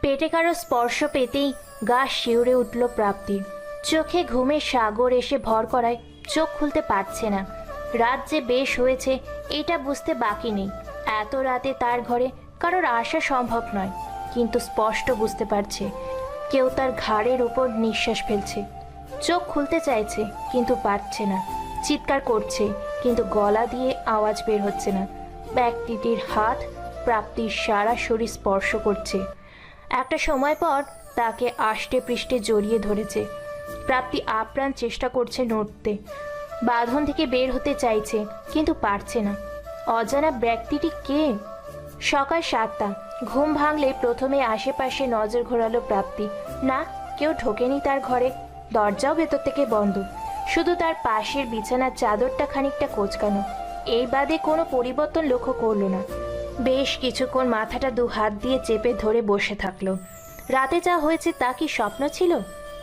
পেটে কারো স্পর্শ পেতেই গা শিউরে উঠল প্রাপ্তির। চোখে ঘুমের সাগর এসে ভর করায় চোখ খুলতে পারছে না। রাত যে বেশ হয়েছে এটা বুঝতে বাকি নেই। এত রাতে তার ঘরে কারোর আসা সম্ভব নয়, কিন্তু স্পষ্ট বুঝতে পারছে কেউ তার ঘাড়ের উপর নিঃশ্বাস ফেলছে। চোখ খুলতে চাইছে কিন্তু পারছে না। চিৎকার করছে কিন্তু গলা দিয়ে আওয়াজ বের হচ্ছে না। ব্যক্তিটির হাত প্রাপ্তির সারা শরীর স্পর্শ করছে। একটা সময় পর তাকে আষ্টে পৃষ্ঠে জড়িয়ে ধরেছে। প্রাপ্তি আপ্রাণ চেষ্টা করছে নড়তে, বাঁধন থেকে বের হতে চাইছে কিন্তু পারছে না। অজানা ব্যক্তিটি কে? সকাল 7টা। ঘুম ভাঙলে প্রথমে আশেপাশে নজর ঘোরালো প্রাপ্তি। না, কেউ ঢোকেনি তার ঘরে। দরজাও ভেতর থেকে বন্ধ। শুধু তার পাশের বিছানার চাদরটা খানিকটা কোঁচকানো। এই বাদে কোনো পরিবর্তন লক্ষ্য করলো না। বেশ কিছুক্ষণ মাথাটা 2 হাত দিয়ে চেপে ধরে বসে থাকলো। রাতে যা হয়েছে তা কি স্বপ্ন ছিল?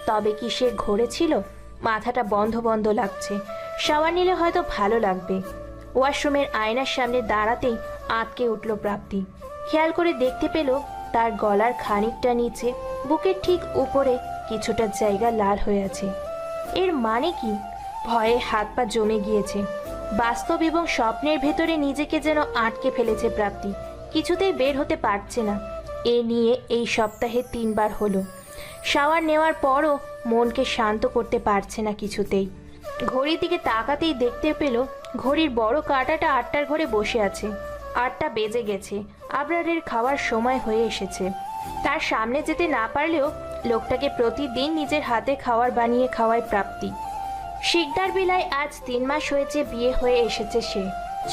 তবে কি সে ঘোরেছিল? মাথাটা বন্ধ বন্ধ লাগছে। শাওয়ার নিলে হয়তো ভালো লাগবে। ওয়াশরুমের আয়নার সামনে দাঁড়াতেই আঁতকে উঠল প্রাপ্তি। খেয়াল করে দেখতে পেল তার গলার খানিকটা নিচে, বুকের ঠিক উপরে কিছুটা জায়গা লাল হয়ে আছে। এর মানে কি? ভয়ে হাত পা জমে গিয়েছে। বাস্তব এবং স্বপ্নের ভেতরে নিজেকে যেন আটকে ফেলেছে প্রাপ্তি। কিছুতেই বের হতে পারছে না। এ নিয়ে এই সপ্তাহে 3 বার হলো। শাওয়ার নেওয়ার পরও মনকে শান্ত করতে পারছে না কিছুতেই। ঘড়ির দিকে তাকাতেই দেখতে পেল ঘড়ির বড় কাঁটাটা 8টার ঘরে বসে আছে। 8টা বেজে গেছে। আবরারের খাওয়ার সময় হয়ে এসেছে। তার সামনে যেতে না পারলেও লোকটাকে প্রতিদিন নিজের হাতে খাবার বানিয়ে খাওয়ায় প্রাপ্তি। শিকদার বিলায় আজ 3 মাস হয়েছে বিয়ে হয়ে এসেছে সে।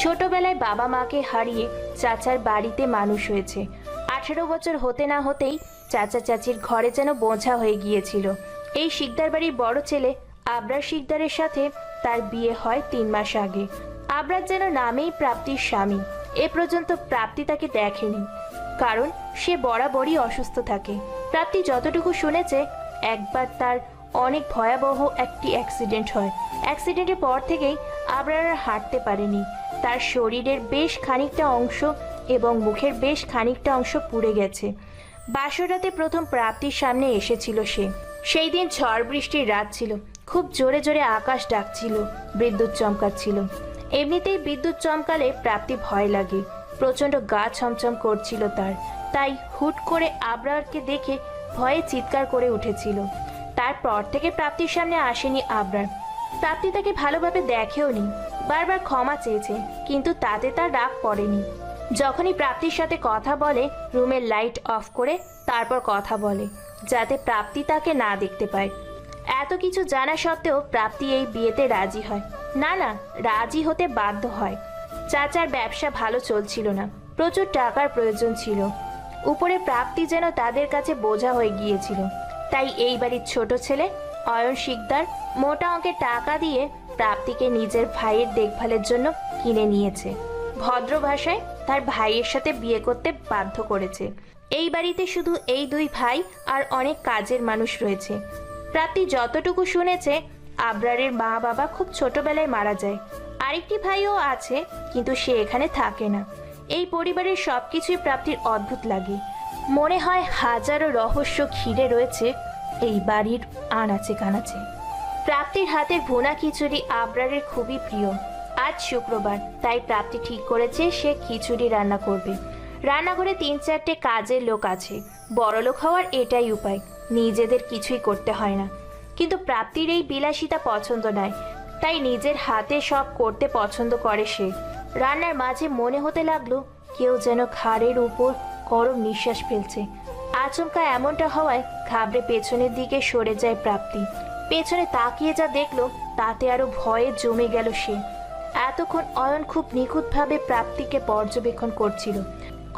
ছোটবেলায় বাবা মাকে হারিয়ে চাচার বাড়িতে মানুষ হয়েছে। 18 বছর হতে না হতেই চাচা চাচির ঘরে যেন বোঝা হয়ে গিয়েছিল। এই শিকদার বাড়ির বড় ছেলে আবরার শিকদারের সাথে তার বিয়ে হয় 3 মাস আগে। আবরার যেন নামেই প্রাপ্তির স্বামী। এ পর্যন্ত প্রাপ্তি তাকে দেখেনি, কারণ সে বরাবরই অসুস্থ থাকে। প্রাপ্তি যতটুকু শুনেছে, একবার তার অনেক ভয়াবহ একটি অ্যাক্সিডেন্ট হয়। অ্যাক্সিডেন্টের পর থেকেই আবরার আর হাঁটতে পারেনি। তার শরীরের বেশ খানিকটা অংশ এবং মুখের বেশ খানিকটা অংশ পুড়ে গেছে। বাসরাতে প্রথম প্রাপ্তির সামনে এসেছিল সে। সেই দিন ঝড় বৃষ্টির রাত ছিল। খুব জোরে জোরে আকাশ ডাকছিল, বিদ্যুৎ চমকাচ্ছিল। এমনিতেই বিদ্যুৎ চমকালে প্রাপ্তি ভয় লাগে। প্রচণ্ড গা ছমছম করছিল তার। তাই হুট করে আবরারকে দেখে ভয়ে চিৎকার করে উঠেছিল। তারপর থেকে প্রাপ্তির সামনে আসেনি আবরার। প্রাপ্তি তাকে ভালোভাবে দেখেও নি। বারবার ক্ষমা চেয়েছে, কিন্তু তাতে তার রাগ পড়েনি। যখনই প্রাপ্তির সাথে কথা বলে রুমের লাইট অফ করে তারপর কথা বলে, যাতে প্রাপ্তি তাকে না দেখতে পায়। এত কিছু জানা সত্ত্বেও প্রাপ্তি এই বিয়েতে রাজি হয় না। রাজি হতে বাধ্য হয়। চাচার ব্যবসা ভালো চলছিল না, প্রচুর টাকার প্রয়োজন ছিল। উপরে প্রাপ্তি যেন তাদের কাছে বোঝা হয়ে গিয়েছিল। তাই এই বাড়ির ছোট ছেলে অয়ন শিকদার মোটা অঙ্কের টাকা দিয়ে প্রাপ্তিকে নিজের ভাইয়ের দেখভালের জন্য কিনে নিয়েছে। ভদ্র ভাষায় তার ভাইয়ের সাথে বিয়ে করতে বাধ্য করেছে। এই বাড়িতে শুধু এই 2 ভাই আর অনেক কাজের মানুষ রয়েছে। প্রাপ্তি যতটুকু শুনেছে, আবরারের মা বাবা খুব ছোটবেলায় মারা যায়। আরেকটি ভাইও আছে, কিন্তু সে এখানে থাকে না। এই পরিবারের সবকিছুই প্রাপ্তির অদ্ভুত লাগে। মনে হয় হাজারো রহস্য ঘিরে রয়েছে এই বাড়ির আনাচে কানাচে। প্রাপ্তির হাতের ভুনা খিচুড়ি আবরারের খুবই প্রিয়। আজ শুক্রবার, তাই প্রাপ্তি ঠিক করেছে সে খিচুড়ি রান্না করবে। রান্নাঘরে 3-4টে কাজের লোক আছে। বড়লোক হওয়ার এটাই উপায়, নিজেদের কিছুই করতে হয় না। কিন্তু প্রাপ্তির এই বিলাসিতা পছন্দ নয়, তাই নিজের হাতে সব করতে পছন্দ করে সে। রান্নার মাঝে মনে হতে লাগলো কেউ যেন ঘাড়ের উপর গরম নিঃশ্বাস ফেলছে। আচমকা এমনটা হওয়ায় ঘাবড়ে পেছনের দিকে সরে যায় প্রাপ্তি। পেছনে তাকিয়ে যা দেখলো তাতে আরো ভয়ে জমে গেল সে। এতক্ষণ অয়ন খুব নিখুঁতভাবে প্রাপ্তিকে পর্যবেক্ষণ করছিল।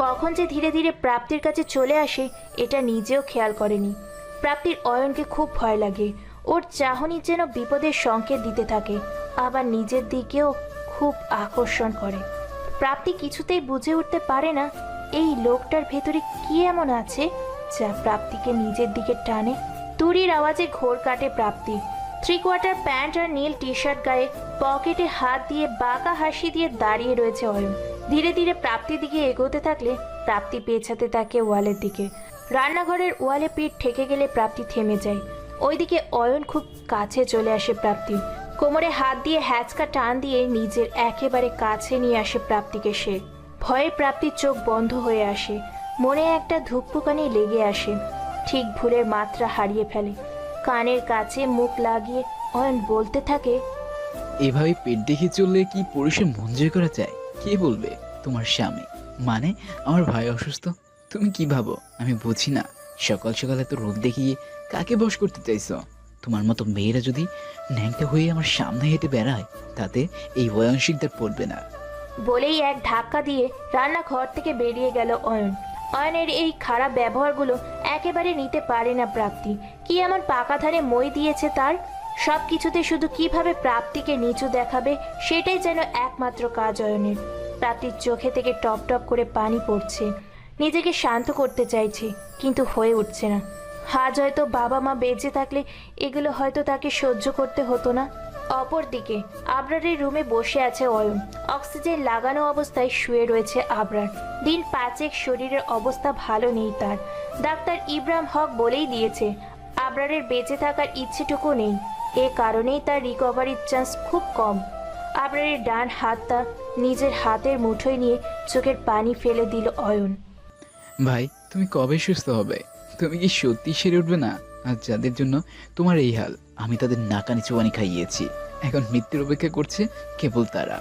কখন যে ধীরে ধীরে প্রাপ্তির কাছে চলে আসে এটা নিজেও খেয়াল করেনি। প্রাপ্তির অয়নকে খুব ভয় লাগে। ওর চাহনি যেন বিপদের সংকেত দিতে থাকে, আবার নিজের দিকেও খুব আকর্ষণ করে। প্রাপ্তি কিছুতেই বুঝে উঠতে পারে না এই লোকটার ভেতরে কি এমন আছে যা প্রাপ্তিকে নিজের দিকে টানে। তুড়ির আওয়াজে ঘোর কাটে প্রাপ্তি। 3/4 প্যান্ট আর নীল টি-শার্ট গায়ে, পকেটে হাত দিয়ে বাঁকা হাসি দিয়ে দাঁড়িয়ে রয়েছে অয়ন। ধীরে ধীরে প্রাপ্তির দিকে এগোতে থাকলে প্রাপ্তি পেছাতে থাকে ওয়ালের দিকে। রান্নাঘরের ওয়ালে পিঠ ঠেকে গেলে প্রাপ্তি থেমে যায়। ওইদিকে অয়ন খুব কাছে চলে আসে প্রাপ্তি, কোমরে হাত দিয়ে হ্যাচকা টান দিয়ে নিজের একেবারে কাছে নিয়ে আসে প্রাপ্তিকে সে। ভয়ে প্রাপ্তির চোখ বন্ধ হয়ে আসে, মনে একটা ধুকপুকানি লেগে আসে, ঠিক ভুলের মাত্রা হারিয়ে ফেলে। কানের কাছে মুখ লাগিয়ে অয়ন বলতে থাকে, এভাবে পেট দেখে চললে কি পুরুষের মন জয় করা যায়? কে বলবে? তোমার স্বামী। মানে আমার ভাই অসুস্থ। তুমি কি ভাবো আমি বুঝি না? সকাল সকাল এত রোগ দেখিয়ে কাকে বশ করতে চাইছো? তোমার মতো মেয়েরা যদি ন্যাংটা হয়ে আমার সামনে হেঁটে বেড়ায়, তাতে এই বয়সিকদার পড়বে না। বলেই এক ধাক্কা দিয়ে রান্নাঘর থেকে বেরিয়ে গেল অয়ন। অয়নের এই খারাপ ব্যবহারগুলো একেবারে নিতে পারে না প্রাপ্তি। কি এমন পাকা ধারে মই দিয়েছে তার? সব কিছুতে শুধু কিভাবে প্রাপ্তিকে নিচু দেখাবে সেটাই যেন একমাত্র কাজ অয়নের। প্রাপ্তির চোখে থেকে টপ টপ করে পানি পড়ছে, নিজেকে শান্ত করতে চাইছে কিন্তু হয়ে উঠছে না। আজ হয়তো বাবা মা বেঁচে থাকলে এগুলো হয়তো তাকে সহ্য করতে হতো না। অপরদিকে আবরারের রুমে বসে আছে অয়ন। অক্সিজেন লাগানো অবস্থায় শুয়ে রয়েছে আবরার। দিন 5 শরীরের অবস্থা ভালো নেই তার। ডাক্তার ইব্রাহিম হক বলেই দিয়েছে আবরারের বেঁচে থাকার ইচ্ছেটুকু নেই। এ কারণেই তার রিকভারির চান্স খুব কম। আবরারের ডান হাতটা নিজের হাতের মুঠোয় নিয়ে চোখের পানি ফেলে দিল অয়ন। ভাই তুমি কবে সুস্থ হবে? তুমি কি সত্যি সেরে উঠবে না? আর যাদের জন্য তোমার এই হাল, আমি তাদের নাকানি চোবানি খাইয়েছি, এখন মৃত্যুর অপেক্ষা করছে কেবল তারা।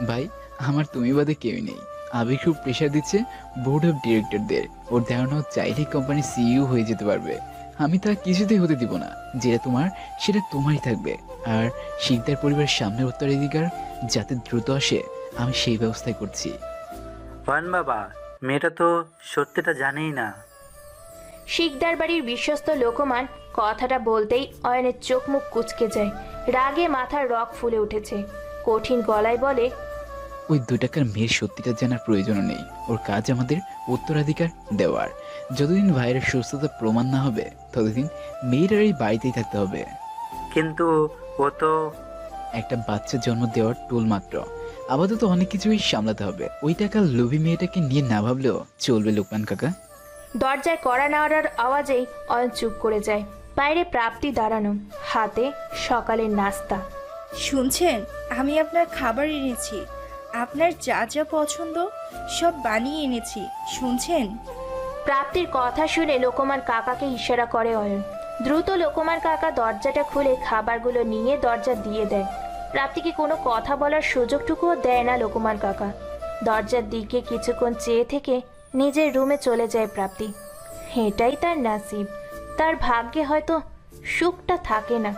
ভাই আমার তুমি বাদে কেউই নেই। আবেগ খুব প্রেশার দিচ্ছে বোর্ড অফ ডিরেক্টরদের। ওর ধারণা চাইলেই কোম্পানি সিইও হয়ে যেতে পারবে। আমি তা কিছুতেই হতে দিব না। যেটা তোমার সেটা তোমারই থাকবে। আর শিকদার পরিবারের সামনের উত্তরাধিকার যাতে দ্রুত আসে, আমি সেই ব্যবস্থাই করছি। অয়ন বাবা, মেয়েটা তো সত্যিটা জানেই না। শিকদার বাড়ির বিশ্বস্ত লোকমান কথাটা বলতেই অয়নের চোখ মুখ কুঁচকে যায়। রাগে মাথার রগ ফুলে উঠেছে। কঠিন গলায় বলে, ওই 2 টাকার মেয়ের সত্যিটা জানার প্রয়োজন নেই। ওর কাজ আমাদের উত্তরাধিকার দেওয়ার। যতদিন ভাইয়ের সুস্থতা প্রমাণ না হবে ততদিন মেয়ের এই বাড়িতেই থাকতে হবে। কিন্তু ও তো একটা বাচ্চা জন্ম দেওয়ার টোল মাত্র। আপাতত অনেক কিছুই সামলাতে হবে। ওই টাকার লোভী মেয়েটাকে নিয়ে না ভাবলেও চলবে লোকমান কাকা। দরজায় কড়া নাড়ার আওয়াজেই অয়ন চুপ করে যায়। বাইরে প্রাপ্তি দাঁড়ানো, হাতে সকালের নাস্তা। শুনছেন, আমি আপনার খাবার এনেছি। আপনার যা যা পছন্দ সব বানিয়ে এনেছি, শুনছেন? প্রাপ্তির কথা শুনে লোকমান কাকাকে ইশারা করে অয়ন। দ্রুত লোকমান কাকা দরজাটা খুলে খাবারগুলো নিয়ে দরজা দিয়ে দেয়। প্রাপ্তিকে কোনো কথা বলার সুযোগটুকুও দেয় না লোকমান কাকা। দরজার দিকে কিছুক্ষণ চেয়ে থেকে নিজের রুমে চলে যায় প্রাপ্তি। এটাই তার নাসিব। তার ভাগ্যে হয়তো সুখটা থাকে না।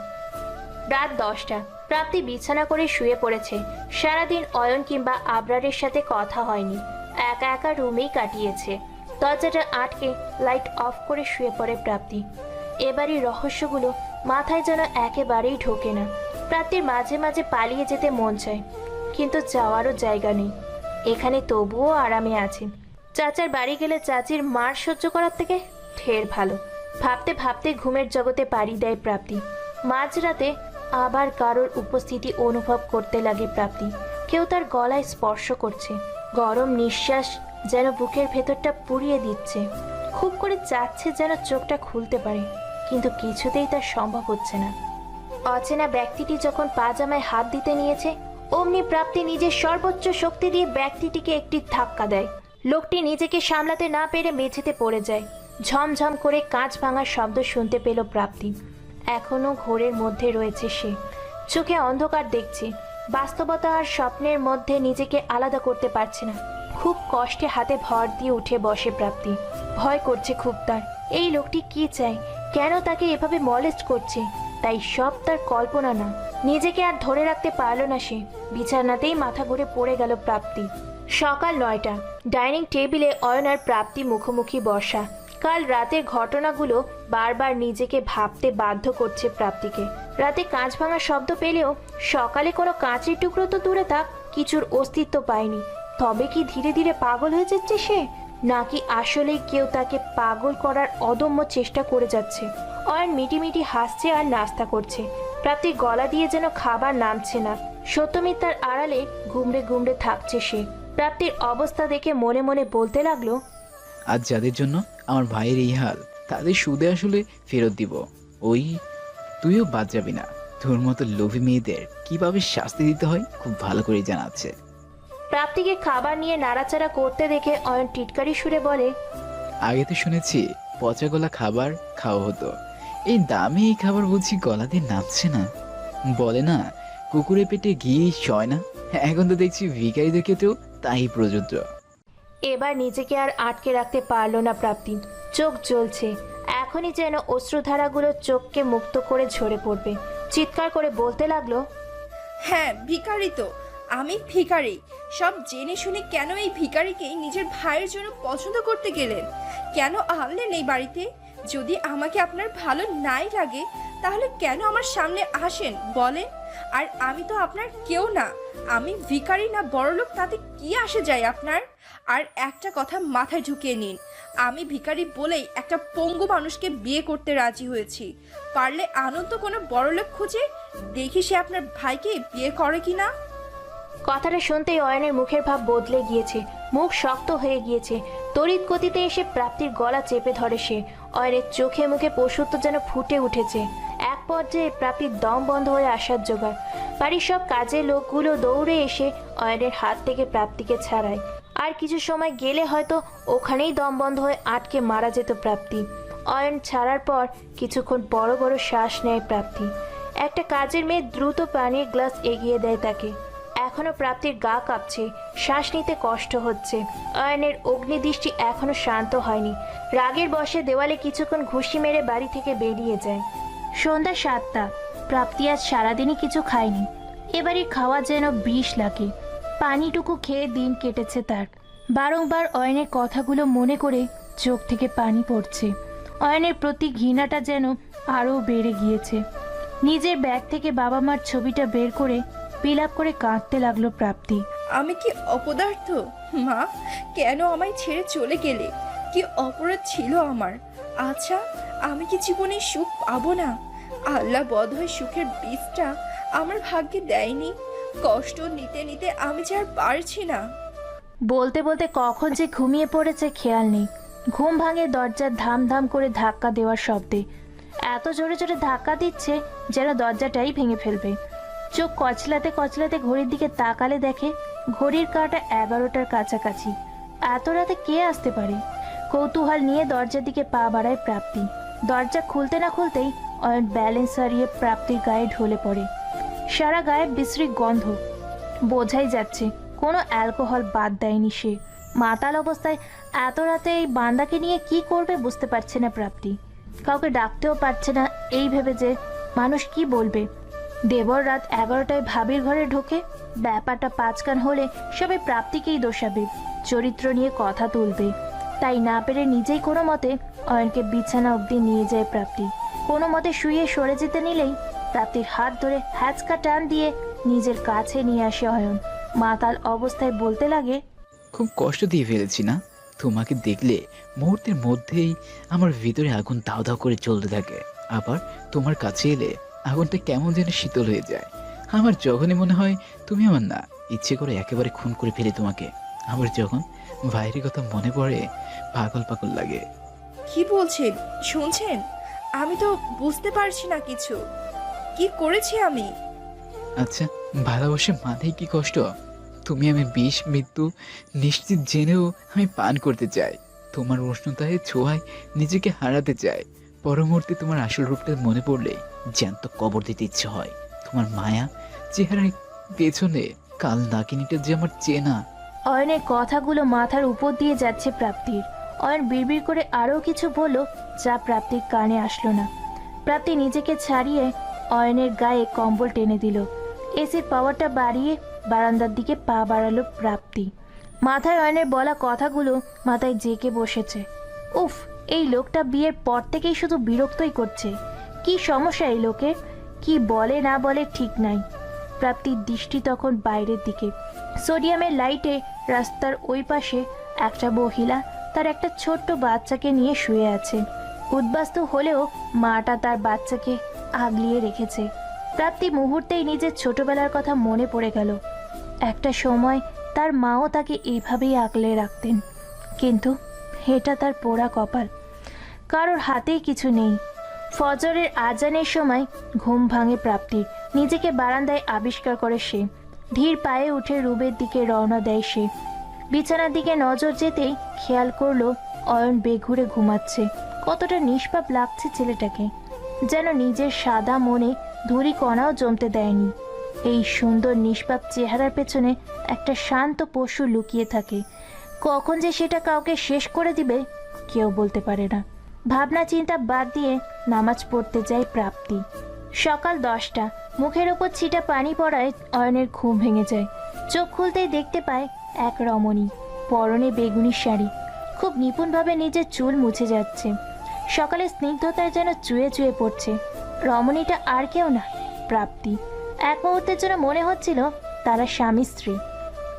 রাত 10টা, প্রাপ্তি বিছানা করে শুয়ে পড়েছে। সারাদিন অয়ন কিংবা আবরারের সাথে কথা হয়নি, একা একা রুমেই কাটিয়েছে। দরজাটা আটকে লাইট অফ করে শুয়ে পড়ে প্রাপ্তি। এবারই রহস্যগুলো মাথায় যেন একেবারেই ঢোকে না। প্রাপ্তির মাঝে মাঝে পালিয়ে যেতে মন চায়, কিন্তু যাওয়ারও জায়গা নেই। এখানে তবুও আরামে আছে। চাচার বাড়ি গেলে চাচির মার সহ্য করার থেকে ঢের ভালো। ভাবতে ভাবতে ঘুমের জগতে পাড়ি দেয় প্রাপ্তি। মাঝরাতে আবার কারোর উপস্থিতি অনুভব করতে লাগে প্রাপ্তি। কেউ তার গলায় স্পর্শ করছে। গরম নিঃশ্বাস যেন বুকের ভেতরটা পুড়িয়ে দিচ্ছে। খুব করে চাচ্ছে যেন চোখটা খুলতে পারে, কিন্তু কিছুতেই তার সম্ভব হচ্ছে না। অচেনা ব্যক্তিটি যখন পাজামায় হাত দিতে নিয়েছে, অমনি প্রাপ্তি নিজের সর্বোচ্চ শক্তি দিয়ে ব্যক্তিটিকে একটি ধাক্কা দেয়। লোকটি নিজেকে সামলাতে না পেরে মেঝেতে পড়ে যায়। ঝমঝম করে কাঁচ ভাঙার শব্দ শুনতে পেল প্রাপ্তি। এখনো ঘোরের মধ্যে রয়েছে সে, চোখে অন্ধকার দেখছে। বাস্তবতা আর স্বপ্নের মধ্যে নিজেকে আলাদা করতে পারছে না। খুব কষ্টে হাতে ভর দিয়ে উঠে বসে প্রাপ্তি। ভয় করছে খুব তার। এই লোকটি কি চায়, কেন তাকে এভাবে মলেস্ট করছে? তাই সব তার কল্পনা না। নিজেকে আর ধরে রাখতে পারল না সে। বিছানাতেই মাথা ঘুরে পড়ে গেল প্রাপ্তি। সকাল 9টা, ডাইনিং টেবিলে অয়ন আর প্রাপ্তি মুখোমুখি বসা। কাল রাতের ঘটনাগুলো বারবার নিজেকে ভাবতে বাধ্য করছে প্রাপ্তিকে। রাতে কাঁচ ভাঙার শব্দ পেলেও সকালে কোনো কাঁচের টুকরো তো দূরে থাক, কিছুর অস্তিত্ব পায়নি। তবে কি ধীরে ধীরে পাগল হয়ে যাচ্ছে সে, নাকি আসলেই কেউ তাকে পাগল করার অদম্য চেষ্টা করে যাচ্ছে? অয়ন মিটিমিটি হাসছে আর নাস্তা করছে। প্রাপ্তির গলা দিয়ে যেন খাবার নামছে না। সত্যমিত্রার আড়ালে গুমড়ে গুমড়ে থাকছে সে। প্রাপ্তির অবস্থা দেখে মনে মনে বলতে লাগলো, আজ যাদের জন্য আমার ভাইয়ের এই হাল, তাদের সুদে আসলে ফেরত দিব। ওই তুইও বাদ যাবি না। তোর মতো লোভী মেয়েদের কিভাবে শাস্তি দিতে হয় খুব ভালো করে জানা আছে। প্রাপ্তিকে খাবার নিয়ে নাড়াচাড়া করতে দেখে অয়ন টিটকারি সুরে বলে, আগে তো শুনেছি পচা গলা খাবার খাওয়া হতো, এই দামে এই খাবার বুঝি গলা দিয়ে নামছে না। বলে না কুকুরের পেটে ঘি সয় না, এখন তো দেখছি ভিখারিদের ক্ষেত্রেও তাই প্রযোজ্য। এবার নিজেকে আর আটকে রাখতে পারল না প্রাপ্তি। চোখ জ্বলছে, এখনই যেন অশ্রুধারাগুলো চোখকে মুক্ত করে ঝরে পড়বে। চিৎকার করে বলতে লাগলো, হ্যাঁ ভিখারি তো, আমি ভিখারি। সব জেনে শুনে কেন এই ভিখারিকেই নিজের ভাইয়ের জন্য পছন্দ করতে গেলেন? কেন আনলেন এই বাড়িতে? যদি আমাকে আপনার ভালো নাই লাগে তাহলে কেন আমার সামনে আসেন বলেন? আর আমি তো আপনার কেউ না, আমি ভিখারি না বড়লোক, তাতে কি আসে যায় আপনার? আর একটা কথা মাথায় ঢুকিয়ে নিন, আমি ভিখারি বলেই একটা পঙ্গু মানুষকে বিয়ে করতে রাজি হয়েছি। পারলে আনন্দ কোনো বড়লোক খুঁজে দেখি সে আপনার ভাইকে বিয়ে করে কিনা। কথাটা শুনতেই অয়নের মুখের ভাব বদলে গিয়েছে, মুখ শক্ত হয়ে গিয়েছে। তড়িৎ গতিতে এসে প্রাপ্তির গলা চেপে ধরে সে। অয়নের চোখে মুখে পশুত্ব যেন ফুটে উঠেছে। এক পর্যায়ে প্রাপ্তির দম বন্ধ হয়ে আসার জোগাড়। বাড়ির সব কাজের লোকগুলো দৌড়ে এসে অয়নের হাত থেকে প্রাপ্তিকে ছাড়ায়। আর কিছু সময় গেলে হয়তো ওখানেই দম বন্ধ হয়ে আটকে মারা যেত প্রাপ্তি। অয়ন ছাড়ার পর কিছুক্ষণ বড় বড় শ্বাস নেয় প্রাপ্তি। একটা কাজের মেয়ে দ্রুত পানির গ্লাস এগিয়ে দেয় তাকে। এখনো প্রাপ্তির গা কাঁপছে, শ্বাস নিতে কষ্ট হচ্ছে। অয়নের অগ্নিদৃষ্টি এখনো শান্ত হয়নি। রাগের বশে দেওয়ালে কিছুক্ষণ ঘুষি মেরে বাড়ি থেকে বেরিয়ে যায়। সন্ধ্যা 7টা। প্রাপ্তি আজ সারাদিনই কিছু খায়নি। এবারে খাওয়া যেন বিষ লাগে। পানিটুকু খেয়ে দিন কেটেছে তার। বারংবার অয়নের কথাগুলো মনে করে চোখ থেকে পানি পড়ছে। অয়নের প্রতি ঘৃণাটা যেন আরও বেড়ে গিয়েছে। নিজের ব্যাগ থেকে বাবা মার ছবিটা বের করে বিলাপ করে কাঁদতে লাগলো প্রাপ্তি। আমি কি অপদার্থ মা? কেন আমায় ছেড়ে চলে গেলে? কি অপরাধ ছিল আমার? আচ্ছা, আমি কি জীবনে সুখ পাবো না? আল্লাহ বোধহয় সুখের বীজটা আমার ভাগ্যে দেয়নি। কষ্ট নিতে নিতে আমি যে আর পারছি না। বলতে বলতে কখন যে ঘুমিয়ে পড়েছে খেয়াল নেই। ঘুম ভাঙে দরজার ধাম ধাম করে ধাক্কা দেওয়ার শব্দে। এত জোরে জোরে ধাক্কা দিচ্ছে যেন দরজাটাই ভেঙে ফেলবে। চোখ কচলাতে কচলাতে ঘড়ির দিকে তাকালে দেখে ঘড়ির কাঁটা 11টার কাছাকাছি। এত রাতে কে আসতে পারে? কৌতূহল নিয়ে দরজার দিকে পা বাড়ায় প্রাপ্তি। দরজা খুলতে না খুলতেই অয়ন ব্যালেন্স হারিয়ে প্রাপ্তির গায়ে ঢলে পড়ে। সারা গায়ে বিশ্রী গন্ধ, বোঝাই যাচ্ছে কোনো অ্যালকোহল বাদ দেয়নি সে। মাতাল অবস্থায় এত রাতে এই বান্দাকে নিয়ে কি করবে বুঝতে পারছে না প্রাপ্তি। কাউকে ডাকতেও পারছে না এই ভেবে যে মানুষ কি বলবে। দেবর রাত 11টায় ভাবির ঘরে ঢোকে। ব্যাপারটা পাঁচকান হলে সবাই প্রাপ্তিকেই দোষাবে, চরিত্র নিয়ে কথা তুলবে। তাই না পেরে নিজেই কোনো মতে অয়নকে বিছানা অবধি নিয়ে যায় প্রাপ্তি। কোনো মতে শুয়ে সরে যেতে নিলেই প্রাপ্তির হাত ধরে হ্যাচকা টান দিয়ে নিজের কাছে নিয়ে আসে অয়ন। মাতাল অবস্থায় বলতে লাগে, খুব কষ্ট দিয়ে ফেলেছি না? তোমাকে দেখলে মুহূর্তের মধ্যেই আমার ভিতরে আগুন দাও দাও করে চলতে থাকে। আবার তোমার কাছে এলে আগুনটা কেমন যেন শীতল হয়ে যায়। আমার যখনই মনে হয় তুমি আমার না, ইচ্ছে করে একেবারে খুন করে ফেলি তোমাকে। আবার যখন ভাইয়ের কথা মনে পড়ে পাগল পাগল লাগে। কি বলছেন? শুনছেন? আমি তো বুঝতে পারছি না কিছু। কি করেছি আমি? আচ্ছা, ভালোবাসা মানেই কি কষ্ট? তুমি আমি বিষ মৃত্যু নিশ্চিত জেনেও আমি পান করতে চাই। তোমার উষ্ণতায় ছোঁয়ায় নিজেকে হারাতে চাই। পরমুহূর্তে তোমার আসল রূপটা মনে পড়লে জ্যান্ত কবর দিতে ইচ্ছে হয়। তোমার মায়া চেহারার পেছনে কাল নাকিনিটা যে আমার চেনা। অয়নের কথাগুলো মাথার উপর দিয়ে যাচ্ছে প্রাপ্তির। অয়ন বিড়বিড় করে আরও কিছু বলল যা প্রাপ্তির কানে আসলো না। প্রাপ্তি নিজেকে ছাড়িয়ে অয়নের গায়ে কম্বল টেনে দিল। এসির পাওয়ারটা বাড়িয়ে বারান্দার দিকে পা বাড়ালো প্রাপ্তি। মাথায় অয়নের বলা কথাগুলো মাথায় জেঁকে বসেছে। উফ, এই লোকটা বিয়ের পর থেকেই শুধু বিরক্তই করছে। কি সমস্যা এই লোকের? কি বলে না বলে ঠিক নাই। প্রাপ্তির দৃষ্টি তখন বাইরের দিকে। সোডিয়ামের লাইটে রাস্তার ওই পাশে একটা মহিলা তার একটা ছোট্ট বাচ্চাকে নিয়ে শুয়ে আছে। উদ্বাস্তু হলেও মাটা তার বাচ্চাকে আগলিয়ে রেখেছে। প্রাপ্তি মুহূর্তেই নিজের ছোটবেলার কথা মনে পড়ে গেল। একটা সময় তার মাও তাকে এইভাবেই আগলে রাখতেন। কিন্তু এটা তার পোড়া কপাল। কারোর হাতেই কিছু নেই। ফজরের আজানের সময় ঘুম ভাঙে প্রাপ্তির। নিজেকে বারান্দায় আবিষ্কার করে সে। ধীর পায়ে উঠে রুমের দিকে রওনা দেয় সে। বিছানার দিকে নজর যেতেই খেয়াল করলো অয়ন বেঘুরে ঘুমাচ্ছে। কতটা নিষ্পাপ লাগছে ছেলেটাকে, যেন নিজের সাদা মনে ধুরি কণাও জমতে দেয়নি। এই সুন্দর নিষ্পাপ চেহারার পেছনে একটা শান্ত পশু লুকিয়ে থাকে। কখন যে সেটা কাউকে শেষ করে দিবে কেউ বলতে পারে না। ভাবনা চিন্তা বাদ দিয়ে নামাজ পড়তে যায় প্রাপ্তি। সকাল 10টা। মুখের ওপর ছিটা পানি পড়ায় অয়নের ঘুম ভেঙে যায়। চোখ খুলতেই দেখতে পায় এক রমণী, পরনে বেগুনি শাড়ি, খুব নিপুণভাবে নিজের চুল মুছে যাচ্ছে। সকালে স্নিগ্ধতায় যেন চুয়ে চুয়ে পড়ছে। রমণীটা আর কেউ না, প্রাপ্তি। এক মুহূর্তের জন্য মনে হচ্ছিল তারা স্বামী স্ত্রী।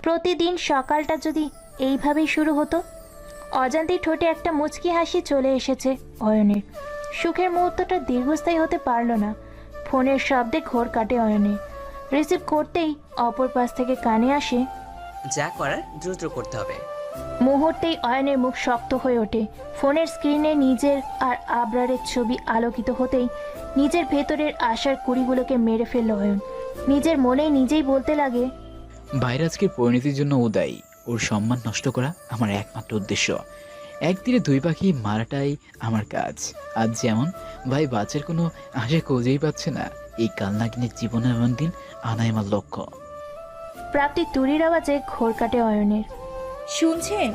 প্রতিদিন সকালটা যদি এইভাবেই শুরু হতো। অজান্তেই ঠোঁটে একটা মুচকি হাসি চলে এসেছে অয়নের। সুখের মুহূর্তটা দীর্ঘস্থায়ী হতে পারল না। ফোনের শব্দে ঘোর কাটে অয়নের। রিসিভ করতেই অপর পাশ থেকে কানে আসে, যা করার দ্রুত করতে হবে। মুহূর্তেই অয়নের মুখ শক্ত হয়ে ওঠে। ফোনের স্ক্রিনে নিজের আর আবরারের ছবি আলোকিত হতেই নিজের ভেতরের আশার কুড়িগুলোকে মেরে ফেলল অয়ন। নিজের মনেই নিজেই বলতে লাগে, ভাইয়ের আজকের পরিণতির জন্য ও দায়ী। ওর সম্মান নষ্ট করা আমার একমাত্র উদ্দেশ্য। এক তীরে দুই পাখি মারাটাই আমার কাজ। আজ যেমন ভাই বাচ্চার কোনো আশা খুঁজেই পাচ্ছে না, এই কালনাগিনের জীবনে এমন দিন আনাই আমার লক্ষ্য। প্রাপ্তি তুরির আওয়াজে ঘোর কাটে অয়নের। শুনছেন?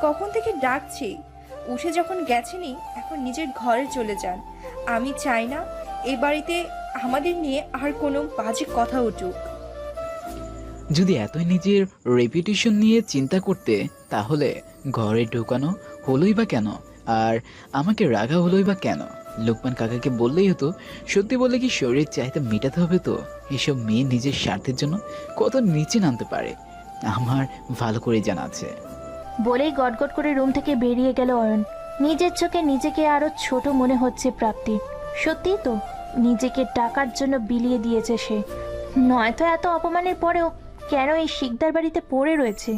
কখন থেকে ডাকছি। উঠে যখন গেছেনই এখন নিজের ঘরে চলে যান। আমি চাই না এই বাড়িতে আমাদের নিয়ে আর কোনো বাজে কথা উঠুক। যদি এতই নিজের রেপুটেশন নিয়ে চিন্তা করতে, তাহলে ঘরে ঢোকানো হলোই বা কেন, আর আমাকে রাগা হলোই বা কেন? লোকমান কাকাকে বললেই হতো। সত্যি বলে কি শরীরের চাহিদা মেটাতে হবে? তো এসব মেয়ে নিজের স্বার্থের জন্য কত নিচে নামতে পারে আমার ভালো করে জানা আছে। বলেই গটগট করে রুম থেকে বেরিয়ে গেল অয়ন। নিজের চোখে নিজেকে আরো ছোট মনে হচ্ছে প্রাপ্তির। সত্যিই তো, নিজেকে টাকার জন্য বিলিয়ে দিয়েছে সে। নয়তো এত অপমানের পরেও কেন এই শিকদার বাড়িতে পড়ে রয়েছে?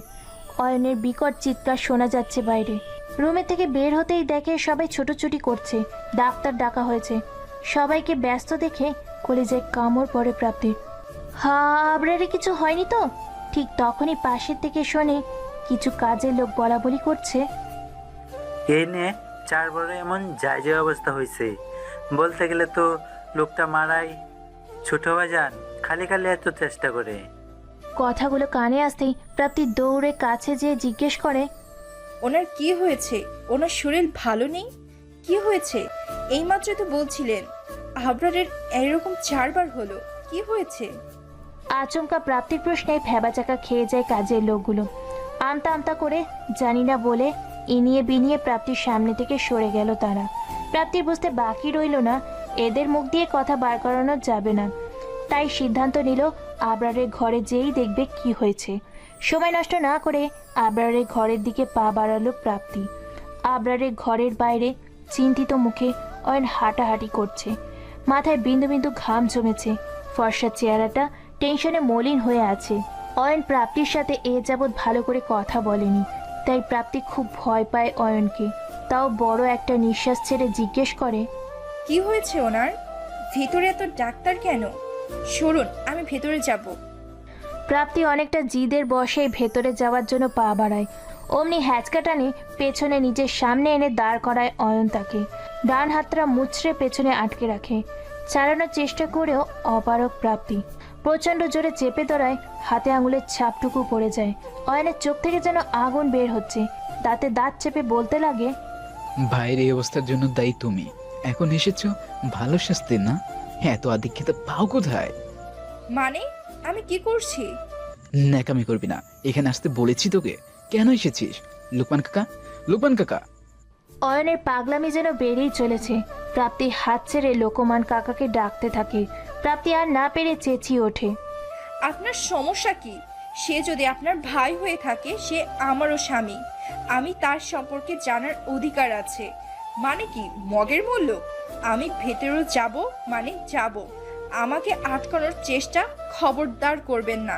অয়নের বিকট চিৎকার শোনা যাচ্ছে বাইরে। রুমে থেকে বের হতেই দেখে সবাই ছোটাছুটি করছে। ডাক্তার ডাকা হয়েছে। সবাইকে ব্যস্ত দেখে কলেজে কামড় পড়ে প্রাপ্তির। আবরারে কিছু হয়নি তো? ঠিক তখনই পাশের থেকে শোনে কিছু কাজের লোক বলা বলি করছে, এই নিয়ে 4 বড় এমন যায় যে অবস্থা হয়েছে। বলতে গেলে তো লোকটা মারাই ছোট ভাইজান, খালি খালি এত চেষ্টা করে। কথাগুলো কানে আসতেই প্রাপ্তি দৌড়ে কাছে যেয়ে জিজ্ঞেস করে, ওনার কি হয়েছে? ওনার শরীর ভালো নেই? কি হয়েছে? এইমাত্র তো বলছিলেন আবরারের এরকম 4 বার হলো। কি হয়েছে? আচমকা প্রাপ্তির প্রশ্নে ভ্যাবাচাকা খেয়ে যায় কাজের লোকগুলো। আমতা আমতা করে জানি না বলে ইনিয়ে বিনিয়ে প্রাপ্তির সামনে থেকে সরে গেল তারা। প্রাপ্তির বুঝতে বাকি রইল না এদের মুখ দিয়ে কথা বার করানো যাবে না। তাই সিদ্ধান্ত নিল আবরারের ঘরে যেই দেখবে কি হয়েছে। সময় নষ্ট না করে আবরারের ঘরের দিকে পা বাড়ালো প্রাপ্তি। আবরারের ঘরের বাইরে চিন্তিত মুখে অয়ন হাঁটাহাঁটি করছে। মাথায় বিন্দু বিন্দু ঘাম জমেছে। ফর্সা চেহারাটা টেনশনে মলিন হয়ে আছে। অয়ন প্রাপ্তির সাথে এ যাবৎ ভালো করে কথা বলেনি, তাই প্রাপ্তি খুব ভয় পায় অয়নকে। তাও বড় একটা নিঃশ্বাস ছেড়ে জিজ্ঞেস করে, কি হয়েছে ওনার? ভিতরে এত ডাক্তার কেন? সরুন, আমি ভেতরে যাব। প্রাপ্তি অনেকটা জিদের বসে ভেতরে যাওয়ার জন্য পা বাড়ায়। অমনি হ্যাচকা টানে পেছনে নিজের সামনে এনে দাঁড় করায় অয়ন তাকে। ডান হাতটা মুচড়ে পেছনে আটকে রাখে। চালানোর চেষ্টা করেও অপারক প্রাপ্তি। প্রচণ্ড জোরে চেপে ধরায় হাতে আঙুলের ছাপটুকু পড়ে যায়। অয়নের চোখ থেকে যেন আগুন বের হচ্ছে। দাঁতে দাঁত চেপে বলতে লাগে, ভাইয়ের এই অবস্থার জন্য দায়ী তুমি। এখন এসেছো ভালো শাস্তি না? এত আধিক্যতা পাও কোথায়? মানে আমি কি করছি? ন্যাকামি করবি না। এখানে আসতে বলেছি তোকে। কেন এসেছিস? লোকমান কাকা, লোকমান কাকা। অয়নের পাগলামি যেন বেড়েই চলেছে। প্রাপ্তি হাত ছেড়ে লোকমান কাকাকে ডাকতে থাকে। প্রাপ্তি আর না পেরে চেঁচিয়ে ওঠে, আপনার সমস্যা কি? সে যদি আপনার ভাই হয়ে থাকে, সে আমারও স্বামী। আমি তার সম্পর্কে জানার অধিকার আছে। মানে কি মগের মূল্য? আমি ভেতরেও যাব, মানে যাব। আমাকে আটকানোর চেষ্টা খবরদার করবেন না।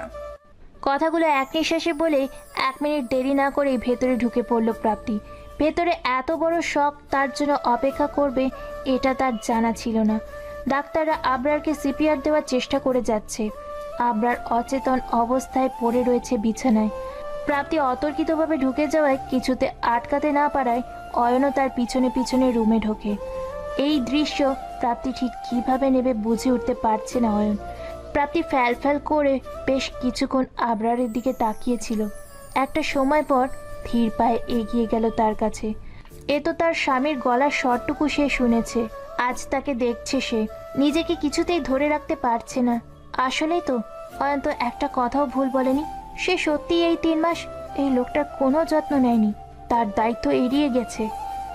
কথাগুলো এক নিঃশ্বাসে বলে 1 মিনিট দেরি না করেই ভেতরে ঢুকে পড়ল প্রাপ্তি। ভেতরে এত বড় শখ তার জন্য অপেক্ষা করবে এটা তার জানা ছিল না। ডাক্তাররা আবরারকে সিপিআর দেওয়ার চেষ্টা করে যাচ্ছে। আবরার অচেতন অবস্থায় পড়ে রয়েছে বিছানায়। প্রাপ্তি অতর্কিতভাবে ঢুকে যাওয়ায় কিছুতে আটকাতে না পারায় অয়নও তার পিছনে পিছনে রুমে ঢোকে। এই দৃশ্য প্রাপ্তি ঠিক কিভাবে নেবে বুঝে উঠতে পারছে না অয়ন। প্রাপ্তি ফ্যাল ফ্যাল করে বেশ কিছুক্ষণ আবরারের দিকে তাকিয়েছিল। একটা সময় পর ধীর পায়ে এগিয়ে গেল তার কাছে। এ তো তার স্বামীর গলার স্বরটুকু সে শুনেছে, আজ তাকে দেখছে সে, নিজেকে কিছুতেই ধরে রাখতে পারছে না। আসলেই তো অয়ন তো একটা কথাও ভুল বলেনি। সে সত্যি এই 3 মাস এই লোকটার কোনো যত্ন নেয়নি, তার দায়িত্ব এড়িয়ে গেছে।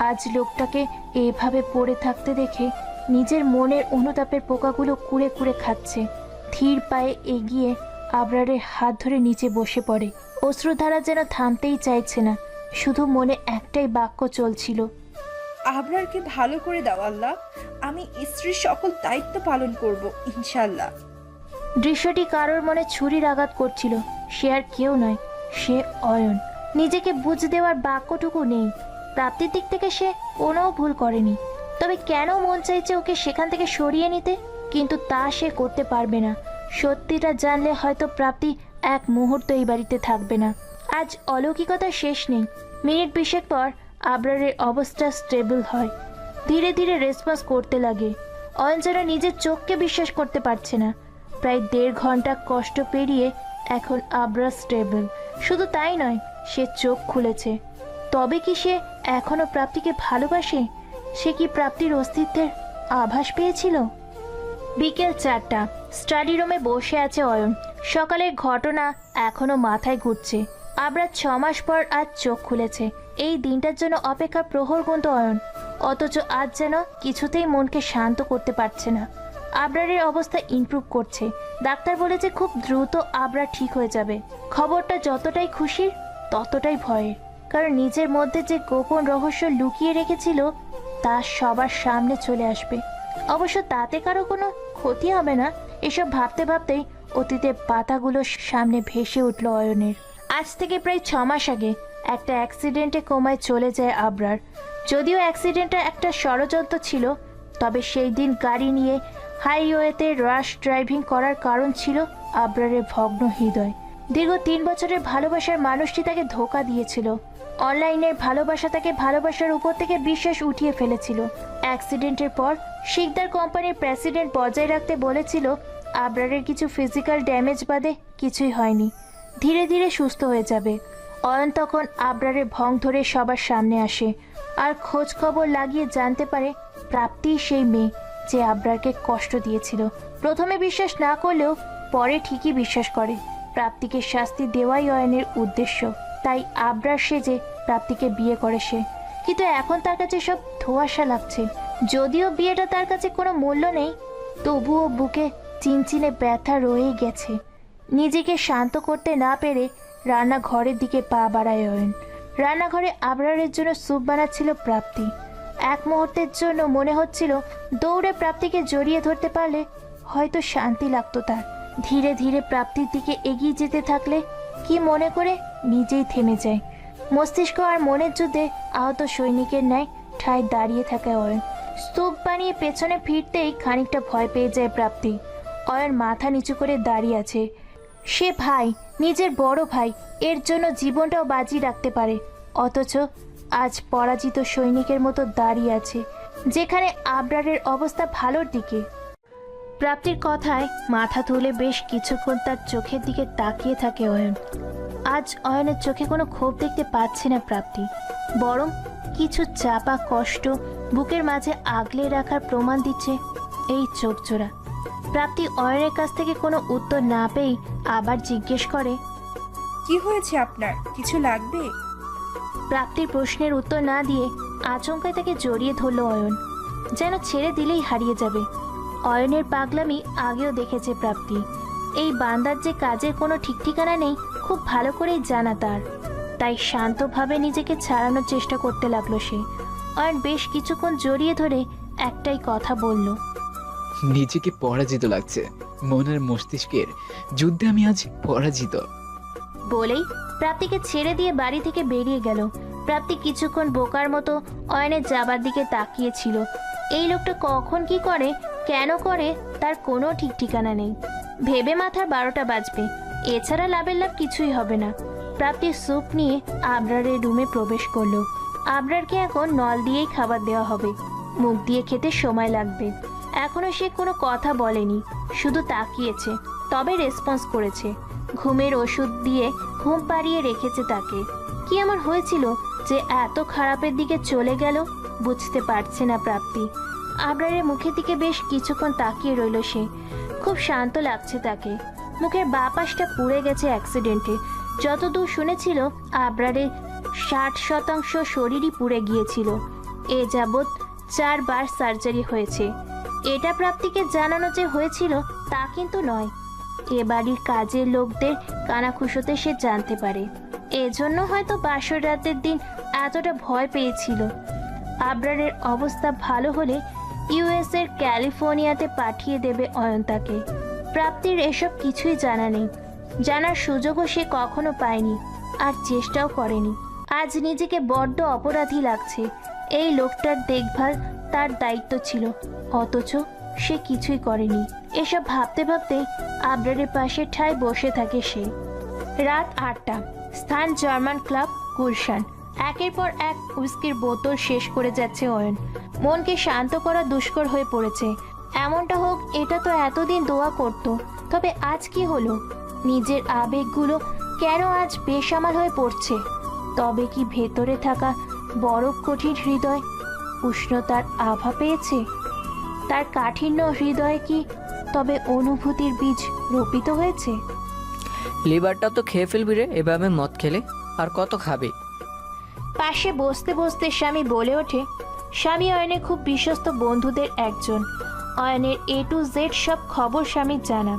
আজ লোকটাকে এভাবে পড়ে থাকতে দেখে নিজের মনের অনুতাপের পোকাগুলো কুড়ে কুড়ে খাচ্ছে। ধীর পায়ে এগিয়ে আবরারের হাত ধরে নিচে বসে পড়ে। অশ্রুধারা যেন থামতেই চাইছে না, শুধু মনে একটাই বাক্য চলছিল, আবরারকে ভালো করে দাও আল্লাহ, আমি স্ত্রীর সকল দায়িত্ব পালন করব ইনশাল্লাহ। দৃশ্যটি কারোর মনে ছুরির আঘাত করছিল। সে আর কেউ নয়, সে অয়ন। নিজেকে বুঝ দেওয়ার বাক্যটুকু নেই। প্রাপ্তির দিক থেকে সে কোনো ভুল করেনি, তবে কেন মন চাইছে ওকে সেখান থেকে সরিয়ে নিতে? কিন্তু তা সে করতে পারবে না। সত্যিটা জানলে হয়তো প্রাপ্তি এক মুহূর্ত এই বাড়িতে থাকবে না। আজ অলৌকিকতার শেষ নেই। মিনিট 20 পর আবরারের অবস্থা স্টেবল হয়, ধীরে ধীরে রেসপন্স করতে লাগে। অয়ন যেন নিজের চোখকে বিশ্বাস করতে পারছে না। প্রায় 1.5 ঘন্টা কষ্ট পেরিয়ে এখন আবরার স্টেবল। শুধু তাই নয়, সে চোখ খুলেছে। তবে কি সে এখনো প্রাপ্তিকে ভালোবাসে? সে কি প্রাপ্তির অস্তিত্বের আভাস পেয়েছিল? বিকেল 4টা, স্টাডি রুমে বসে আছে অয়ন। সকালের ঘটনা এখনো মাথায় ঘুরছে। আবরার 6 মাস পর আজ চোখ খুলেছে। এই দিনটার জন্য অপেক্ষা প্রহর গুনতো অয়ন, অথচ আজ যেন কিছুতেই মনকে শান্ত করতে পারছে না। আবরারের অবস্থা ইমপ্রুভ করছে। ডাক্তার বলেছে খুব দ্রুত আবরার ঠিক হয়ে যাবে। খবরটা যতটাই খুশির ততটাই ভয়ের, কারণ নিজের মধ্যে যে গোপন রহস্য লুকিয়ে রেখেছিল তা সবার সামনে চলে আসবে। অবশ্য তাতে কারো কোনো ক্ষতি হবে না। এসব ভাবতে ভাবতেই অতীতের পাতাগুলো সামনে ভেসে উঠল অয়নের। আজ থেকে প্রায় 6 মাস আগে একটা অ্যাক্সিডেন্টে কোমায় চলে যায় আবরার। যদিও অ্যাক্সিডেন্টটা একটা ষড়যন্ত্র ছিল, তবে সেই দিন গাড়ি নিয়ে হাইওয়েতে রাশ ড্রাইভিং করার কারণ ছিল আবরারের ভগ্ন হৃদয়। দীর্ঘ 3 বছরের ভালোবাসার মানুষটি তাকে ধোঁকা দিয়েছিল। অনলাইনের ভালোবাসা তাকে ভালোবাসার উপর থেকে বিশ্বাস উঠিয়ে ফেলেছিল। অ্যাক্সিডেন্টের পর শিকদার কোম্পানির প্রেসিডেন্ট বজায় রাখতে বলেছিল আবরারের কিছু ফিজিক্যাল ড্যামেজ বাদে কিছুই হয়নি, ধীরে ধীরে সুস্থ হয়ে যাবে। অয়ন তখন আবরারের ভং ধরে সবার সামনে আসে আর খোঁজ খবর লাগিয়ে জানতে পারে প্রাপ্তিই সেই মেয়ে যে আবরারকে কষ্ট দিয়েছিল। প্রথমে বিশ্বাস না করলেও পরে ঠিকই বিশ্বাস করে। প্রাপ্তিকে শাস্তি দেওয়াই অয়নের উদ্দেশ্য, তাই আবরার সেজে প্রাপ্তিকে বিয়ে করে সে। কিন্তু এখন তার কাছে সব ধোঁয়াশা লাগছে। যদিও বিয়েটা তার কাছে কোনো মূল্য নেই, তবুও বুকে চিনচিনে ব্যথা রয়েই গেছে। নিজেকে শান্ত করতে না পেরে রান্নাঘরের দিকে পা বাড়ায় অয়ন। রান্নাঘরে আবরারের জন্য স্যুপ বানাচ্ছিল প্রাপ্তি। এক মুহূর্তের জন্য মনে হচ্ছিল দৌড়ে প্রাপ্তিকে জড়িয়ে ধরতে পারলে হয়তো শান্তি লাগতো তার। ধীরে ধীরে প্রাপ্তির দিকে এগিয়ে যেতে থাকলে কি মনে করে নিজেই থেমে যায়। মস্তিষ্ক আর মনের যুদ্ধে আহত সৈনিকের ন্যায় ঠায় দাঁড়িয়ে থাকে অয়ন। স্তূপ বানিয়ে পেছনে ফিরতেই খানিকটা ভয় পেয়ে যায় প্রাপ্তি। অয়ন মাথা নিচু করে দাঁড়িয়ে আছে। সে ভাই, নিজের বড় ভাই, এর জন্য জীবনটাও বাজি রাখতে পারে, অথচ আজ পরাজিত সৈনিকের মতো দাঁড়িয়ে আছে, যেখানে আবরারের অবস্থা ভালোর দিকে। প্রাপ্তির কথায় মাথা তুলে বেশ কিছুক্ষণ তার চোখের দিকে তাকিয়ে থাকে অয়ন। আজ অয়নের চোখে কোনো ক্ষোভ দেখতে পাচ্ছে না প্রাপ্তি, বরং কিছু চাপা কষ্ট বুকের মাঝে আগলে রাখার প্রমাণ দিচ্ছে এই চোখ জোড়া। প্রাপ্তি অয়নের কাছ থেকে কোনো উত্তর না পেয়েই আবার জিজ্ঞেস করে, কি হয়েছে আপনার, কিছু লাগবে? প্রাপ্তির প্রশ্নের উত্তর না দিয়ে আচমকায় তাকে জড়িয়ে ধরল অয়ন, যেন ছেড়ে দিলেই হারিয়ে যাবে। অয়নের পাগলামি আগেও দেখেছে প্রাপ্তি। এই বান্দার যে কাজের কোনো ঠিক ঠিকানা নেই খুব ভালো করেই জানা তার, তাই শান্তভাবে নিজেকে ছাড়ানোর চেষ্টা করতে লাগলো সে। অয়ন বেশ কিছুক্ষণ জড়িয়ে ধরে একটাই কথা বলল, নিজেকে পরাজিত লাগছে। মন আর মস্তিষ্কের যুদ্ধে আমি আজ পরাজিত। বলেই প্রাপ্তিকে ছেড়ে দিয়ে বাড়ি থেকে বেরিয়ে গেল। প্রাপ্তি কিছুক্ষণ বোকার মতো অয়নের যাবার দিকে তাকিয়েছিল। এই লোকটা কখন কি করে, কেন করে, তার কোনো ঠিক ঠিকানা নেই। ভেবে মাথার 12টা বাজবে, এছাড়া লাভের লাভ কিছুই হবে না। প্রাপ্তি স্যুপ নিয়ে আবরারের রুমে প্রবেশ করলো। আবরারকে এখন নল দিয়েই খাবার দেওয়া হবে, মুখ দিয়ে খেতে সময় লাগবে। এখনো সে কোনো কথা বলেনি, শুধু তাকিয়েছে, তবে রেসপন্স করেছে। ঘুমের ওষুধ দিয়ে ঘুম পাড়িয়ে রেখেছে তাকে। কি এমন হয়েছিল যে এত খারাপের দিকে চলে গেল, বুঝতে পারছে না প্রাপ্তি। আবরারের মুখের দিকে বেশ কিছুক্ষণ তাকিয়ে রইল সে। খুব শান্ত লাগছে তাকে। মুখের বাঁ পাশটা পুড়ে গেছে অ্যাক্সিডেন্টে। যতদূর শুনেছিল আবরারের 60% শরীরই পুড়ে গিয়েছিল। এ যাবৎ 4 বার সার্জারি হয়েছে। এটা প্রাপ্তিকে জানানো যে হয়েছিল তা কিন্তু নয়। এ বাড়ির কাজের লোকদের কানাঘুষোতে সে জানতে পারে। এজন্য হয়তো বাসর রাতের দিন এতটা ভয় পেয়েছিল। আবরারের অবস্থা ভালো হলে ইউএস এর ক্যালিফোর্নিয়াতে পাঠিয়ে দেবে অয়ন তাকে। প্রাপ্তির এসব কিছুই জানা নেই, জানার সুযোগও সে কখনো পায়নি, আর চেষ্টাও করেনি। আজ নিজেকে বড্ড অপরাধী লাগছে। এই লোকটার দেখভাল তার দায়িত্ব ছিল, অথচ সে কিছুই করেনি। এসব ভাবতে ভাবতে আবরারের পাশে ঠায় বসে থাকে সে। রাত 8টা, স্থান জার্মান ক্লাব গুলশান। একের পর এক উইস্কির বোতল শেষ করে যাচ্ছে অয়ন। মনকে শান্ত করা দুষ্কর হয়ে পড়েছে। এমনটা হোক, এটা তো এতদিন দোয়া করত, তবে আজ কি হলো? নিজের আবেগগুলো কেন আজ বেসামাল হয়ে পড়ছে? তবে কি ভেতরে থাকা বরফ কঠিন হৃদয় উষ্ণতার আভা পেয়েছে? তার কাঠিন্য হৃদয়ে কি তবে অনুভূতির বীজ রোপিত হয়েছে? লিভারটা তো খেয়ে ফেলবি রে এভাবে মদ খেলে, আর কত খাবে? পাশে বসতে বসতে স্বামী বলে ওঠে। স্বামী অয়নের খুব বিশ্বস্ত বন্ধুদের একজন। অয়নের A to Z সব খবর স্বামীর জানা।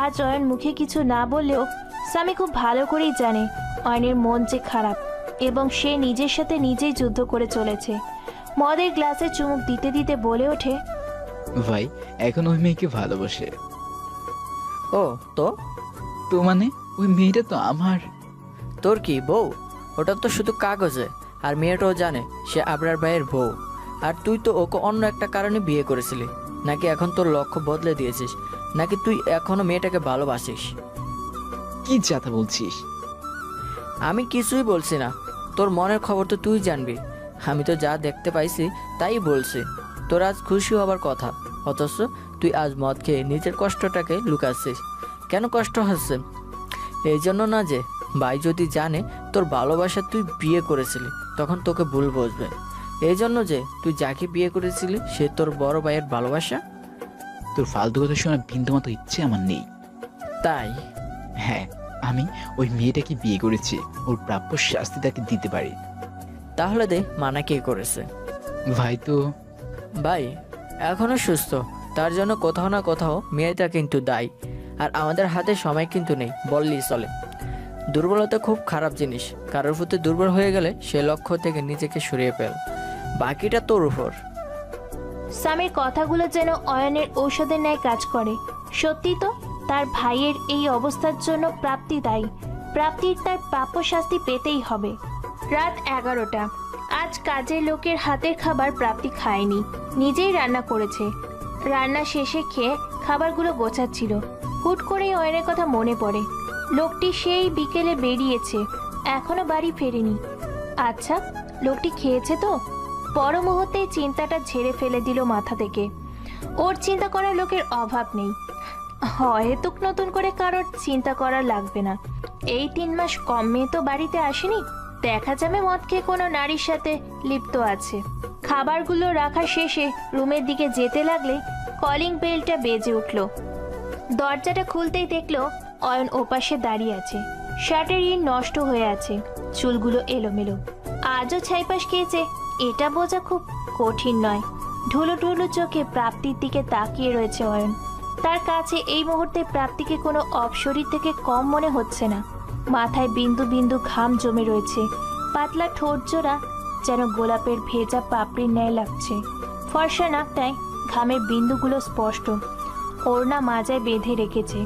আজ অয়ন মুখে কিছু না বললেও স্বামী খুব ভালো করেই জানে অয়নের মন যে খারাপ, এবং সে নিজের সাথে নিজেই যুদ্ধ করে চলেছে। মদের গ্লাসে চুমুক দিতে দিতে বলে ওঠে, ভাই এখন ওই মেয়েকে ভালোবাসে। ও তো তো মানে ওই মেয়েটা তো আমার। তোর কি বউ? ওটা তো শুধু কাগজে। আর মেয়েটাও জানে সে আবরার ভাইয়ের বউ। আর তুই তো ওকে অন্য একটা কারণে বিয়ে করেছিলি। নাকি এখন তোর লক্ষ্য বদলে দিয়েছিস? নাকি তুই এখনো মেয়েটাকে ভালোবাসিস? কি যাতা বলছিস? আমি কিছুই বলছি না, তোর মনের খবর তো তুই জানবি। আমি তো যা দেখতে পাইছি তাই বলছি। তোর আজ খুশি হবার কথা, অথচ তুই আজ মদ খেয়ে নিজের কষ্টটাকে লুকাচ্ছিস। কেন কষ্ট হচ্ছে? এই জন্য না যে ভাই যদি জানে তোর ভালোবাসা তুই বিয়ে করেছিলি তখন তোকে ভুল বুঝবে। এই জন্য যে তুই যাকে বিয়ে করেছিলি সে তোর বড় ভাইয়ের ভালোবাসা। তোর ফালতু কথা শোনার বিন্দুমাত্র ইচ্ছে আমার নেই। তাই হ্যাঁ, আমি ওই মেয়েটাকে বিয়ে করেছি, ওর প্রাপ্য শাস্তি তাকে দিতে পারি। তাহলে দে, মানা কে করেছে? ভাই তো ভাই এখনো সুস্থ, তার জন্য কোথাও না কোথাও মেয়েটা কিন্তু দায়ী। আর আমাদের হাতে সময় কিন্তু নেই বললেই চলে। দুর্বলতা খুব খারাপ জিনিস। কারোর প্রতি দুর্বল হয়ে গেলে সে লক্ষ্য থেকে নিজেকে সরিয়ে ফেল, বাকিটা তোর উপর। স্বামীর কথাগুলো যেন অয়নের ঔষধের ন্যায় কাজ করে। সত্যি তো, তার ভাইয়ের এই অবস্থার জন্য প্রাপ্তি দায়ী। প্রাপ্তির তার প্রাপ্য শাস্তি পেতেই হবে। রাত 11টা। আজ কাজের লোকের হাতের খাবার প্রাপ্তি খায়নি, নিজেই রান্না করেছে। রান্না শেষে খেয়ে খাবারগুলো গোছাচ্ছিল। হুট করেই অয়নের কথা মনে পড়ে। লোকটি সেই বিকেলে বেরিয়েছে, এখনো বাড়ি ফেরেনি। আচ্ছা, লোকটি খেয়েছে তো? পর মুহূর্তেই চিন্তাটা ঝেড়ে ফেলে দিল মাথা থেকে। ওর চিন্তা করার লোকের অভাব নেই। হয়তুক নতুন করে কারোর চিন্তা করা লাগবে না। এই 3 মাস কম মেয়ে তো বাড়িতে আসেনি, দেখা যাবে মদ খেয়ে কোনো নারীর সাথে লিপ্ত আছে। খাবারগুলো রাখা শেষে রুমের দিকে যেতে লাগলে কলিং বেলটা বেজে উঠল। দরজাটা খুলতেই দেখলো অয়ন ওপাশে দাঁড়িয়ে আছে। শার্টের ইন নষ্ট হয়ে আছে, চুলগুলো এলোমেলো। আজও ছাইপাশ খেয়েছে এটা বোঝা খুব কঠিন নয়। ঢুলো ঢুলো চোখে প্রাপ্তির দিকে তাকিয়ে রয়েছে অয়ন। তার কাছে এই মুহূর্তে প্রাপ্তিকে কোনো অপসরী থেকে কম মনে হচ্ছে না। মাথায় বিন্দু বিন্দু ঘাম জমে রয়েছে, পাতলা ঠোঁট জোড়া যেন গোলাপের ভেজা পাপড়ির ন্যায় লাগছে। ফর্সা নাকটায় ঘামের বিন্দুগুলো স্পষ্ট। ওড়না মাজায় বেঁধে রেখেছে,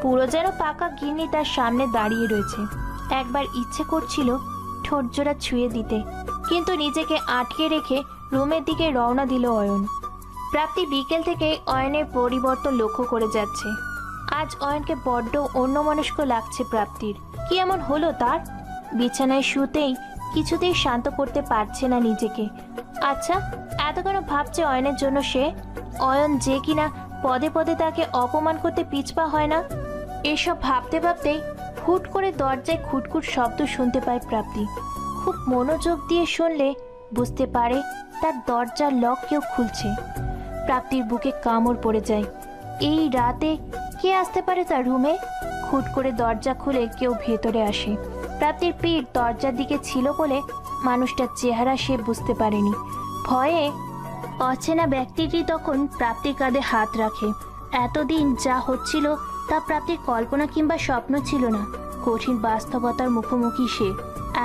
পুরো যেন পাকা গিন্নি তার সামনে দাঁড়িয়ে রয়েছে। একবার ইচ্ছে করছিল ঠোঁটজোড়া ছুঁয়ে দিতে, কিন্তু নিজেকে আটকে রেখে রুমের দিকে রওনা দিল অয়ন। প্রাপ্তি বিকেল থেকে অয়নের পরিবর্তন লক্ষ্য করে যাচ্ছে। আজ অয়নকে বড্ড অন্যমনস্ক লাগছে প্রাপ্তির। কি এমন হলো তার? বিছানায় শুতেই কিছুতেই শান্ত করতে পারছে না নিজেকে। আচ্ছা, এত কেন ভাবছে অয়নের জন্য সে? অয়ন যে কিনা পদে পদে তাকে অপমান করতে পিছপা হয় না। এসব ভাবতে ভাবতেই হুট করে দরজায় খুটখুট শব্দ শুনতে পায় প্রাপ্তি। খুব মনোযোগ দিয়ে শুনলে বুঝতে পারে তার দরজার লক কেউ খুলছে। প্রাপ্তির বুকে কামড় পড়ে যায়। এই রাতে কে আসতে পারে তার রুমে? খুট করে দরজা খুলে কেউ ভেতরে আসে। প্রাপ্তির পিঠ দরজার দিকে ছিল বলে মানুষটার চেহারা সে বুঝতে পারেনি। ভয়ে অচেনা ব্যক্তিটি তখন প্রাপ্তির কাঁধে হাত রাখে। এতদিন যা হচ্ছিল তা প্রাপ্তির কল্পনা কিংবা স্বপ্ন ছিল না, কঠিন বাস্তবতার মুখোমুখি সে।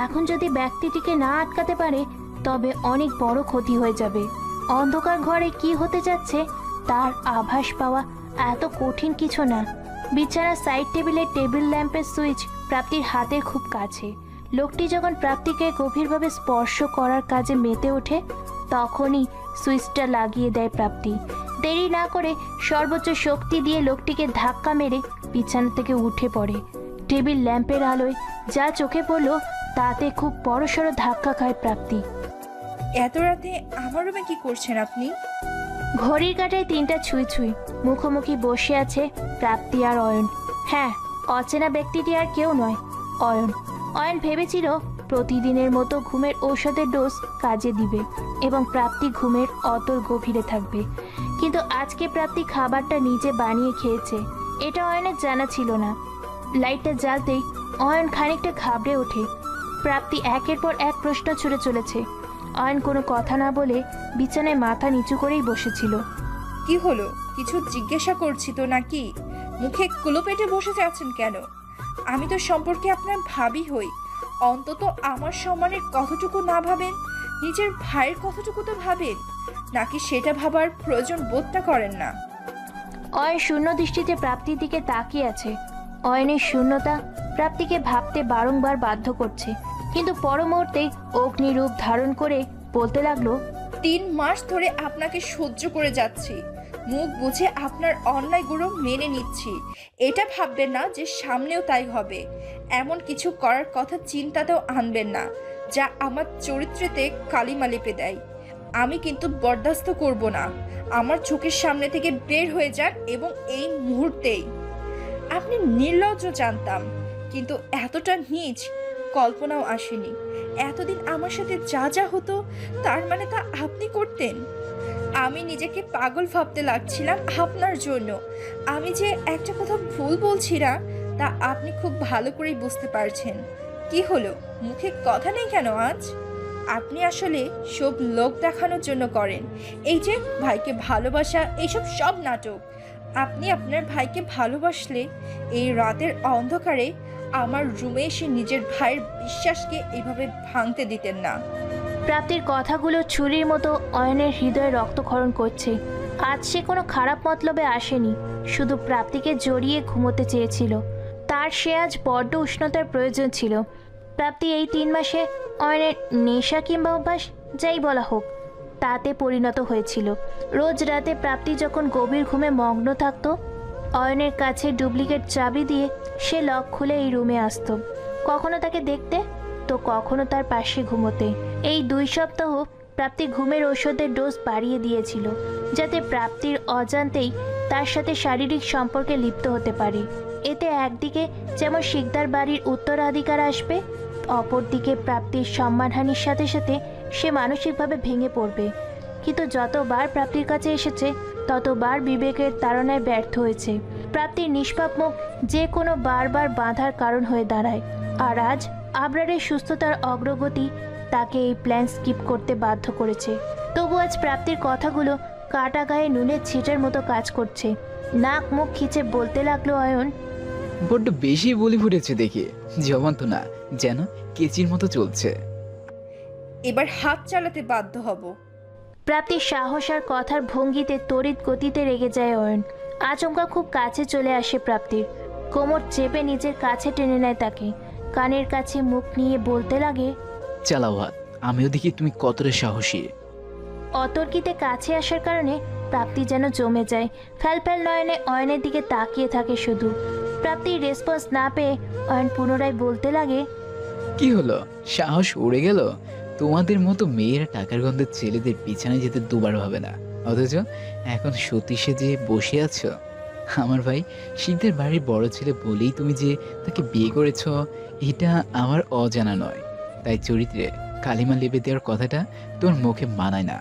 এখন যদি ব্যক্তিটিকে না আটকাতে পারে তবে অনেক বড় ক্ষতি হয়ে যাবে। অন্ধকার ঘরে কি হতে যাচ্ছে তার আভাস পাওয়া এত কঠিন কিছু না। বিছানার সাইড টেবিলে টেবিল ল্যাম্পের সুইচ প্রাপ্তির হাতের খুব কাছে। লোকটি যখন প্রাপ্তিকে গভীরভাবে স্পর্শ করার কাজে মেতে ওঠে তখনই সুইচটা লাগিয়ে দেয় প্রাপ্তি। দেরি না করে সর্বোচ্চ শক্তি দিয়ে লোকটিকে ধাক্কা মেরে বিছানা থেকে উঠে পড়ে। টেবিল ল্যাম্পের আলোয় যা চোখে পড়ল তাতে খুব বড়সড় ধাক্কা খায় প্রাপ্তি। এত রাতে আমার রুমে কি করছেন আপনি? ঘড়ির কাঁটায় 3টা ছুঁই ছুঁই। মুখোমুখি বসে আছে প্রাপ্তি আর অয়ন। হ্যাঁ, অচেনা ব্যক্তিটি আর কেউ নয়, অয়ন। অয়ন ভেবেছিল প্রতিদিনের মতো ঘুমের ঔষধের ডোজ কাজে দিবে এবং প্রাপ্তি ঘুমের অতল গভীরে থাকবে, কিন্তু আজকে প্রাপ্তি খাবারটা নিজে বানিয়ে খেয়েছে এটা অয়নের জানা ছিল না। লাইটটা জ্বালতেই অয়ন খানিকটা ঘাবড়ে ওঠে। প্রাপ্তি একের পর এক প্রশ্ন ছুড়ে চলেছে। অয়ন কোনো কথা না বলে বিছানায় মাথা নিচু করেই বসেছিল। কি হলো? কিছু জিজ্ঞাসা করছি তো নাকি? মুখে কুলো পেটে বসে যাচ্ছেন কেন? আমি তো সম্পর্কে আপনার ভাবি হই। অন্তত আমার সম্মানের কতটুকু না ভাবেন, নিজের ভাইয়ের কতটুকু তো ভাবেন, নাকি সেটা ভাবার প্রয়োজন বোধটা করেন না? অয়ন শূন্য দৃষ্টিতে প্রাপ্তির দিকে তাকিয়ে আছে। অয়নের শূন্যতা প্রাপ্তিকে ভাবতে বারংবার বাধ্য করছে, কিন্তু পর মুহূর্তেই অগ্নিরূপ ধারণ করে বলতে লাগলো, 3 মাস ধরে আপনাকে সহ্য করে যাচ্ছি, মুখ বুঝে আপনার অন্যায়গুলো মেনে নিচ্ছি। এটা ভাববেন না যে সামনেও তাই হবে। এমন কিছু করার কথা চিন্তাতেও আনবেন না যা আমার চরিত্রেতে কালিমা লেপে দেয়। আমি কিন্তু বরদাস্ত করব না। আমার চোখের সামনে থেকে বের হয়ে যান, এবং এই মুহূর্তেই। আপনি নির্লজ্জ জানতাম, কিন্তু এতটা নীচ কল্পনাও আসেনি। এতদিন আমার সাথে যা যা হতো তার মানে তা আপনি করতেন। আমি নিজেকে পাগল ভাবতে লাগছিলাম আপনার জন্য। আমি যে একটা কথা ভুল বলছি না তা আপনি খুব ভালো করেই বুঝতে পারছেন। কি হলো, মুখে কথা নেই কেন আজ? আপনি আসলে সব লোক দেখানোর জন্য করেন। এই যে ভাইকে ভালোবাসা, এইসব সব নাটক। আপনি আপনার ভাইকে ভালোবাসলে এই রাতের অন্ধকারে আমার রুমে এসে নিজের ভাইয়ের বিশ্বাসকে এইভাবে ভাঙতে দিতেন না। প্রাপ্তির কথাগুলো ছুরির মতো অয়নের হৃদয়ে রক্তক্ষরণ করছে। আজ সে কোনো খারাপ মতলবে আসেনি, শুধু প্রাপ্তিকে জড়িয়ে ঘুমোতে চেয়েছিল। তার সে আজ বড্ড উষ্ণতার প্রয়োজন ছিল। প্রাপ্তি এই 3 মাসে অয়নের নেশা কিংবা অভ্যাস যাই বলা হোক তাতে পরিণত হয়েছিল। রোজ রাতে প্রাপ্তি যখন গভীর ঘুমে মগ্ন থাকতো, অয়নের কাছে ডুপ্লিকেট চাবি দিয়ে সে লক খুলে এই রুমে আসতো, কখনো তাকে দেখতে তো কখনো তার পাশে ঘুমোতে। এই 2 সপ্তাহ প্রাপ্তি ঘুমের ঔষধের ডোজ বাড়িয়ে দিয়েছিল, যাতে প্রাপ্তির অজান্তেই তার সাথে শারীরিক সম্পর্কে লিপ্ত হতে পারে। এতে একদিকে যেমন শিকদার বাড়ির উত্তরাধিকার আসবে, অপরদিকে প্রাপ্তির সম্মানহানির সাথে সাথে সে মানসিকভাবে ভেঙে পড়বে। কিন্তু যতবার প্রাপ্তির কাছে এসেছে ততবার বিবেকের তাড়নায় ব্যর্থ হয়েছে। প্রাপ্তির নিষ্পাপ মুখ যে কোনো বারবার বাঁধার কারণ হয়ে দাঁড়ায়। আর আজ আবরারের সুস্থতার অগ্রগতি তাকে এই প্ল্যান স্কিপ করতে বাধ্য করেছে। তবু আজ প্রাপ্তির কথাগুলো কাটা গায়ে নুনের ছিটের মতো কাজ করছে। নাক মুখ খিচে বলতে লাগলো অয়ন, বড্ড বেশি বলি ফুটেছে দেখে, জবান তো না, যেন কেচির মতো চলছে। এবার হাত চালাতে বাধ্য হব। প্রাপ্তির সাহস আর কথার ভঙ্গিতে তড়িৎ গতিতে রেগে যায় অয়ন। আচমকা খুব কাছে চলে আসে প্রাপ্তির, কোমর চেপে নিজের কাছে টেনে নেয় তাকে। কানের কাছে মুখ নিয়ে বলতে লাগে, চালাও হাত, আমিও দেখি তুমি কতটা সাহসী। অতর্কিতে কাছে আসার কারণে প্রাপ্তি যেন জমে যায়। ফ্যালফ্যাল নয়নে অয়নের দিকে তাকিয়ে থাকে শুধু। প্রাপ্তির রেসপন্স না পেয়ে অয়ন পুনরায় বলতে লাগে, কি হলো, সাহস উড়ে গেল? তোমাদের মতো মেয়েরা টাকার গন্ধে ছেলেদের বিছানায় যেতে দুবার ভাবে না, অথচ এখন সতী সেজে বসে আছো। আমার ভাই শিখদের বাড়ির বড় ছেলে বলেই তুমি যে তাকে বিয়ে করেছ, এটা আমার অজানা নয়। তাই চরিত্রে কালিমা লেপে দেওয়ার কথাটা তোর মুখে মানায় না।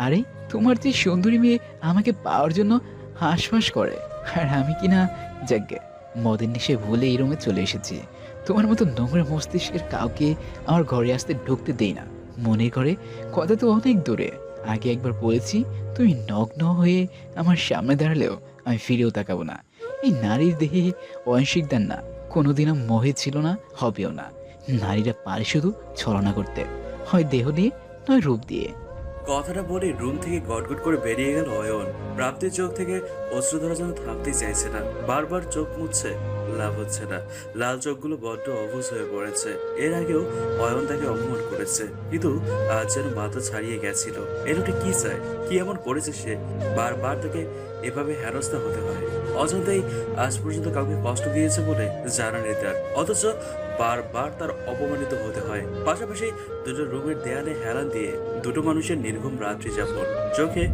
আরে তোমার যে সুন্দরী মেয়ে আমাকে পাওয়ার জন্য হাঁসফাঁস করে, আর আমি কিনা যাজ্ঞে মদের নেশে ভুলে এই রুমে চলে এসেছি। তোমার মতো নোংরা মস্তিষ্কের কাউকে আমার ঘরে আসতে ঢুকতে দেই না। মনে করে কথা তো অনেক দূরে। আগে একবার বলেছি, তুমি নগ্ন হয়ে আমার সামনে দাঁড়ালেও আমি ফিরেও তাকাবো না। এই নারীর দেহে অয়নশিকদার না, কোনোদিনও মোহে ছিল না, হবেও না। নারীরা পারে শুধু ছলনা করতে, হয় দেহ দিয়ে নয় রূপ দিয়ে। কথাটা বলে রুম থেকে গটগট করে বেরিয়ে গেল অয়ন। প্রাপ্তির চোখ থেকে অশ্রু ধরা যেন থামতেই চাইছে না। বারবার চোখ মুছছে, লাভ হচ্ছে না। লাল চোখগুলো বড্ড অবুঝ হয়ে পড়েছে। এর আগেও অয়ন তাকে অপমান করেছে, কিন্তু আজ যেন মাথা ছাড়িয়ে গেছিল। এলোটা কি চায়, কি এমন করেছে সে? বারবার তাকে এভাবে হেনস্থা হতে হয়। অজান্তেই আজ পর্যন্ত কাউকে কষ্ট দিয়েছে বলে জানা নেই তার, অথচ বারবার তার অপমানিত হতে হয়। পাশাপাশি দুটো রুমের দেয়ালে হেলান দিয়ে দুটো মানুষের নির্ঘুম রাত্রি যাপন, চোখে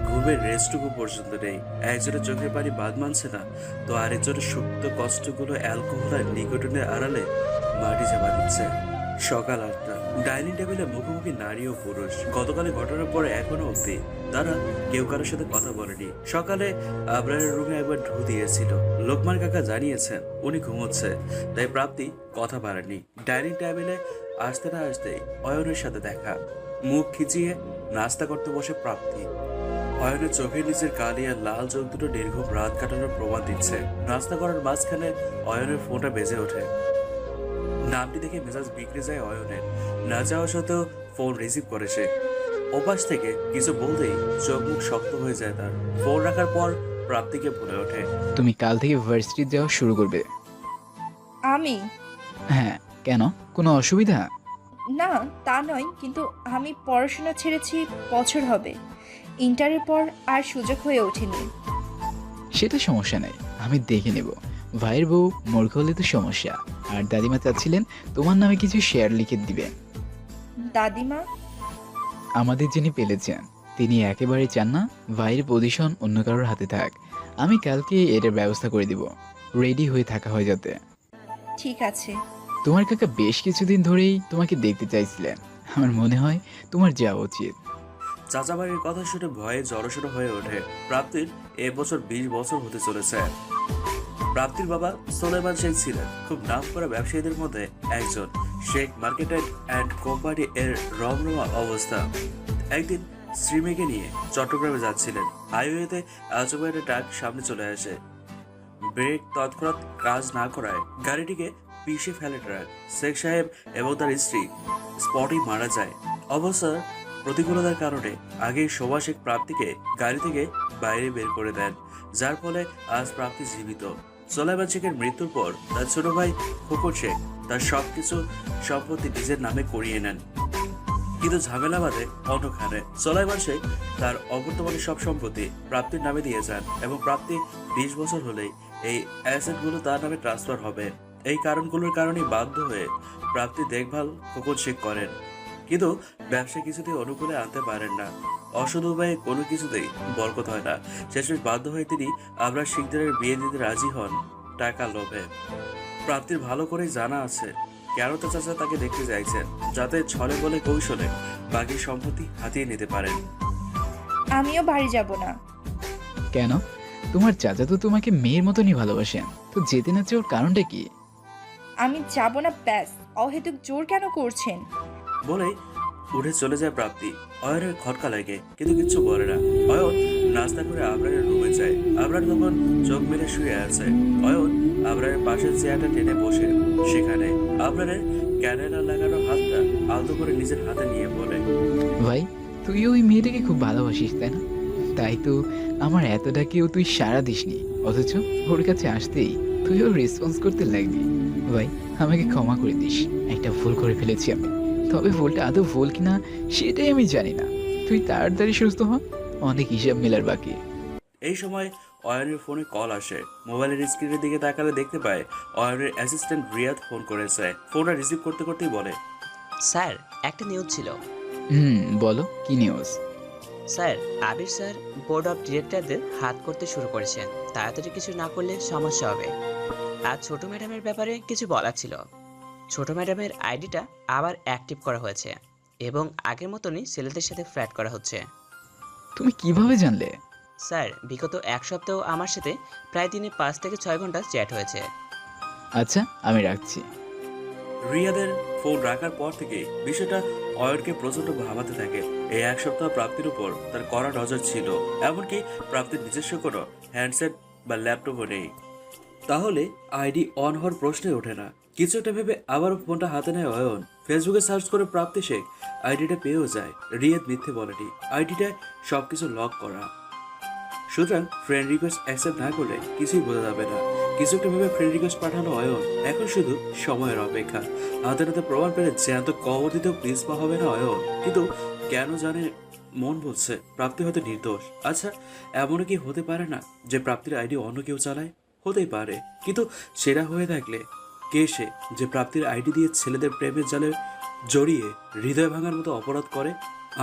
ঘুমের রেস্টটুকু পর্যন্ত নেই। একজনের চোখের পানি বাদ মানছে না, তো আরেকজনের সুপ্ত কষ্টগুলো অ্যালকোহল আর নিকোটিনের আড়ালে মাটি চাপা দিচ্ছে। সকাল 8টা, ডাইনিং টেবিলে মুখোমুখি নারী ও পুরুষ। গতকালের ঘটনার পরে এখনো অব্দি তারা কেউ কারোর সাথে কথা বলেনি। সকালে আবরারের রুমে একবার ঢু দিয়েছিল। লোকমান কাকা জানিয়েছেন উনি ঘুমোচ্ছে, তাই প্রাপ্তি কথা বাড়েনি। ডাইনিং টেবিলে আসতে না আসতেই অয়নের সাথে দেখা। মুখ খিচিয়ে নাস্তা করতে বসে প্রাপ্তি। অয়নের চোখের নিচের কালি আর লাল চোখ দুটো নির্ঘুম রাত কাটানোর প্রমাণ দিচ্ছে। নাস্তা করার মাঝখানে অয়নের ফোনটা বেজে ওঠে। নামটি দেখে মেজাজ বিগড়ে যায় অয়নের। না যাওয়া সত্ত্বেও ফোন রিসিভ করেছে। ওপাশ থেকে কিছু বলতেই চোখ মুখ শক্ত হয়ে যায় তার। ফোন রাখার পর প্রাপ্তিকে বলে ওঠে, তুমি কাল থেকে ভার্সিটি যাওয়া শুরু করবে। আমি? হ্যাঁ, কেন, কোনো অসুবিধা? না তা নয়, কিন্তু আমি পড়াশোনা ছেড়েছি বছর হবে। ইন্টারের পর আর সুযোগ হয়ে ওঠেনি। সেটা সমস্যা নেই, আমি দেখে নেব। ভাইয়ের বউ মূর্খ হলে তো সমস্যা। আর দাদিমা চাচ্ছিলেন তোমার নামে কিছু শেয়ার লিখে দিবেন। দাদিমা? আমাদের যিনি পেলেছেন তিনি একেবারে চান না ভাইয়ের পজিশন অন্য কারোর হাতে থাক। আমি কালকে এটার ব্যবস্থা করে দিব, রেডি হয়ে থাকা হয় যাতে। ঠিক আছে। তোমার কাকা বেশ কিছুদিন ধরেই তোমাকে দেখতে চাইছিলেন। আমার মনে হয় তোমার যাওয়া উচিত। চাচাবাড়ির কথা শুনে ভয়ে জড়সড় হয়ে ওঠে। প্রাপ্তির এবছর 20 বছর হতে চলেছে। প্রাপ্তির বাবা সোলেমান শেখ ছিলেন খুব নামকরা ব্যবসায়ীদের মধ্যে একজন। শেখ মার্কেটেড অ্যান্ড কোম্পানি এর রমরমা অবস্থা। একদিন শ্রীমেকে নিয়ে চট্টগ্রামে যাচ্ছিলেন। হাইওয়েতে আচমকা একটা ট্রাক সামনে চলে আসে। ব্রেক তৎক্ষণাৎ কাজ না করায় গাড়িটিকে পিষে ফেলে ট্রাক। শেখ সাহেব এবং তার স্ত্রী স্পটেই মারা যায়। অবস্থার প্রতিকূলতার কারণে আগেই শোভা শেখ প্রাপ্তিকে গাড়ি থেকে বাইরে বের করে দেন, যার ফলে আজ প্রাপ্তি জীবিত। সোলাইমান শেখের মৃত্যুর পর তার ছোট ভাই খোকন শেখ তার সবকিছু সম্পত্তি নিজের নামে করিয়ে নেন, কিন্তু ঝামেলা বাঁধে অন্যখানে। সোলাইমান শেখ তার অবর্তমানে সব সম্পত্তি প্রাপ্তির নামে দিয়ে যান এবং প্রাপ্তি 20 বছর হলেই এই অ্যাসেটগুলো তার নামে ট্রান্সফার হবে। এই কারণগুলোর কারণে বাধ্য হয়ে প্রাপ্তি দেখভাল খোকন শেখ করেন, কিন্তু ব্যবসা কিছুতেই অনুকূলে আনতে পারেন না। অসৎ উপায়ে কোনো কিছুতেই বরকত হয় না। শেষমেশ বাধ্য হয়ে তিনি আমরা শিকদারের বিয়ে দিতে রাজি হন টাকা লোভে। প্রাপ্তির ভালো করে জানা আছে কেন তো চাচা তাকে দেখতে চাইছেন, যাতে ছলে বলে কৌশলে বাকি সম্পত্তি হাতিয়ে নিতে পারেন। আমিও বাড়ি যাব না। কেন? তোমার চাচা তো তোমাকে মেয়ের মতনই ভালোবাসেন, তো যেতে না চাওয়ার কারণটা কি? আমি যাব না ব্যাস। অহেতুক জোর কেন করছেন? বলে উঠে চলে যায় প্রাপ্তি। অয়নের খটকা লাগে, কিন্তু কিচ্ছু বলে না। অয়ন নাস্তা করে আবরারের রুমে যায়। আবরার তখন চোখ মেলে শুয়ে আছে। অয়ন আবরারের পাশের চেয়ারটা টেনে বসে। সেখানে আবরারের ক্যানেলা লাগানো হাতটা আলতো করে নিজের হাতে নিয়ে বলে, ভাই তুই ওই মেয়েটাকে খুব ভালোবাসিস তাই না? তাই তো আমার এত ডাকেও তুই সাড়া দিসনি, অথচ ওর কাছে আসতেই তুইও রেসপন্স করতে লাগলি। ভাই আমাকে ক্ষমা করে দিস, একটা ভুল করে ফেলেছি আমি। তবে ভুলটা আদৌ ভুল কিনা সেটাই আমি জানি না। তুই তাড়াতাড়ি সুস্থ হ, অনেক হিসাব মেলার বাকি। এই সময় অয়নের ফোনে কল আসে। মোবাইলের স্ক্রিনের দিকে তাকালে দেখতে পায় অয়নের অ্যাসিস্ট্যান্ট রিয়াদ ফোন করেছে। ফোনটা রিসিভ করতে করতেই বলে, স্যার একটা নিউজ ছিল। বলো কি news? Sir Abir sir board of ডিরেক্টরদের হাত করতে শুরু করেছেন। তাড়াতাড়ি কিছু না করলে সমস্যা হবে। আর ছোট ম্যাডামের ব্যাপারে কিছু বলার ছিল। ছোট ম্যাডামের আইডিটা আবার অ্যাক্টিভ করা হয়েছে এবং আগের মতনই ছেলেদের সাথে ফ্ল্যাট করা হচ্ছে। তুমি কিভাবে জানলে? স্যার বিগত এক সপ্তাহ আমার সাথে প্রায় দিনে 5 থেকে 6 ঘন্টা চ্যাট হয়েছে। আচ্ছা আমি রাখছি। রিয়াদের ফোন রাখার পর থেকে বিষয়টা অয়নকে প্রচন্ড ভাবাতে থাকে। এই এক সপ্তাহ প্রাপ্তির উপর তার কড়া নজর ছিল। এমনকি প্রাপ্তির নিজস্ব কোনো হ্যান্ডসেট বা ল্যাপটপও নেই। তাহলে আইডি অন হওয়ার প্রশ্নই ওঠে না। কিছু একটা ভেবে আবারও ফোনটা হাতে নেয় অয়ন। ফেসবুকে সার্চ করে প্রাপ্তি শেখ আইডিটা পেয়েও যায়। রিয়াদ মিথ্যে বলেনি, আইডিটায় সবকিছু লক করা। সুতরাং ফ্রেন্ড রিকোয়েস্ট অ্যাকসেপ্ট না করলে কিছুই বোঝা যাবে না। কিছু একটা ভেবে ফ্রেন্ড রিকোয়েস্ট পাঠানো অয়ন। এখন শুধু সময়ের অপেক্ষা। হাতে হাতে প্রমাণ পেলে জ্যান্ত কবর দিতেও পিছপা হবে না অয়ন। কিন্তু কেন জানে মন বলছে প্রাপ্তি হয়তো নির্দোষ। আচ্ছা এমনও কি হতে পারে না যে প্রাপ্তির আইডি অন্য কেউ চালায়? হতেই পারে, কিন্তু সেরা হয়ে থাকলে কে সে যে প্রাপ্তির আইডি দিয়ে ছেলেদের প্রেমের জালে জড়িয়ে হৃদয় ভাঙার মতো অপরাধ করে?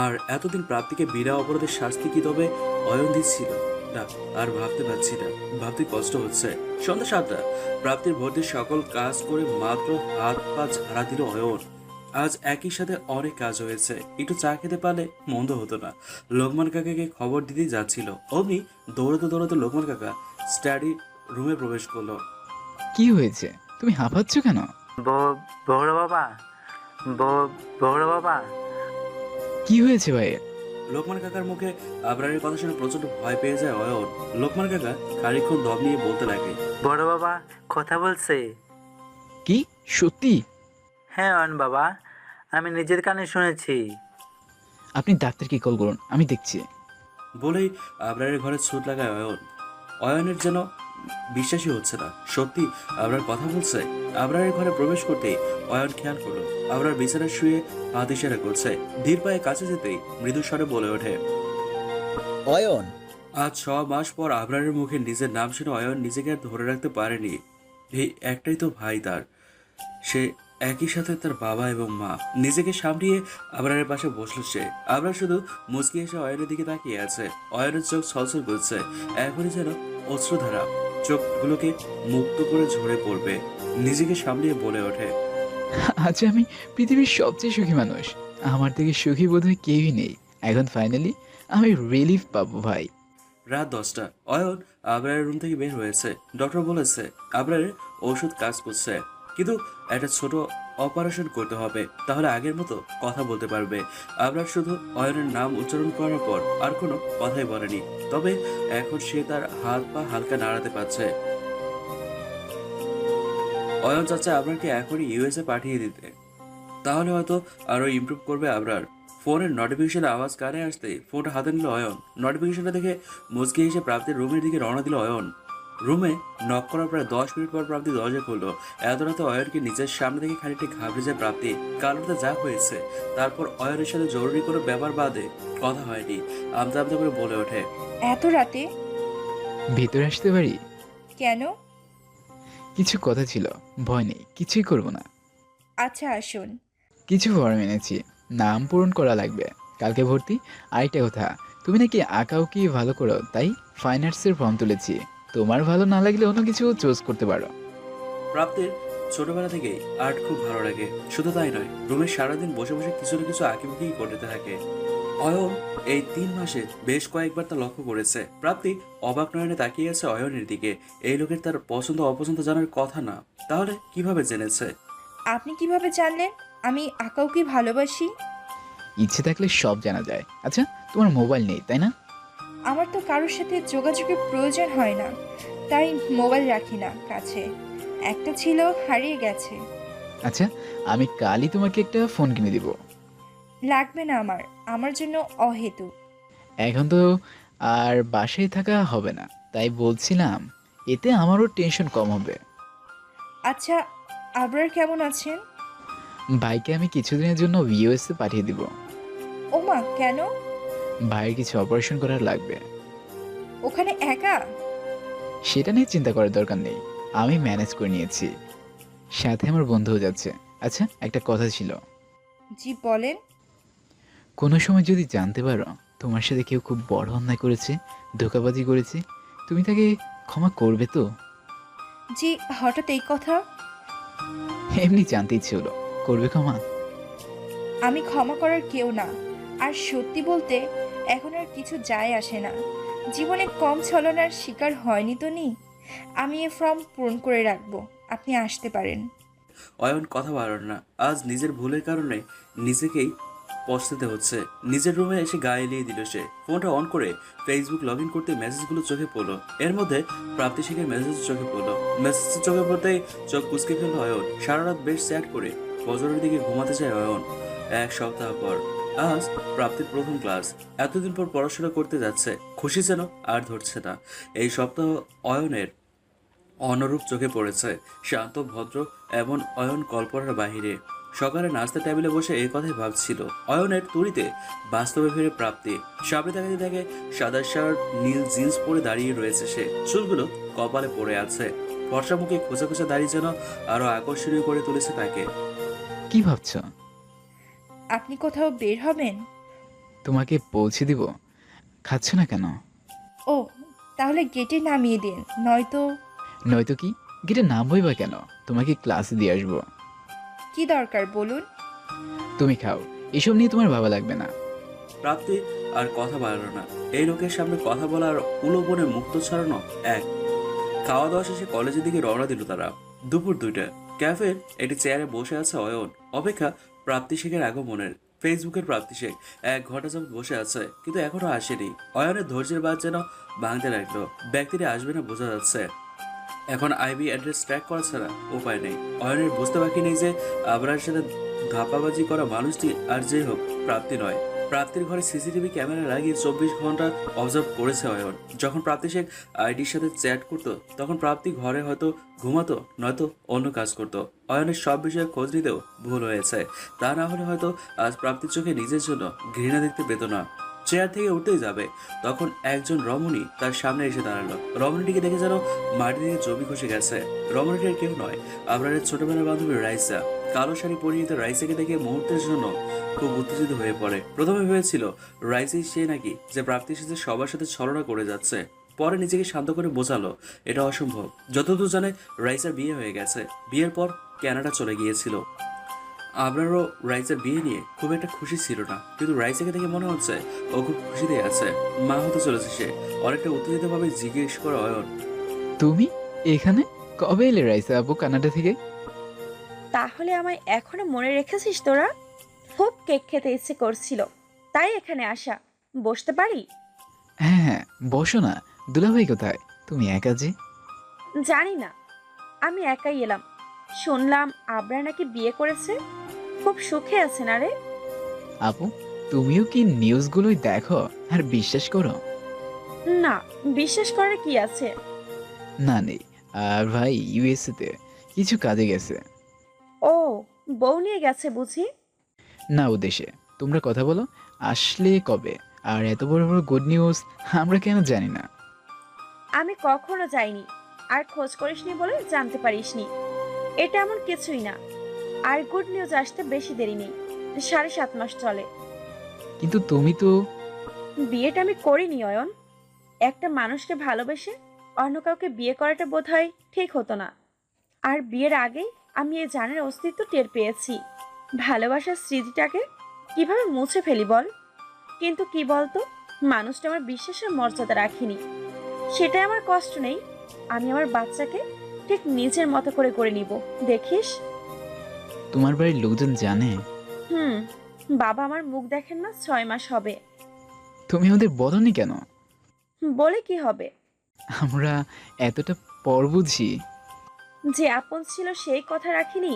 আর এতদিন প্রাপ্তিকে বিনা অপরাধের শাস্তি কি তবে অয়ন দিচ্ছিল? না, আর ভাবতে পারছি না, ভাবতে কষ্ট হচ্ছে। সন্ধ্যা 7টা, প্রাপ্তির ভর্তির সকল কাজ করে মাত্র হাত পা ঝাড়া দিল অয়ন। আজ একই সাথে অনেক কাজ হয়েছে, একটু চা খেতে পারলে মন্দ হতো না। লোকমান কাকাকে খবর দিতেই যাচ্ছিল, অমনি দৌড়াতে দৌড়াতে লোকমান কাকা স্টাডি রুমে প্রবেশ করলো। কি হয়েছে, তুমি হাঁপাচ্ছ কেন? বড় বাবা, বড় বাবা। কি হয়েছে ভাই? লোকমান কাকার মুখে আবরারের কথা শুনে প্রচন্ড ভয় পেয়ে যায় অয়ন। লোকমান কাকা খানিকক্ষণ দম নিয়ে বলতে লাগে, বড় বাবা কথা বলছে। কি সত্যি? হ্যাঁ অয়ন বাবা, আমি নিজের কানে শুনেছি। আপনি ডাক্তারকে কল করুন, আমি দেখছি। বলেই আবরারের ঘরে ছুট লাগায় অয়ন। অয়নের যেন বিশ্বাসই হচ্ছে না, সত্যি আবরার কথা বলছে। আবরারের ঘরে প্রবেশ করতেই অয়ন খেয়াল করলো আবরার বিছানায় শুয়ে হাত ইশারা করছে। ধীর পায়ে কাছে যেতেই মৃদু স্বরে বলে ওঠে, অয়ন। আজ 6 মাস পর আবরারের মুখে নিজের নাম শুনে অয়ন নিজেকে আর ধরে রাখতে পারেনি। এই একটাই তো ভাই তার, সে একই সাথে তার বাবা এবং মা। নিজেকে সামলিয়ে আবরারের পাশে বসলো সে। আবরার শুধু মুচকি এসে অয়নের দিকে তাকিয়ে আছে। অয়নের চোখ ছলছল করছে, এখনই যেন অশ্রুধারা চোখগুলোকে মুক্ত করে ঝরে পড়বে। নিজেকে সামলিয়ে বলে ওঠে, আজ আমি পৃথিবীর সবচেয়ে সুখী মানুষ। আমার থেকে সুখী বোধহয় কেউই নেই। এখন ফাইনালি আমি রিলিফ পাবো ভাই। রাত 10টা। অয়ন আবরারের রুম থেকে বের হয়েছে। ডক্টর বলেছে আবরারের ওষুধ কাজ করছে, কিন্তু একটা ছোট অপারেশন করতে হবে, তাহলে আগের মতো কথা বলতে পারবে। আবরার শুধু অয়নের নাম উচ্চারণ করার পর আর কোনো কথাই বলেনি। তবে এখন সে তার হাত পা হালকা নাড়াতে পারছে। অয়ন চাচ্ছে আবরারকে এখনই ইউএসএ পাঠিয়ে দিতে, তাহলে হয়তো আরো ইমপ্রুভ করবে আবরার। ফোনের নোটিফিকেশনের আওয়াজ কানে আসতেই ফোনটা হাতে নিল অয়ন। নোটিফিকেশনটা দেখে মুচকি এসে প্রাপ্তির রুমের দিকে রওনা দিল অয়ন। রুমে নক করার প্রায় 10 মিনিট পর প্রাপ্তি দরজা খুললো। এত রাতে অয়নকে নিজের সামনে থেকে খানিকটা ঘাবড়ে যায় প্রাপ্তি। কারণটা যা হয়েছে তারপর অয়নের সাথে জরুরি কোনো ব্যাপার বাদে কথা হয়নি। আমতা আমতা করে বলে ওঠে, এত রাতে? ভেতরে আসতে পারি? কেন? কিছু কথা ছিল, ভয় নেই, কিছুই করব না। আচ্ছা আসুন। কিছু ফর্ম এনেছি, নাম পূরণ করা লাগবে। কালকে ভর্তি। আরেকটা কথা, তুমি নাকি আঁকাউকি ভালো করো, তাই ফাইন আর্টসের ফর্ম তুলেছি। তোমার ভালো না লাগলে অন্য কিছু চুজ করতে পারো। প্রাপ্তির ছোটবেলা থেকেই আর্ট খুব ভালো লাগে। শুধু তাই নয়, রুমে সারাদিন বসে বসে কিছু না কিছু আঁকিবুকি করতে থাকে। অয়ন এই 3 মাসে বেশ কয়েকবার তা লক্ষ্য করেছে। প্রাপ্তি অবাক নয়নে তাকিয়ে আছে অয়নের দিকে। এই লোকের তার পছন্দ অপছন্দ জানার কথা না, তাহলে কিভাবে জেনেছে? আপনি কিভাবে জানলেন আমি আঁকাউকি ভালোবাসি? ইচ্ছে থাকলে সব জানা যায়। আচ্ছা তোমার মোবাইল নেই তাই না? আমার তো কারোর সাথে যোগাযোগের প্রয়োজন হয় না, তাই মোবাইল রাখি না কাছে। একটা ছিল, হারিয়ে গেছে। আচ্ছা আমি কালই তোমাকে একটা ফোন কিনে দিব। লাগবে না আমার, আমার জন্য অহেতুক। এখন তো আর বাসায় থাকা হবে না, তাই বলছিলাম এতে আমারও টেনশন কম হবে। আচ্ছা, আবরার কেমন আছেন? ভাইকে আমি কিছুদিনের জন্য ইউএসএ পাঠিয়ে দিব। ওমা, কেন? ভাইয়ের কিছু অপারেশন করার লাগবে। ওখানে একা? সেটা নিয়ে চিন্তা করার দরকার নেই, আমি ম্যানেজ করে নিয়েছি। সাথে আমার বন্ধুও যাচ্ছে। আচ্ছা, একটা কথা ছিল, জি বলেন। কোনো সময় যদি জানতে পারো তোমার সাথে কেউ খুব বড় অন্যায় করেছে, ধোঁকাবাজি করেছে, তুমি তাকে ক্ষমা করবে তো? জি, হঠাৎ এই কথা? এমনি জানতে ইচ্ছে হলো, করবে ক্ষমা? আমি ক্ষমা করার কেউ না। আর সত্যি বলতে এখন আর কিছু যায় আসে না। জীবনে কম ছলনার শিকার হয়নি তো নি। আমি এ ফর্ম পূরণ করে রাখবো, আপনি আসতে পারেন। অয়ন কথা বাড়াল না। আজ নিজের ভুলের কারণে নিজেকেই পস্তাতে হচ্ছে। নিজের রুমে এসে গায়ে এলিয়ে দিল সে। ফোনটা অন করে ফেসবুক লগ ইন করতে মেসেজগুলো চোখে পড়লো। এর মধ্যে প্রাপ্তি শেখের মেসেজ চোখে পড়লো। মেসেজ চোখে পড়তেই চোখ কুচকে ফেললো অয়ন। সারা রাত বেশ চ্যাট করে ফজরের দিকে ঘুমাতে যায় অয়ন। এক সপ্তাহ পর আজ প্রাপ্তির প্রথম ক্লাস। এতদিন পর পড়াশোনা করতে যাচ্ছে, খুশি যেন আর ধরছে না। এই সপ্তাহ অয়নের অনরূপ চোখে পড়েছে। শান্ত, ভদ্র, এমন অয়ন কল্পনার বাহিরে। সকালে নাস্তা টেবিলে বসে এই কথাই ভাবছিল। অয়নের তুড়িতে বাস্তবে ফিরে প্রাপ্তি। সামনে তাকাতে দেখে সাদা শার্ট, নীল জিন্স পরে দাঁড়িয়ে রয়েছে সে। চুলগুলো কপালে পড়ে আছে। ফর্সা মুখে খোঁচা খোঁচা দাড়ি যেন আরো আকর্ষণীয় করে তুলেছে তাকে। কি ভাবছো? আপনি কোথাও বের হবেন? তোমাকে পৌঁছে দিব। খাচ্ছ না কেন? ও, তাহলে গেটে নামিয়ে দিন, নয়তো। নয়তো কি? গেটে নামবই বা কেন? তোমাকে ক্লাসে দিয়ে আসবো। কি দরকার বলুন? তুমি খাও, এসব নিয়ে তোমার ভাবা লাগবে না। প্রাপ্তি আর কথা বাড়ালো না। এই লোকের সামনে কথা বলা আর উলোবনে মুক্ত ছড়ানো এক। খাওয়া দাওয়া শেষে কলেজের দিকে রওনা দিল তারা। দুপুর 2টা। ক্যাফের একটি চেয়ারে বসে আছে অয়ন। অপেক্ষা প্রাপ্তি শেখের আগমনের। ফেসবুকের প্রাপ্তি শেখ 1 ঘন্টা যাবত বসে আছে, কিন্তু এখনো আসেনি। অয়নের ধৈর্যের বাঁধ যেন ভাঙতে লাগলো। ব্যক্তিটি আসবে না বোঝা যাচ্ছে। এখন আইবি অ্যাড্রেস ট্র্যাক করা ছাড়া উপায় নেই। অয়নের বুঝতে বাকি নেই যে আবরার সাথে ধাপাবাজি করা মানুষটি আর যে হোক প্রাপ্তি নয়। প্রাপ্তির ঘরে সিসিটিভি ক্যামেরা লাগিয়ে 24 ঘন্টা অবজার্ভ করেছে অয়ন। যখন প্রাপ্তি শেখ আইডির সাথে চ্যাট করতো তখন প্রাপ্তি ঘরে হয়তো ঘুমাতো, নয়তো অন্য কাজ করতো। অয়নের সব বিষয়ে খোঁজ নিতেও ভুল হয়েছে। তা না হলে হয়তো আজ প্রাপ্তির চোখে নিজের জন্য ঘৃণা দেখতে পেত না। চেয়ার থেকে উঠতেই যাবে, তখন একজন রমণী তার সামনে এসে দাঁড়ালো। রমণীটিকে দেখে যেন মাটি থেকে জমি খসে গেছে। রমণীটির কেউ নয়, আবরারের ছোটবেলার বান্ধবী রাইসা। কালো শাড়ি পরিহিত রাইসাকে দেখে মুহূর্তের জন্য খুব উত্তেজিত হয়ে পড়ে। প্রথমে ভেবেছিল রাইসাই সে নাকি যে প্রাপ্তির সাথে সবার সাথে ছলনা করে যাচ্ছে। পরে নিজেকে শান্ত করে বোঝালো এটা অসম্ভব। যতদূর জানে রাইসার বিয়ে হয়ে গেছে। বিয়ের পর কানাডা চলে গিয়েছিল। আবরারও রাইসার বিয়ে নিয়ে খুব একটা খুশি ছিল না, কিন্তু রাইসাকে দেখে মনে হচ্ছে ও খুব খুশিতে আছে। মা হতে চলেছে সে। অনেকটা উত্তেজিতভাবে জিজ্ঞেস করে অয়ন, তুমি এখানে কবে এলে রাইসা আপু কানাডা থেকে? তাহলে আমায় এখনো মনে রেখেছিস তোরা? খুব কেক খেতে ইচ্ছে করছিল, তাই এখানে আসা। বসতে পারি? হ্যাঁ হ্যাঁ, বসো না। দুলাভাই কোথায়? তুমি একা যে? জানি না, আমি একাই এলাম। শুনলাম আবরা নাকি বিয়ে করেছে, খুব সুখে আছে না রে? আপু, তুমিও কি নিউজগুলোই দেখো আর বিশ্বাস করো? না, বিশ্বাস করার কি আছে? না নেই। আর ভাই ইউএসএ তে কিছু কাজে গেছে। ও, বউ নিয়ে গেছে বুঝি? না, ও দেশে। তোমরা কথা বলো, আসলে কবে? আর এত বড় বড় গুড নিউজ আমরা কেন জানি না? আমি কখনো যাইনি, আর খোঁজ করিসনি বলে জানতে পারিসনি। এটা এমন কিছুই না। আর গুড নিউজ আসতে বেশি দেরি নেই, 7.5 মাস চলে। কিন্তু তুমি তো। বিয়েটা আমি করিনি অয়ন। একটা মানুষকে ভালোবেসে অন্য কাউকে বিয়ে করাটা বোধহয় ঠিক হতো না। আর বিয়ের আগেই আমি এই জানের অস্তিত্ব টের পেয়েছি। ভালোবাসার স্মৃতিটাকে কিভাবে মুছে ফেলি বল? কিন্তু কি বলতো, মানুষটা আমার বিশ্বাসের মর্যাদা রাখিনি। সেটাই আমার কষ্ট নেই। আমি আমার বাচ্চাকে ঠিক নিজের মতো করে গড়ে নিব, দেখিস। তোমার বাড়ির লোকজন জানে? হুম, বাবা আমার মুখ দেখেন না 6 মাস হবে। তুমি ওদের বলনি কেন? বলে কি হবে? আমরা এতটা পর বুঝি। যে আপন ছিল সেই কথা রাখিনি,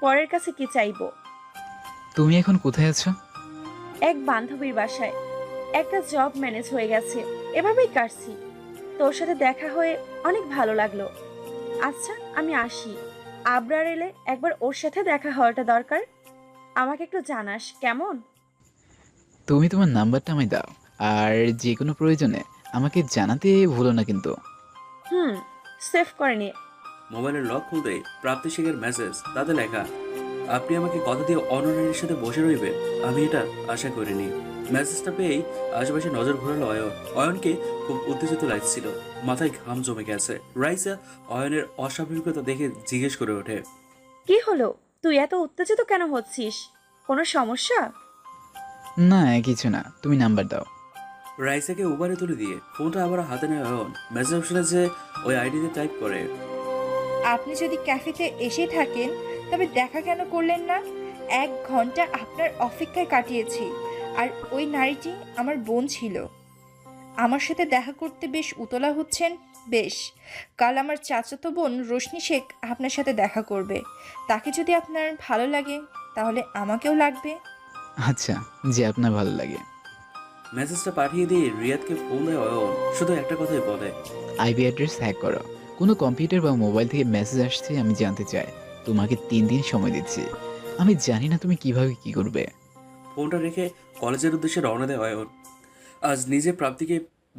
পরের কাছে কি চাইবো? তুমি এখন কোথায় আছো? এক বান্ধবীর বাসায়। একটা জব ম্যানেজ হয়ে গেছে, এভাবেই কাটছি। তোর সাথে দেখা হয়ে অনেক ভালো লাগলো। আচ্ছা, আমি আসি। আবরার এলে একবার ওর সাথে দেখা হওয়াটা দরকার। আমাকে একটু জানাস কেমন? তুমি তোমার নাম্বারটা আমায় দাও, আর যে কোনো প্রয়োজনে আমাকে জানাতে ভুলো না কিন্তু। হুম, সেভ করে নে। মোবাইলের লক খুলতে প্রাপ্তি শেখের মেসেজ, তাতে লেখা, আপনি আমাকে কথা দিয়ে অন্য নারীর সাথে বসে রইবেন, আমি এটা আশা করিনি। মেসেজটা পেয়েই আশেপাশে নজর ঘোরালো অয়ন। অয়নকে খুব উত্তেজিত লাগছিল, মাথায় ঘাম জমে গেছে। রাইসা অয়নের অস্বাভাবিকতা দেখে জিজ্ঞেস করে ওঠে, কি হলো, তুই এত উত্তেজিত কেন হচ্ছিস? কোনো সমস্যা? না কিছু না, তুমি নাম্বার দাও। রাইসাকে উবারে তুলে দিয়ে ফোনটা আবার হাতে নেয় অয়ন। মেসেজ অপশনে যে ওই আইডিতে টাইপ করে, আপনি যদি ক্যাফেতে এসে থাকেন তবে দেখা কেন করলেন না? 1 ঘন্টা আপনার অপেক্ষায় কাটিয়েছি, আর ওই নারীটি আমার বোন ছিল। আমার সাথে দেখা করতে বেশ উতলা হচ্ছেন। বেশ, কাল আমার চাচাতো বোন রোশনি শেখ আপনার সাথে দেখা করবে। তাকে যদি আপনার ভালো লাগে তাহলে আমাকেও লাগবে। আচ্ছা, যে আপনার ভালো লাগে। মেসেজটা পাঠিয়ে দিয়ে রিয়াদকে ফোন দেয় অয়ন। শুধু একটা কথাই বলে, আইপি অ্যাড্রেস হ্যাক করো। কোনো কম্পিউটার বা মোবাইল থেকে মেসেজ আসছে আমি জানতে চাই। তোমাকে 3 দিন সময় দিচ্ছি। আমি জানি না তুমি কিভাবে কি করবে। ফোনটা রেখে কলেজের উদ্দেশ্যে রওনা দেয় অয়ন। আজ নিজে প্রাপ্তিকে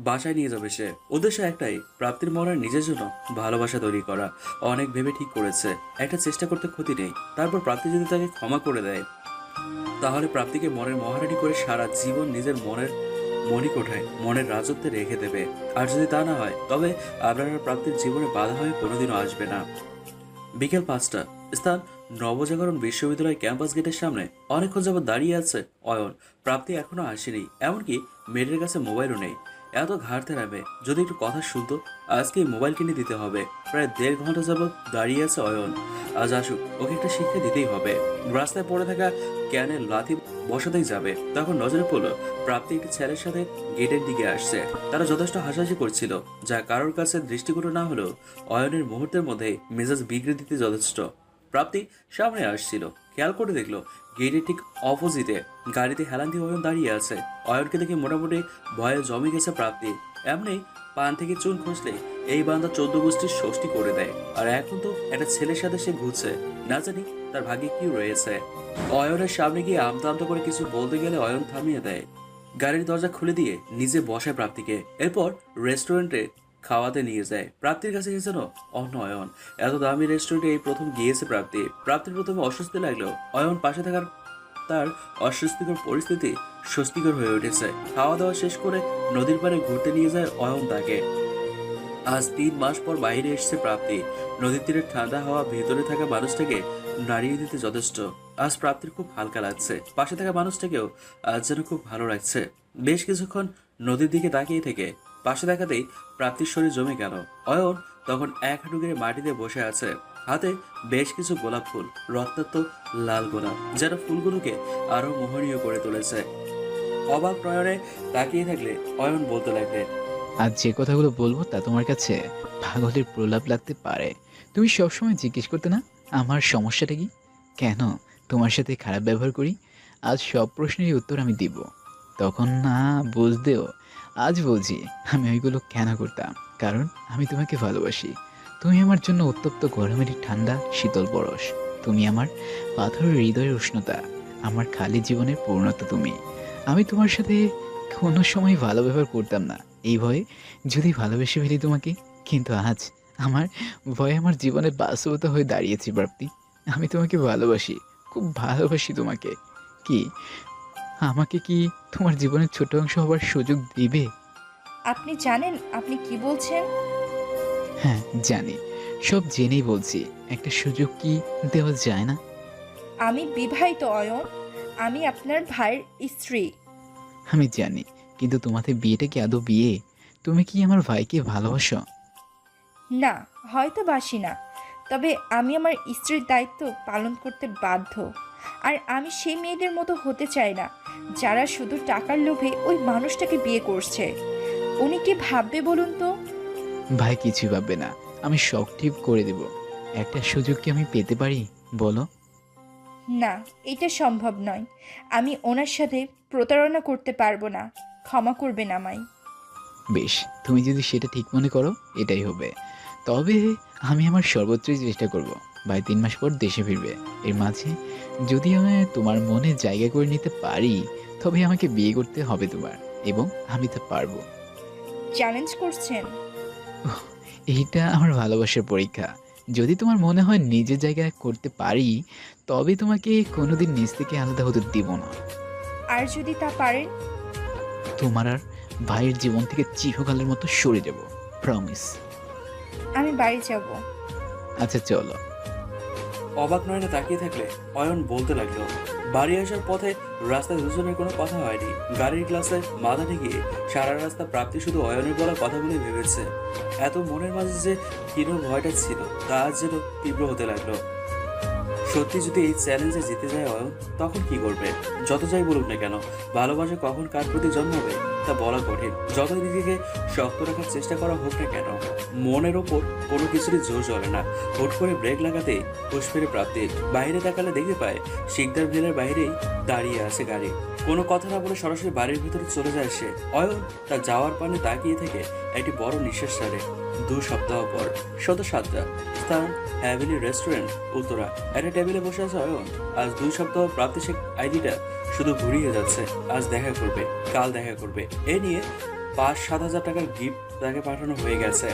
বাসায় নিয়ে যাবে সে। উদ্দেশ্য একটাই, প্রাপ্তির মনে নিজের জন্য ভালোবাসা তৈরি করা। অনেক ভেবে ঠিক করেছে, একটা চেষ্টা করতে ক্ষতি নেই। তারপর প্রাপ্তি যদি তাকে ক্ষমা করে দেয়, তাহলে প্রাপ্তিকে মনের মহারানী করে সারা জীবন নিজের মণিকোঠায় মনের রাজত্বে রেখে দেবে। আর যদি তা না হয়, তবে আপনার প্রাপ্তির জীবনে বাধা হয়ে কোনোদিনও আসবে না। বিকেল 5টা, স্থান নবজাগরণ বিশ্ববিদ্যালয় ক্যাম্পাস গেটের সামনে। অনেকক্ষণ যাবত দাঁড়িয়ে আছে অয়ন। প্রাপ্তি এখনো আসেনি, এমনকি মেয়েদের কাছে মোবাইলও নেই। এত ঘাড়তে নামে, যদি একটু কথা শুনতো। আজকে মোবাইল কিনে দিতে হবে। প্রায় 1.5 ঘন্টা যাবত দাঁড়িয়ে আছে অয়ন। আজ আসুক, ওকে একটা শিক্ষা দিতেই হবে। রাস্তায় পড়ে থাকা ক্যানের লাথি বসাতেই যাবে, তখন নজরে পড়ল প্রাপ্তি একটি ছেলের সাথে গেটের দিকে আসছে। তারা যথেষ্ট হাসাহাসি করছিল, যা কারোর কাছে দৃষ্টিকটু না হলেও অয়নের মুহূর্তের মধ্যে মেজাজ বিগড়ে দিতে যথেষ্ট। প্রাপ্তি সামনে আসছিল, খেয়াল করে দেখলো গেটের ঠিক অপোজিটে গাড়িতে হেলান দিয়ে অয়ন দাঁড়িয়ে আছে। অয়নকে দেখে মোটামুটি ভয়ে জমে গেছে প্রাপ্তি। এমনি পান থেকে চুন খসলে এই বান্দা 14 গোষ্ঠীর ষষ্ঠী করে দেয়, আর এখন তো একটা ছেলের সাথে সে ঘুরছে। না জানি তার ভাগ্যে কি রয়েছে। অয়নের সামনে গিয়ে আমতা আমতা করে কিছু বলতে গেলে অয়ন থামিয়ে দেয়। গাড়ির দরজা খুলে দিয়ে নিজে বসায় প্রাপ্তিকে। এরপর রেস্টুরেন্টে খাওয়াতে নিয়ে যায়। প্রাপ্তির কাছে যেন অন্য অয়ন। এত দামি রেস্টুরেন্টে এই প্রথম গিয়েছে প্রাপ্তি। প্রাপ্তির প্রথমে অস্বস্তি লাগলেও অয়ন পাশে থাকার তার অস্বস্তিকর পরিস্থিতি স্বস্তিকর হয়ে উঠেছে। খাওয়া দাওয়া শেষ করে নদীর পাড়ে ঘুরতে নিয়ে যায় অয়ন তাকে। আজ 3 মাস পর বাইরে এসেছে প্রাপ্তি। নদীর তীরের ঠান্ডা হাওয়া ভেতরে থাকা মানুষটাকে নাড়িয়ে দিতে যথেষ্ট। আজ প্রাপ্তির খুব হালকা লাগছে। পাশে থাকা মানুষটাকেও আজ যেন খুব ভালো লাগছে। বেশ কিছুক্ষণ নদীর দিকে তাকিয়ে থেকে পাশে দেখাতেই প্রাপ্তির শরীর জমে গেল। অয়ন তখন এক হাঁটু গেড়ে মাটিতে বসে আছে, হাতে বেশ কিছু গোলাপ ফুল, রক্তাক্ত লাল গোলাপ, যেন ফুলগুলোকে আরো মোহনীয় করে তুলেছে। অবাক নয়নে তাকিয়ে থাকলে অয়ন বলতে লাগলেন, আজ যে কথাগুলো বলবো তা তোমার কাছে পাগলের প্রলাপ লাগতে পারে। তুমি সবসময় জিজ্ঞেস করতে না আমার সমস্যাটা কি, কেন তোমার সাথে খারাপ ব্যবহার করি। আজ সব প্রশ্নেরই উত্তর আমি দিব। তখন না বুঝতেও আজ বলছি আমি ওইগুলো কেন করতাম। কারণ আমি তোমাকে ভালোবাসি। তুমি আমার জন্য উত্তপ্ত গরমের ঠান্ডা শীতল বরস। তুমি আমার পাথরের হৃদয়ের উষ্ণতা, আমার খালি জীবনের পূর্ণতা তুমি। আমি তোমার সাথে কোনো সময় ভালো ব্যবহার করতাম না, এই ভয়ে যদি ভালোবেসে ফেলি তোমাকে। কিন্তু আজ আমার ভয়ে আমার জীবনের বাস্তবতা হয়ে দাঁড়িয়েছি প্রাপ্তি। আমি তোমাকে ভালোবাসি, খুব ভালোবাসি তোমাকে। কি আমাকে কি তোমার জীবনের ছোট অংশ হবার সুযোগ দিবে? আপনি জানেন আপনি কি বলছেন? হ্যাঁ জানি, সব জেনেই বলছি। একটা সুযোগ কি দেওয়া যায় না? আমি বিবাহিত অয়ন, আমি আপনার ভাইয়ের স্ত্রী। আমি জানি, কিন্তু তোমাদের বিয়েটা কি আদৌ বিয়ে? তুমি কি আমার ভাইকে ভালোবাসো? না, হয়তো বাসি না, তবে আমি আমার স্ত্রীর দায়িত্ব পালন করতে বাধ্য। আর আমি সেই মেয়েদের মতো হতে চাই না যারা শুধু টাকার লোভে ওই মানুষটাকে বিয়ে করছে। উনি কি ভাববে বলুন তো? ভাই কিছুই ভাববে না, আমি সব ঠিক করে দেব। একটা সুযোগ কি আমি পেতে পারি বলো? না, এটা সম্ভব নয়। আমি ওনার সাথে প্রতারণা করতে পারবো না। ক্ষমা করবেন আমায়। বেশ, তুমি যদি সেটা ঠিক মনে করো এটাই হবে। তবে আমি আমার সর্বোচ্চ চেষ্টা করব ভাই 3 মাস পর দেশে ফিরবে। এর মাঝে যদি আমি তোমার মনে জায়গা করে নিতে পারি, তবে আমাকে বিয়ে করতে হবে তোমার, এবং আমি তা পারবো। চ্যালেঞ্জ করছেন? এইটা আমার ভালোবাসার পরীক্ষা। যদি তোমার মনে হয় নিজের জায়গা করতে পারি, তবে তোমাকে কোনোদিন নিজ থেকে আলাদা হতে দিব না। আর যদি তা পারেন? তোমার আর ভাইয়ের জীবন থেকে চিরকালের মতো সরে যাব, প্রমিস। আমি বাড়ি যাব। আচ্ছা চলো। অবাক নয়নে তাকিয়ে থাকলে অয়ন বলতে লাগলো। বাড়ি আসার পথে রাস্তায় দুজনের কোনো কথা হয়নি। গাড়ির ক্লাসে মাথা ঠেকিয়ে সারা রাস্তা প্রাপ্তি শুধু অয়নের বলা কথাগুলোই ভেবেছে। এত মনের মাঝে যে ক্ষীণ ভয়টা ছিল তা আজ যেন তীব্র হতে লাগলো। সত্যি যদি এই চ্যালেঞ্জে জিতে যায় অয়ন, তখন কি করবে? যত যাই বলুক না কেন, ভালোবাসা কখন কার প্রতি জন্মাবে তা বলা কঠিন। যত নিজেকে শক্ত রাখার চেষ্টা করা হোক না কেন, মনের ওপর কোনো কিছুরই জোর চলে না। হুট করে ব্রেক লাগাতেই হুঁশ ফিরে প্রাপ্তির। বাইরে তাকালে দেখতে পায় শিকদার ভিলের বাইরেই দাঁড়িয়ে আছে গাড়ি। কোনো কথা না বলে সরাসরি বাড়ির ভিতরে চলে যায় সে। অয়ন তার যাওয়ার পানে তাকিয়ে থেকে একটি বড় নিঃশ্বাস ছাড়ে। 2 সপ্তাহ পর সন্ধ্যা 7টা, স্থান হ্যাভেলি রেস্টুরেন্ট, উত্তরা। একটা টেবিলে বসে আছে অয়ন। আজ 2 সপ্তাহ প্রাপ্তি সে আইডিটা শুধু ঘুরিয়ে যাচ্ছে। আজ দেখা করবে, কাল দেখা করবে, এ নিয়ে 5-7 হাজার টাকার গিফট তাকে পাঠানো হয়ে গেছে।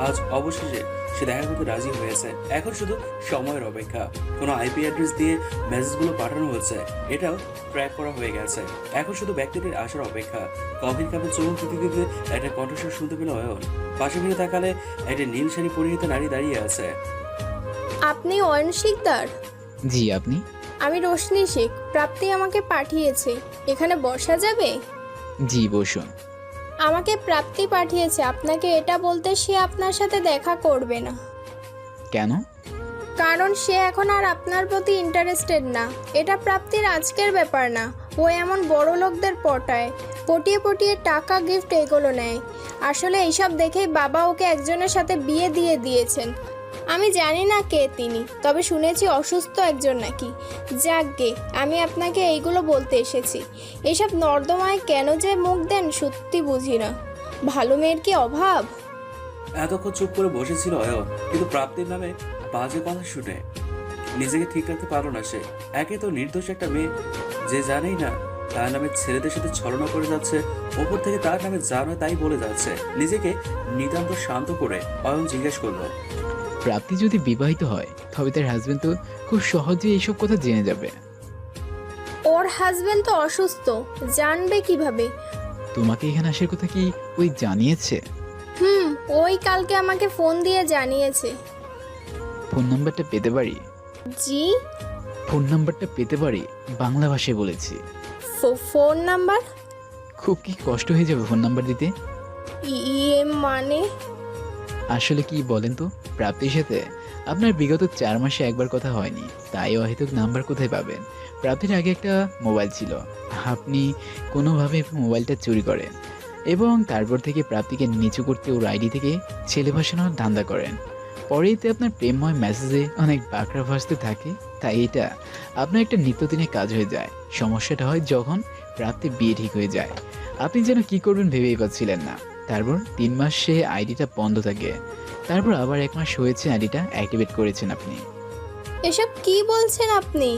আজ অবশেষে সে দেখা করতে রাজি হয়েছে। এখন শুধু সময়ের অপেক্ষা। কোনো আইপি অ্যাড্রেস দিয়ে মেসেজগুলো পাঠানো হচ্ছে, এটাও ট্র্যাক করা হয়ে গেছে। এখন শুধু ব্যক্তিটির আসার অপেক্ষা। কফির কাপে চুমুক দিতে দিতে একটা কণ্ঠস্বর শুনতে পেল অয়ন। পাশে ফিরে তাকালে একটা নীল শাড়ি পরিহিত নারী দাঁড়িয়ে আছে। আপনি অয়ন শিকদার? জি, আপনি? আমি রোশনি শেখ। প্রাপ্তি আমাকে পাঠিয়েছে। এখানে বসা যাবে? জি, বসুন। আমাকে প্রাপ্তি পাঠিয়েছে আপনাকে এটা বলতে সে আপনার সাথে দেখা করবে না। কেন? কারণ সে এখন আর আপনার প্রতি ইন্টারেস্টেড না। এটা প্রাপ্তির আজকের ব্যাপার না। ও এমন বড় লোকদের পটায়, পটিয়ে পটিয়ে টাকা গিফট এগুলো নেয়। আসলে এইসব দেখেই বাবা ওকে একজনের সাথে বিয়ে দিয়ে দিয়েছেন। আমি জানি না কে তিনি, তবে শুনেছি অসুস্থ একজন নাকি। যাকগে, আমি আপনাকে এইগুলো বলতে এসেছি। এইসব নর্দমায় কেন যে মুখ দেন সত্যি বুঝি না। ভালো মেয়ের কি অভাব? এতক্ষণ চুপ করে বসেছিল অয়ন, কিন্তু প্রাপ্তির নামে বাজে কথা শুনে নিজেকে ঠিক রাখতে পারলো না সে। একে তো নির্দোষ একটা মেয়ে, যে জানেই না তার নামে ছেলেদের সাথে ছলনা করে যাচ্ছে, ওপর থেকে তার নামে যা নয় তাই বলে যাচ্ছে। নিজেকে নিতান্ত শান্ত করে অয়ন জিজ্ঞেস করলো, প্রাপ্তি যদি বিবাহিত হয়, তবে তার হাজবেন্ড তো খুব সহজেই এইসব কথা জেনে যাবে। ওর হাজবেন্ড তো অসুস্থ, জানবে কিভাবে? তোমাকে এখানে আসার কথা কি ওই জানিয়েছে? ওই কালকে আমাকে ফোন দিয়ে জানিয়েছে। ফোন নাম্বারটা পেতে পারি? জি? ফোন নাম্বারটা পেতে পারি? বাংলা ভাষায় বলেছি। Phone number? খুব কি কষ্ট হয়ে যাবে ফোন নাম্বার দিতে? মানে? আসলে কি বলেন তো, প্রাপ্তির সাথে আপনার বিগত 4 মাসে একবার কথা হয়নি, তাই অহেতুক নাম্বার কোথায় পাবেন? প্রাপ্তির আগে একটা মোবাইল ছিল, আপনি কোনোভাবে মোবাইলটা চুরি করেন এবং তারপর থেকে প্রাপ্তিকে নিচু করতে ওর আইডি থেকে ছেলে ভাসানোর ধান্দা করেন। পরেইতে আপনার প্রেমময় মেসেজে অনেক বাঁকড়া ভাসতে থাকে, তাই এটা আপনার একটা নিত্যদিনের কাজ হয়ে যায়। সমস্যাটা হয় যখন প্রাপ্তি বিয়ে ঠিক হয়ে যায়। আপনি যেন কি করবেন ভেবেই পাচ্ছিলেন না। তারপর 3 মাস সে আইডিটা বন্ধ থাকে, তারপর আবার 1 মাস হয়েছে আইডিটা অ্যাক্টিভেট করেছেন আপনি। এসব কি বলছেন আপনি?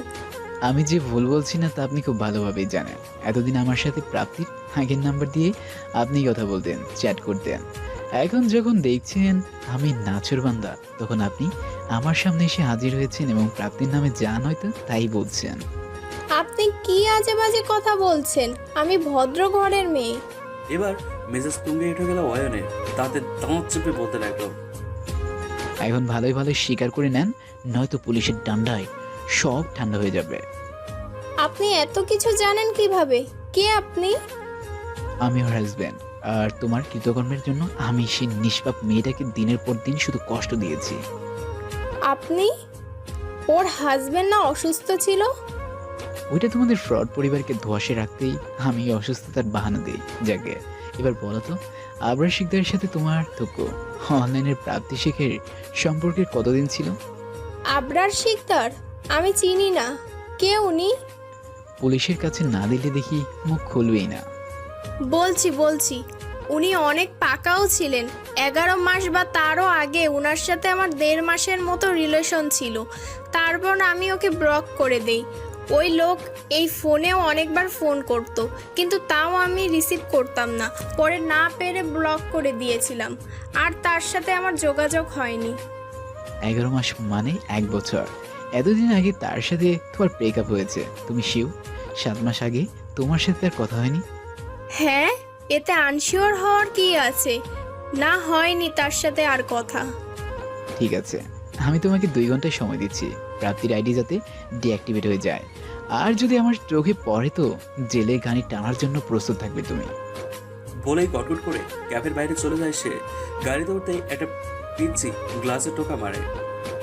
আমি যে ভুল বলছি না তা আপনি খুব ভালোভাবেই জানেন। এতদিন আমার সাথে প্রাপ্তির আগের নাম্বার দিয়ে আপনি কথা বলতেন, চ্যাট করতেন। এখন যখন দেখছেন আমি নাছোড়বান্দা, তখন আপনি আমার সামনে এসে হাজির হয়েছেন এবং প্রাপ্তির নামে যা নয়তো তাই বলছেন। আপনি কি আজে বাজে কথা বলছেন? আমি ভদ্র ঘরের মেয়ে। এবার মেজাজ তুঙ্গে উঠে গেল অয়নে। তাতে দাঁত চেপে বলতে লাগলো, এখন ভালোই ভালোই স্বীকার করে নেন, নয়তো পুলিশের ডান্ডায় সব ঠান্ডা হয়ে যাবে। আপনি এত কিছু জানেন কিভাবে? কে আপনি? আমি ওর হাজব্যান্ড, আর তোমার কৃতকর্মের জন্য আমি সেই নিষ্পাপ মেয়েটাকে দিনের পর দিন শুধু কষ্ট দিয়েছি। আপনি? ওর হাজবেন্ড না অসুস্থ ছিল? ওইটা তোমাদের ফ্রড পরিবারকে ধোয়াশে রাখতেই আমি অসুস্থতার বাহানা দিই। যাকে এবার বলো তো, আবরার শিকদারের সাথে তোমার অনলাইনের প্রাপ্তি শেখের সম্পর্কের কতদিন ছিল? আবরার শিকদার? আমি চিনি না। কে উনি? পুলিশের কাছে না দিলে দেখি মুখ খুলবেই না। বলছি উনি অনেক পাকাও ছিলেন। 11 মাস বা তারও আগে ওনার সাথে আমার 1.5 মাসের মতো রিলেশন ছিল। তারপর আমি ওকে ব্লক করে দেই। ওই লোক এই ফোনেও অনেকবার ফোন করতো, কিন্তু তাও আমি রিসিভ করতাম না। পরে না পেরে ব্লক করে দিয়েছিলাম, আর তার সাথে আমার যোগাযোগ হয়নি। 11 মাস মানে 1 বছর। এতদিন আগে তার সাথে তোমার ব্রেকআপ হয়েছে, তুমি শিও 7 মাস আগে তোমার সাথে আর কথা হয়নি? হ্যাঁ, এতে আনশিওর হওয়ার কি আছে? না, হয়নি তার সাথে আর কথা। ঠিক আছে, আমি তোমাকে 2 ঘন্টায় সময় দিচ্ছি প্রাপ্তির আইডি যাতে ডিঅ্যাক্টিভেট হয়ে যায়। আর যদি আমার চোখে পড়ে তো জেলে গানি টানার জন্য প্রস্তুত থাকবে তুমি। বলেই গটগট করে ক্যাফের বাইরে চলে যায় সে। গাড়িতে উঠতেই একটা পিচ্ছি গ্লাসে টোকা মারে।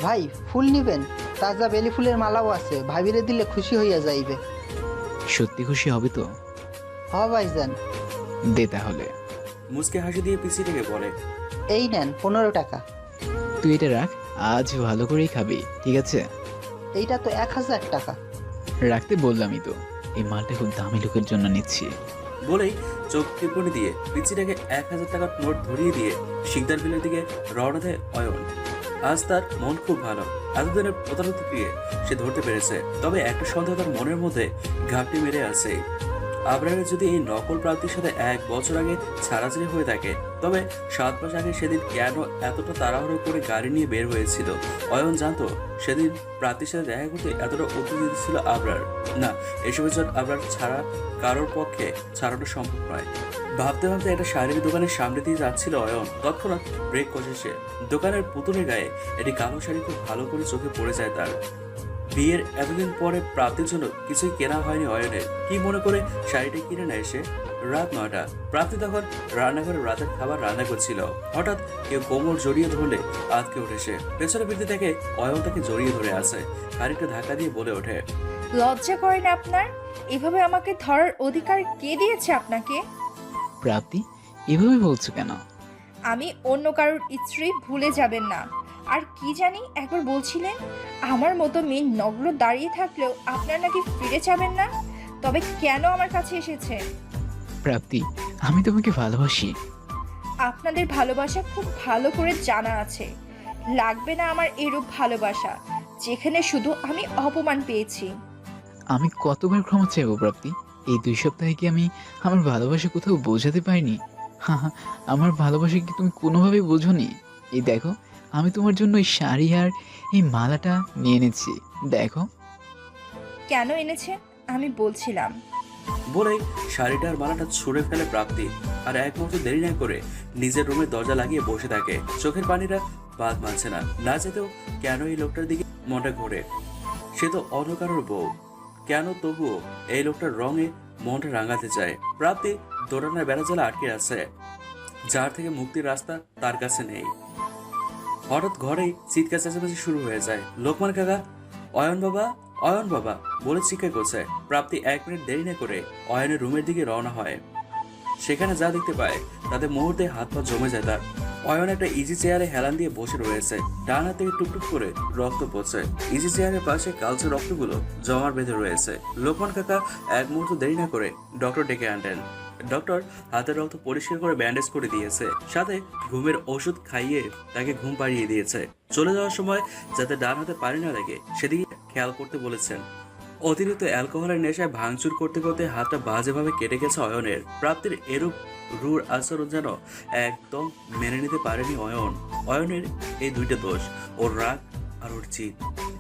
ভাই ফুল নিবেন? তাজা বেলি ফুলের মালাও আছে, ভাবিরে দিলে খুশি হইয়া যাইবে। সত্যি খুশি হবে তো? হ ভাইজান। দে তাহলে। মুচকে হাসি দিয়ে পিছি থেকে বলে, এই নেন 15 টাকা। তুই এটা রাখ, আজ ভালো করেই খাবি, ঠিক আছে? এইটা তো 1000 টাকা। রাখতে বললামই তো, এই মালটা খুব দামি লোকের জন্য নিচ্ছি। বলেই চোখ টিপনি দিয়ে পিচ্ছিটাকে 1000 টাকার নোট ধরিয়ে দিয়ে শিকদার বিলের দিকে রওনা দেয় অয়ন। আজ তার মন খুব ভালো। এতদিনের প্রতিক্রিয়ে সে ধরতে পেরেছে, তবে একটা সন্দেহ তার মনের মধ্যে ঘাপটি মেরে আছে। আবরারের যদি এই নকল প্রাপ্তির সাথে 1 বছর আগে ছাড়াছাড়ি হয়ে থাকে, তবে 7 মাস আগে সেদিন কেন এতটা তাড়াহুড়ো করে গাড়ি নিয়ে বের হয়েছিল? অয়ন জানতো সেদিন প্রাপ্তির সাথে দেখা করতে এতটা উত্তেজিত ছিল আবরার। না, এসবের জন্য আবরার ছাড়া কারোর পক্ষে ছাড়ানো সম্ভব নয়। ভাবতে ভাবতে একটা শাড়ির দোকানের সামনে দিয়ে যাচ্ছিল অয়ন, তৎক্ষণাৎ ব্রেক কষে সে। দোকানের পুতুলের গায়ে একটি কালো শাড়ি খুব ভালো করে চোখে পড়ে যায় তার। বিয়ের এতদিন পরে প্রাপ্তির জন্য কিছুই কেনা হয়নি অয়নের। কি মনে করে শাড়িটা কিনে নেয় সে? রাত 9টা। প্রাপ্তি তখন রান্নাঘরে রাতের খাবার রান্না করছিল। হঠাৎ কেউ কোমর জড়িয়ে ধরলে আতকে ওঠে সে। পেছনে ফিরতে থেকে অয়ন তাকে জড়িয়ে ধরে আছে। গাড়িটা ধাক্কা দিয়ে বলে ওঠে, লজ্জা করে না আপনার? এভাবে আমাকে ধরার অধিকার কে দিয়েছে আপনাকে? প্রাপ্তি, এভাবে বলছো কেন? আমি অন্য কারোর স্ত্রী, ভুলে যাবেন না। আর কি জানি একবার বলছিলেন আমার মতো মেয়ে নগ্ন দাঁড়িয়ে থাকলেও আপনার নাকি ফিরে যাবেন না। তবে কেন আমার কাছে এসেছেন? প্রাপ্তি, আমি তোমাকে ভালোবাসি। আপনাদের ভালোবাসা খুব ভালো করে জানা আছে। লাগবে না আমার এরূপ ভালোবাসা, যেখানে শুধু আমি অপমান পেয়েছি। আমি কতবার ক্ষমা চাইবো প্রাপ্তি? এই 2 সপ্তাহে কি আমি আমার ভালোবাসা কোথাও বোঝাতে পারিনি? আমার ভালোবাসা কি তুমি কোনোভাবেই বোঝোনি? এই দেখো, আমি তোমার জন্য এই শাড়ি আর এই মালাটা নিয়ে এনেছি, দেখো। কেন এনেছেন আমি বলছিলাম। বলেই শাড়িটার মালাটা ছুঁড়ে ফেলে প্রাপ্তি। আর 1 মুহূর্ত দেরি না করে নিজের রুমের দরজা লাগিয়ে বসে থাকে। চোখের পানিটা বাদ মানছে না। না যেতেও কেন এই লোকটার দিকে মনটা ঘোরে? সে তো অন্য কারোর বউ, কেন তবুও এই লোকটার রঙে মনটা রাঙাতে চায়? প্রাপ্তি দোড়ানোর বেড়াজালে আটকে আছে, যার থেকে মুক্তির রাস্তা তার কাছে নেই। হঠাৎ ঘরেই চিৎকার চেঁচামেচি শুরু হয়ে যায়। লোকমান কাকা, অয়ন বাবা, অয়ন বাবা বলে চিৎকার করছে। প্রাপ্তি 1 মিনিট দেরি না করে অয়নের রুমের দিকে রওনা হয়। সেখানে যা দেখতে পায় তাদের মুহূর্তে হাত পা জমে যায় তার। অয়ন একটা ইজি চেয়ারে হেলান দিয়ে বসে রয়েছে। ডান হাত থেকে টুকটুক করে রক্ত পড়ছে। ইজি চেয়ারের পাশে কালচে রক্তগুলো জমার বেঁধে রয়েছে। লোকমান কাকা 1 মুহূর্ত দেরি না করে ডক্টর ডেকে আনলেন। ডক্টর হাতের রক্ত পরিষ্কার করে ব্যান্ডেজ করে দিয়েছে, সাথে ঘুমের ওষুধ খাইয়ে তাকে ঘুম পাড়িয়ে দিয়েছে। চলে যাওয়ার সময় যাতে ডান হাতে পানি না লাগে সেদিকে খেয়াল করতে বলেছেন। অতিরিক্ত অ্যালকোহলের নেশায় ভাঙচুর করতে করতে হাতটা বাজেভাবে কেটে গেছে অয়নের। প্রাপ্তির এরূপ রূঢ় আচরণ যেন একদম মেনে নিতে পারেনি অয়ন। অয়নের এই 2টা দোষ, ওর রাগ আর ওর চিত,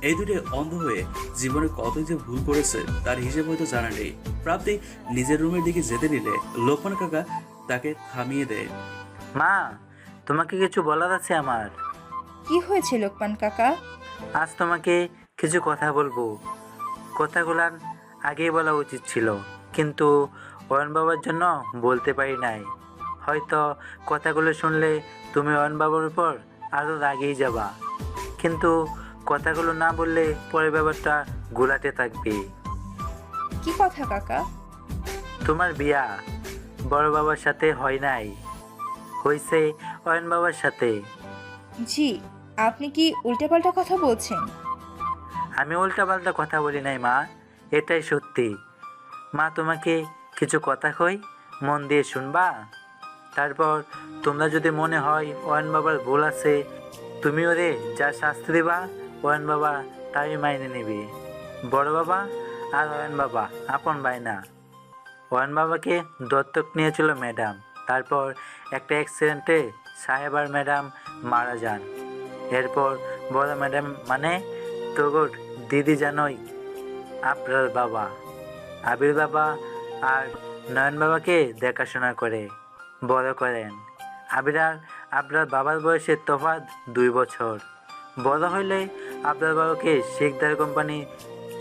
এই 2টে অন্ধ হয়ে জীবনে কতই যে ভুল করেছে তার হিসেব হয়তো জানা নেই। প্রাপ্তি নিজের রুমের দিকে যেতে নিলে লোকমান কাকা তাকে থামিয়ে দেয়। মা, তোমাকে কিছু বলার আছে আমার। কি হয়েছে লোকমান কাকা? আজ তোমাকে কিছু কথা বলবো। কথাগুলান আগেই বলা উচিত ছিল, কিন্তু অয়ন বাবার জন্য বলতে পারি নাই। হয়তো কথাগুলো শুনলে তুমি অয়ন বাবার উপর আরও রাগেই যাবা, কিন্তু কথাগুলো না বললে পরে ব্যাপারটা গোলাটে থাকবে। কি কথা কাকা? তোমার বিয়া বড় বাবার সাথে হয় নাই, হয়েছে অয়ন বাবার সাথে। জি, আপনি কি উল্টাপাল্টা কথা বলছেন? আমি উল্টাপাল্টা কথা বলি নাই মা, এটাই সত্যি। মা, তোমাকে কিছু কথা কই, মন দিয়ে শুনবা? তারপর তোমরা যদি মনে হয় অয়ন বাবার ভুল আছে, তুমি ওরে যা শাস্তি দেবা অয়ন বাবা তাই মাইনে নেবে। বড় বাবা আর অয়ন বাবা আপন ভাই না। অয়ন বাবাকে দত্তক নিয়েছিল ম্যাডাম। তারপর একটা অ্যাক্সিডেন্টে সাহেব আর ম্যাডাম মারা যান। এরপর বড় ম্যাডাম মানে তোর দিদি জানোই আপনার বাবা, আবির বাবা আর নয়ন বাবাকে দেখাশোনা করে বড় করেন। আবির আর আপনার বাবার বয়সের তফাৎ 2 বছর। বড় হইলে আপনার বাবাকে শেখদার কোম্পানি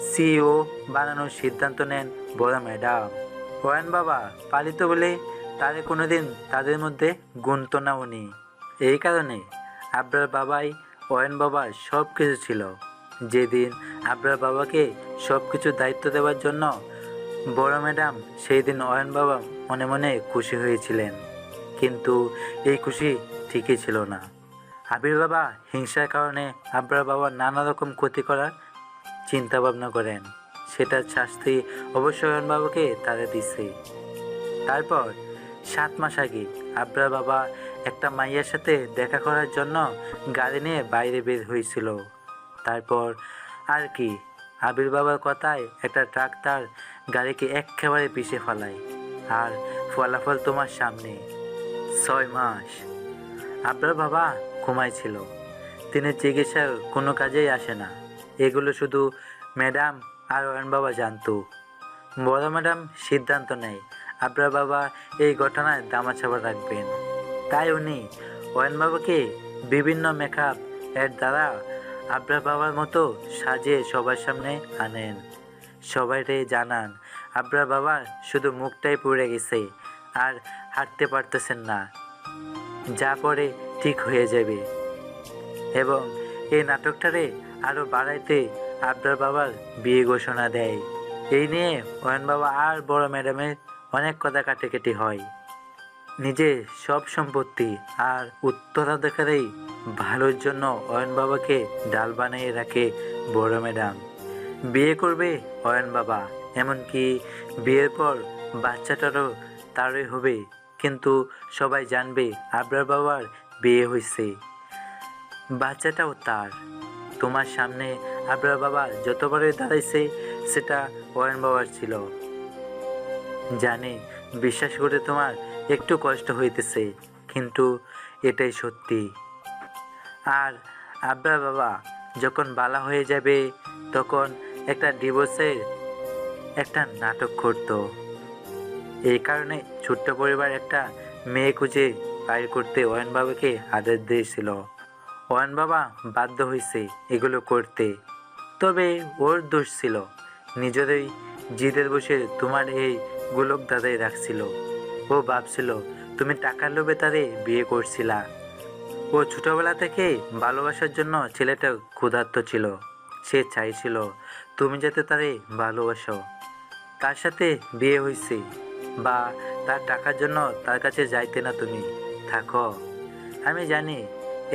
সিইও বানানোর সিদ্ধান্ত নেন বড় ম্যাডাম। অয়ন বাবা পালিত বলে তারে কোনোদিন তাদের মধ্যে গুনতো না উনি। এই কারণে আপনার বাবাই অয়ন বাবার সব কিছু ছিল। যেদিন আপনার বাবাকে সব কিছু দায়িত্ব দেওয়ার জন্য বড় ম্যাডাম, সেই দিন অয়ন বাবা মনে মনে খুশি হয়েছিলেন। কিন্তু এই খুশি ঠিকই ছিল না। আবির বাবা হিংসার কারণে আপনার বাবা নানা রকম ক্ষতি করার চিন্তা ভাবনা করেন। সেটার শাস্তি অবশ্যই অয়ন বাবাকে তারা দিছে। তারপর 7 মাস আগে আপনার বাবা একটা মাইয়ার সাথে দেখা করার জন্য গাড়ি নিয়ে বাইরে বের হয়েছিল। তারপর আর কি, আবির বাবার কথায় একটা ট্রাক তার গাড়িকে একেবারে পিষে ফেলায়। আর ফলাফল তোমার সামনে। 6 মাস আপনার বাবা ঘুমাইছিল। তিনি চিকিৎসার কোনো কাজেই আসে না। এগুলো শুধু ম্যাডাম আর অয়ন বাবা জানতো। বড় ম্যাডাম সিদ্ধান্ত নেয় আপনার বাবা এই ঘটনায় দামাচাপা রাখবেন। তাই উনি অয়ন বাবাকে বিভিন্ন মেকআপ এর দ্বারা আপনার বাবার মতো সাজিয়ে সবার সামনে আনেন। সবাইকে জানান আপনার বাবার শুধু মুখটাই পুড়ে গেছে আর হাঁটতে পারতেছেন না, যা পরে ঠিক হয়ে যাবে। এবং এই নাটকটারে আরও বাড়াইতে আপনার বাবার বিয়ে ঘোষণা দেয়। এই নিয়ে অয়ন বাবা আর বড় ম্যাডামের অনেক কথা কাটাকাটি হয়। নিজের সব সম্পত্তি আর উত্তরাধিকারী ভালোর জন্য অয়ন বাবাকে ডাল বানিয়ে রাখে বড় ম্যাডাম। বিয়ে করবে অয়ন বাবা, এমনকি বিয়ের পর বাচ্চাটারও তারই হবে। কিন্তু সবাই জানবে আপনার বাবার বিয়ে হয়েছে, বাচ্চাটাও তার। তোমার সামনে আপনার বাবা যতবারই দাঁড়াইছে সেটা অয়ন বাবার ছিল। জানি বিশ্বাস করে তোমার একটু কষ্ট হইতেছে, কিন্তু এটাই সত্যি। আর আপনার বাবা যখন বালা হয়ে যাবে তখন একটা ডিভোর্সের একটা নাটক করতো। এই কারণে ছোট্ট পরিবার একটা মেয়ে খুঁজে বাইর করতে অয়ন বাবাকে আদেশ দিয়েছিল। অয়ন বাবা বাধ্য হয়েছে এগুলো করতে। তবে ওর দোষ ছিল, নিজেরই জিদের বসে তোমার এই গোলক দাদাই রাখছিল। ও ভাবছিল তুমি টাকার লোভে তারে বিয়ে করছিলা। ও ছোটবেলা থেকে ভালোবাসার জন্য ছেলেটা ক্ষুধার্ত ছিল। সে চাইছিল তুমি যাতে তারে ভালোবাসো। তার সাথে বিয়ে হয়েছে বা তার টাকার জন্য তার কাছে যাইতে না তুমি থাকো। আমি জানি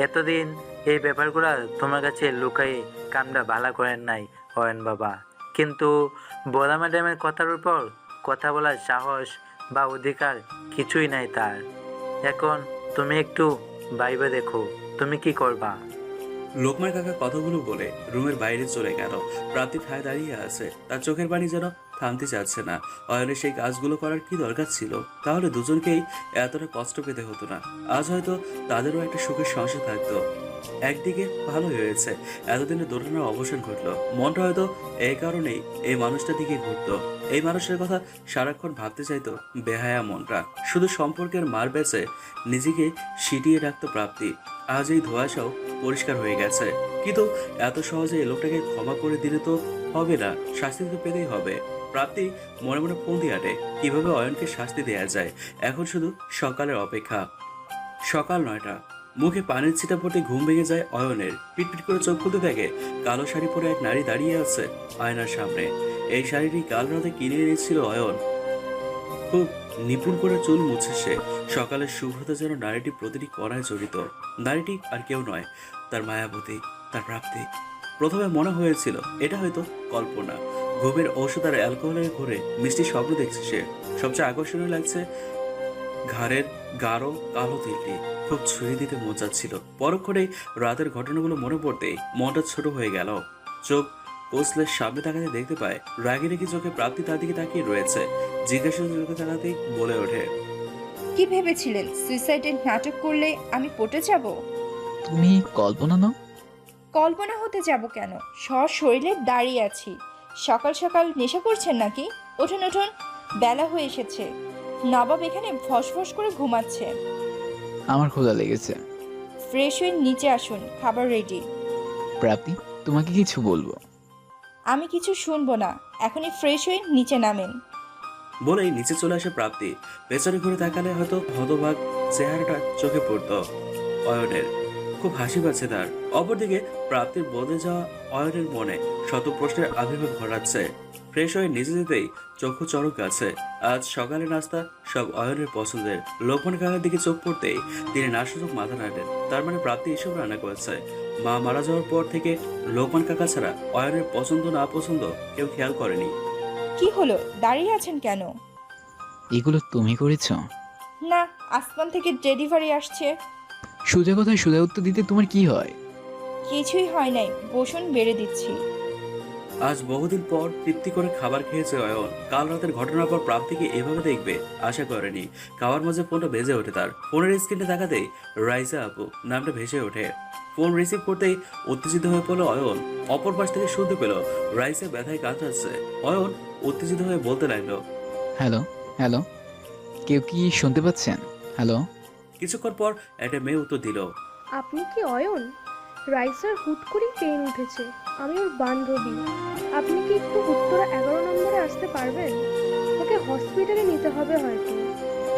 এতদিন এই ব্যাপারগুলো তোমার কাছে লুকায়ে কামটা ভালো করেন নাই অয়ন বাবা, কিন্তু বড় ম্যাডামের কথার উপর কথা বলার সাহস বা অধিকার কিছুই নাই তার। এখন তুমি একটু ভাইবে দেখো তুমি কি করবা। লোকমান কাকা কথাগুলো বলে রুমের বাইরে চলে গেল। প্রাপ্তি ঠায় দাঁড়িয়ে আছে, তার চোখের পানি যেন থামতে চাচ্ছে না। অয়নের সেই কাজগুলো করার কি দরকার ছিল? তাহলে দুজনকেই এতটা কষ্ট পেতে হতো না। আজ হয়তো তাদেরও একটা সুখের সংসার থাকতো। একদিকে ভালো হয়েছে, এতদিনের দোটানার অবসান ঘটলো। মনটা হয়তো এই কারণেই এই মানুষটার দিকে ঘুরতো। এই মানুষের কথা সারাক্ষণ ভাবতে চাইতো বেহায়া মনটা। শুধু সম্পর্কের মার বেচে নিজেকে সিটিয়ে রাখতো প্রাপ্তি। আজ এই ধোঁয়াশাও পরিষ্কার হয়ে গেছে। কিন্তু এত সহজে এই লোকটাকে ক্ষমা করে দিলে তো হবে না, শাস্তি তো পেতেই হবে। প্রাপ্তি মনে মনে ফোন দিয়ে আটে কিভাবে অয়নকে শাস্তি দেয়া যায়। এখন শুধু সকালের অপেক্ষা। সকাল 9টা, মুখে পানির ছিটা ফোটে ঘুম ভেঙে যায় অয়নের। পিটপিট করে চোখ খুলতে দেখে কালো শাড়ি পরে এক নারী দাঁড়িয়ে আছে আয়নার সামনে। এই শাড়িটি কাল রাতে কিনে এনেছিল অয়ন। খুব নিপুণ করে চুল মুছে সে। সকালের শুভ্রতা যেন নারীটি প্রতিটি কণায় জড়িত। নারীটি আর কেউ নয়, তার মায়াবতী, তার প্রাপ্তি। প্রথমে মনে হয়েছিল এটা হয়তো কল্পনা। ঘুমের ঔষধ আর অ্যালকোহলের ঘরে মিষ্টি স্বপ্ন দেখছে সে। সবচেয়ে আকর্ষণীয় লাগছে ঘাড়ের গাঢ় কালো তিলটি খুব ছুঁয়ে দিতে মন চাচ্ছিল। পরক্ষণেই রাতের ঘটনাগুলো মনে পড়তেই মনটা ছোট হয়ে গেল। চোখ কষলে সামনে তাকাতে দেখতে পায় রাগি রেগি চোখে প্রাপ্তি তার দিকে তাকিয়ে রয়েছে। জিজ্ঞাসা চোখে তাকাতেই বলে ওঠে, কি ভেবেছিলেন সুইসাইডের নাটক করলে আমি পটে যাব? তুমি কল্পনা নাও। কল্পনা হতে যাব কেন? সশরীরে দাঁড়িয়ে আছি। সকাল সকাল নেশা করছেন নাকি? উঠুন উঠুন, বেলা হয়ে এসেছে। নবাব এখানে ফসফস করে ঘুমাচ্ছে। আমার ক্ষুধা লেগেছে। ফ্রেশ হয়ে নিচে আসুন, খাবার রেডি। প্রাপ্তি, তোমাকে কিছু বলবো। আমি কিছু শুনবো না, এখনই ফ্রেশ হয়ে নিচে নামেন। বলেই নিচে চলে আসে প্রাপ্তি। পেছনে ঘুরে তাকালে হয়তো হতবাক চেহারাটা চোখে পড়তো অয়নের। খুব হাসি পাচ্ছে তার। অপরদিকে প্রাপ্তির বদলে যাওয়া অয়নের মনে শত প্রশ্নের আবির্ভাব ঘটাচ্ছে। ফ্রেশ হয়ে নিচে যেতেই চক্ষু চড়ক আছে। আজ সকালে নাস্তা সব অয়নের পছন্দের। লোকমান কাকার দিকে চোখ পড়তেই তিনি নাসূচক মাথা নাড়লেন। তার মানে প্রাপ্তি এসব রান্না করেছে। মা মারা যাওয়ার পর থেকে লোকমান কাকা ছাড়া অয়নের পছন্দ না পছন্দ কেউ খেয়াল করেনি। কি হলো, দাঁড়িয়ে আছেন কেন? এগুলো তুমি করেছো? না, আসমান থেকে ডেলিভারি আসছে। সোজা কথায় সোজা উত্তর দিতে তোমার কি হয়? কিছুই হয় নাই, বসুন, বেড়ে দিচ্ছি। আজ বহুদিন পর তৃপ্তি করে খাবার খেয়েছে অয়ন। কাল রাতের ঘটনার পর প্রাপ্তিকে এভাবে দেখবে আশা করেনি। খাওয়ার মাঝে ফোনটা বেজে ওঠে তার। ফোনের স্ক্রিনে তাকাতেই রাইসা আপু নামটা ভেসে ওঠে। ফোন রিসিভ করতেই উত্তেজিত হয়ে পড়লো অয়ন। অপর পাশ থেকে শুনতে পেল রাইসা ব্যথায় কাতরাচ্ছে। অয়ন উত্তেজিত হয়ে বলতে লাগলো, হ্যালো হ্যালো, কেউ কি শুনতে পাচ্ছেন? হ্যালো। কিছুক্ষণ পর একটা মেয়ে উত্তর দিল, আপনি কি অয়ন? রাইসার হুট করেই পেন উঠেছে, আমি ওর বান্ধবী। আপনি কি একটু উত্তরা 11 নম্বরে আসতে পারবেন? ওকে হসপিটালে নিতে হবে হয়তো।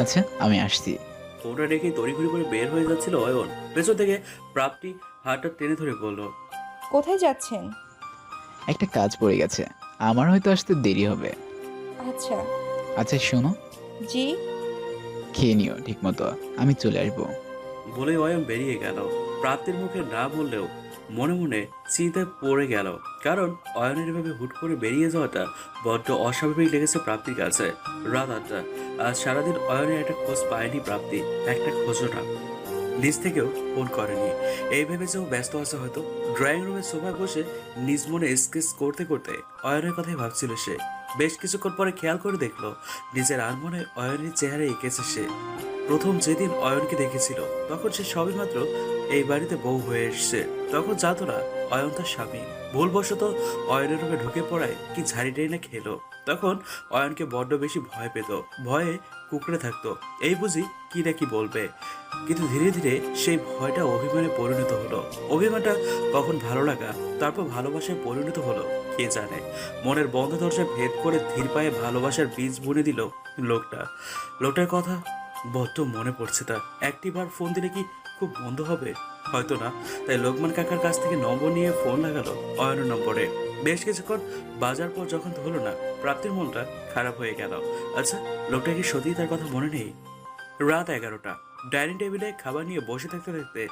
আচ্ছা, আমি আসছি। ফোনটা রেখে তড়িঘড়ি করে বের হয়ে যাচ্ছিল অয়ন। পেছন থেকে প্রাপ্তি হাতটা টেনে ধরে বলল, কোথায় যাচ্ছেন? একটা কাজ পড়ে গেছে, আমার হয়তো আসতে দেরি হবে। আচ্ছা। আচ্ছা শোনো, জি। খেয়ে নিও ঠিক মতো, আমি চলে আসবো। বলে অয়ন বেরিয়ে গেল। প্রাপ্তির মুখে না বললেও মনে মনে চিন্তায় পড়ে গেল। কারণ অয়নের এভাবে হুট করে বেরিয়ে যাওয়াটা বড্ড অস্বাভাবিক লেগেছে প্রাপ্তির কাছে। রাত 8টা। আজ সারাদিন অয়নের একটা খোঁজ পায়নি প্রাপ্তি, একটা খোঁজও না। নিজ থেকেও ফোন করেনি। এই ভেবে যে ও ব্যস্ত আছে হয়তো। ড্রয়িং রুমে সোফায় বসে নিজ মনে স্কেচ করতে করতে অয়নের কথাই ভাবছিল সে। বেশ কিছুক্ষণ পরে খেয়াল করে দেখলো নিজের আনমনে অয়নের চেহারা এঁকেছে সে। প্রথম যেদিন অয়নকে দেখেছিল তখন সে সবেমাত্র এই বাড়িতে বউ হয়ে এসছে। তখন জানতো না অয়ন তার স্বামী। ভুলবশত অয়নের রুমে ঢুকে পড়ায় কি ঝাড়ি টেনে না খেলো। তখন অয়নকে বড্ড বেশি ভয় পেত, ভয়ে কুকড়ে থাকতো। এই বুঝি কি না কি বলবে। কিন্তু ধীরে ধীরে সেই ভয়টা অভিমানে পরিণত হলো। অভিমানটা কখন ভালো লাগা, তারপর ভালোবাসায় পরিণত হলো কে জানে। মনের বন্ধ দরজা ভেদ করে ধীর পায়ে ভালোবাসার বীজ বুনে দিল লোকটার কথা বড্ড মনে পড়ছে তার। একটিবার ফোন দিলে কি খুব বন্ধ হবে? হয়তো না। তাই লোকমান কাকার কাছ থেকে নম্বর নিয়ে ফোন লাগালো অয়নের নম্বরে। বেশ কিছুক্ষণ বাজার পর যখন হলো না, প্রাপ্তির মনটা খারাপ হয়ে গেল। আচ্ছা, লোকটা কি সত্যিই তার কথা মনে নেই? রাত 11টা। ডাইনিং টেবিলে খাবার নিয়ে বসে থাকতে থাকতে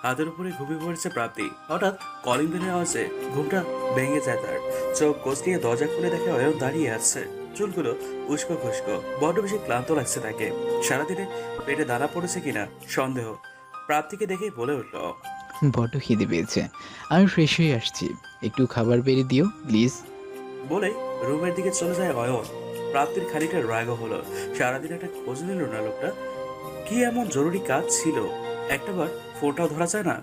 হাতের উপরে ঘুমিয়ে পড়েছে প্রাপ্তি। হঠাৎ কলিং বেলের আওয়াজে ঘুমটা ভেঙে যায় তার। চোখ কচলিয়ে দরজা খুলে দেখে অয়ন দাঁড়িয়ে আছে। চুলগুলো উস্কো খুস্কো, বড্ড বেশি ক্লান্ত লাগছে তাকে। সারাদিনে পেটে দানা পড়েছে কিনা সন্দেহ। প্রাপ্তিকে দেখেই বলে উঠল, বড্ড খিদে পেয়েছে, আমি ফ্রেশ হয়ে আসছি, একটু খাবার বেড়ে দিও প্লিজ। বলেই রুমের দিকে চলে যায় অয়ন। প্রাপ্তির খানিকটা রাগ হলো। সারাদিন একটা খোঁজ নিল না লোকটা। কি এমন জরুরি কাজ ছিল? একটাবার ফোনটাও ধরা যায় না।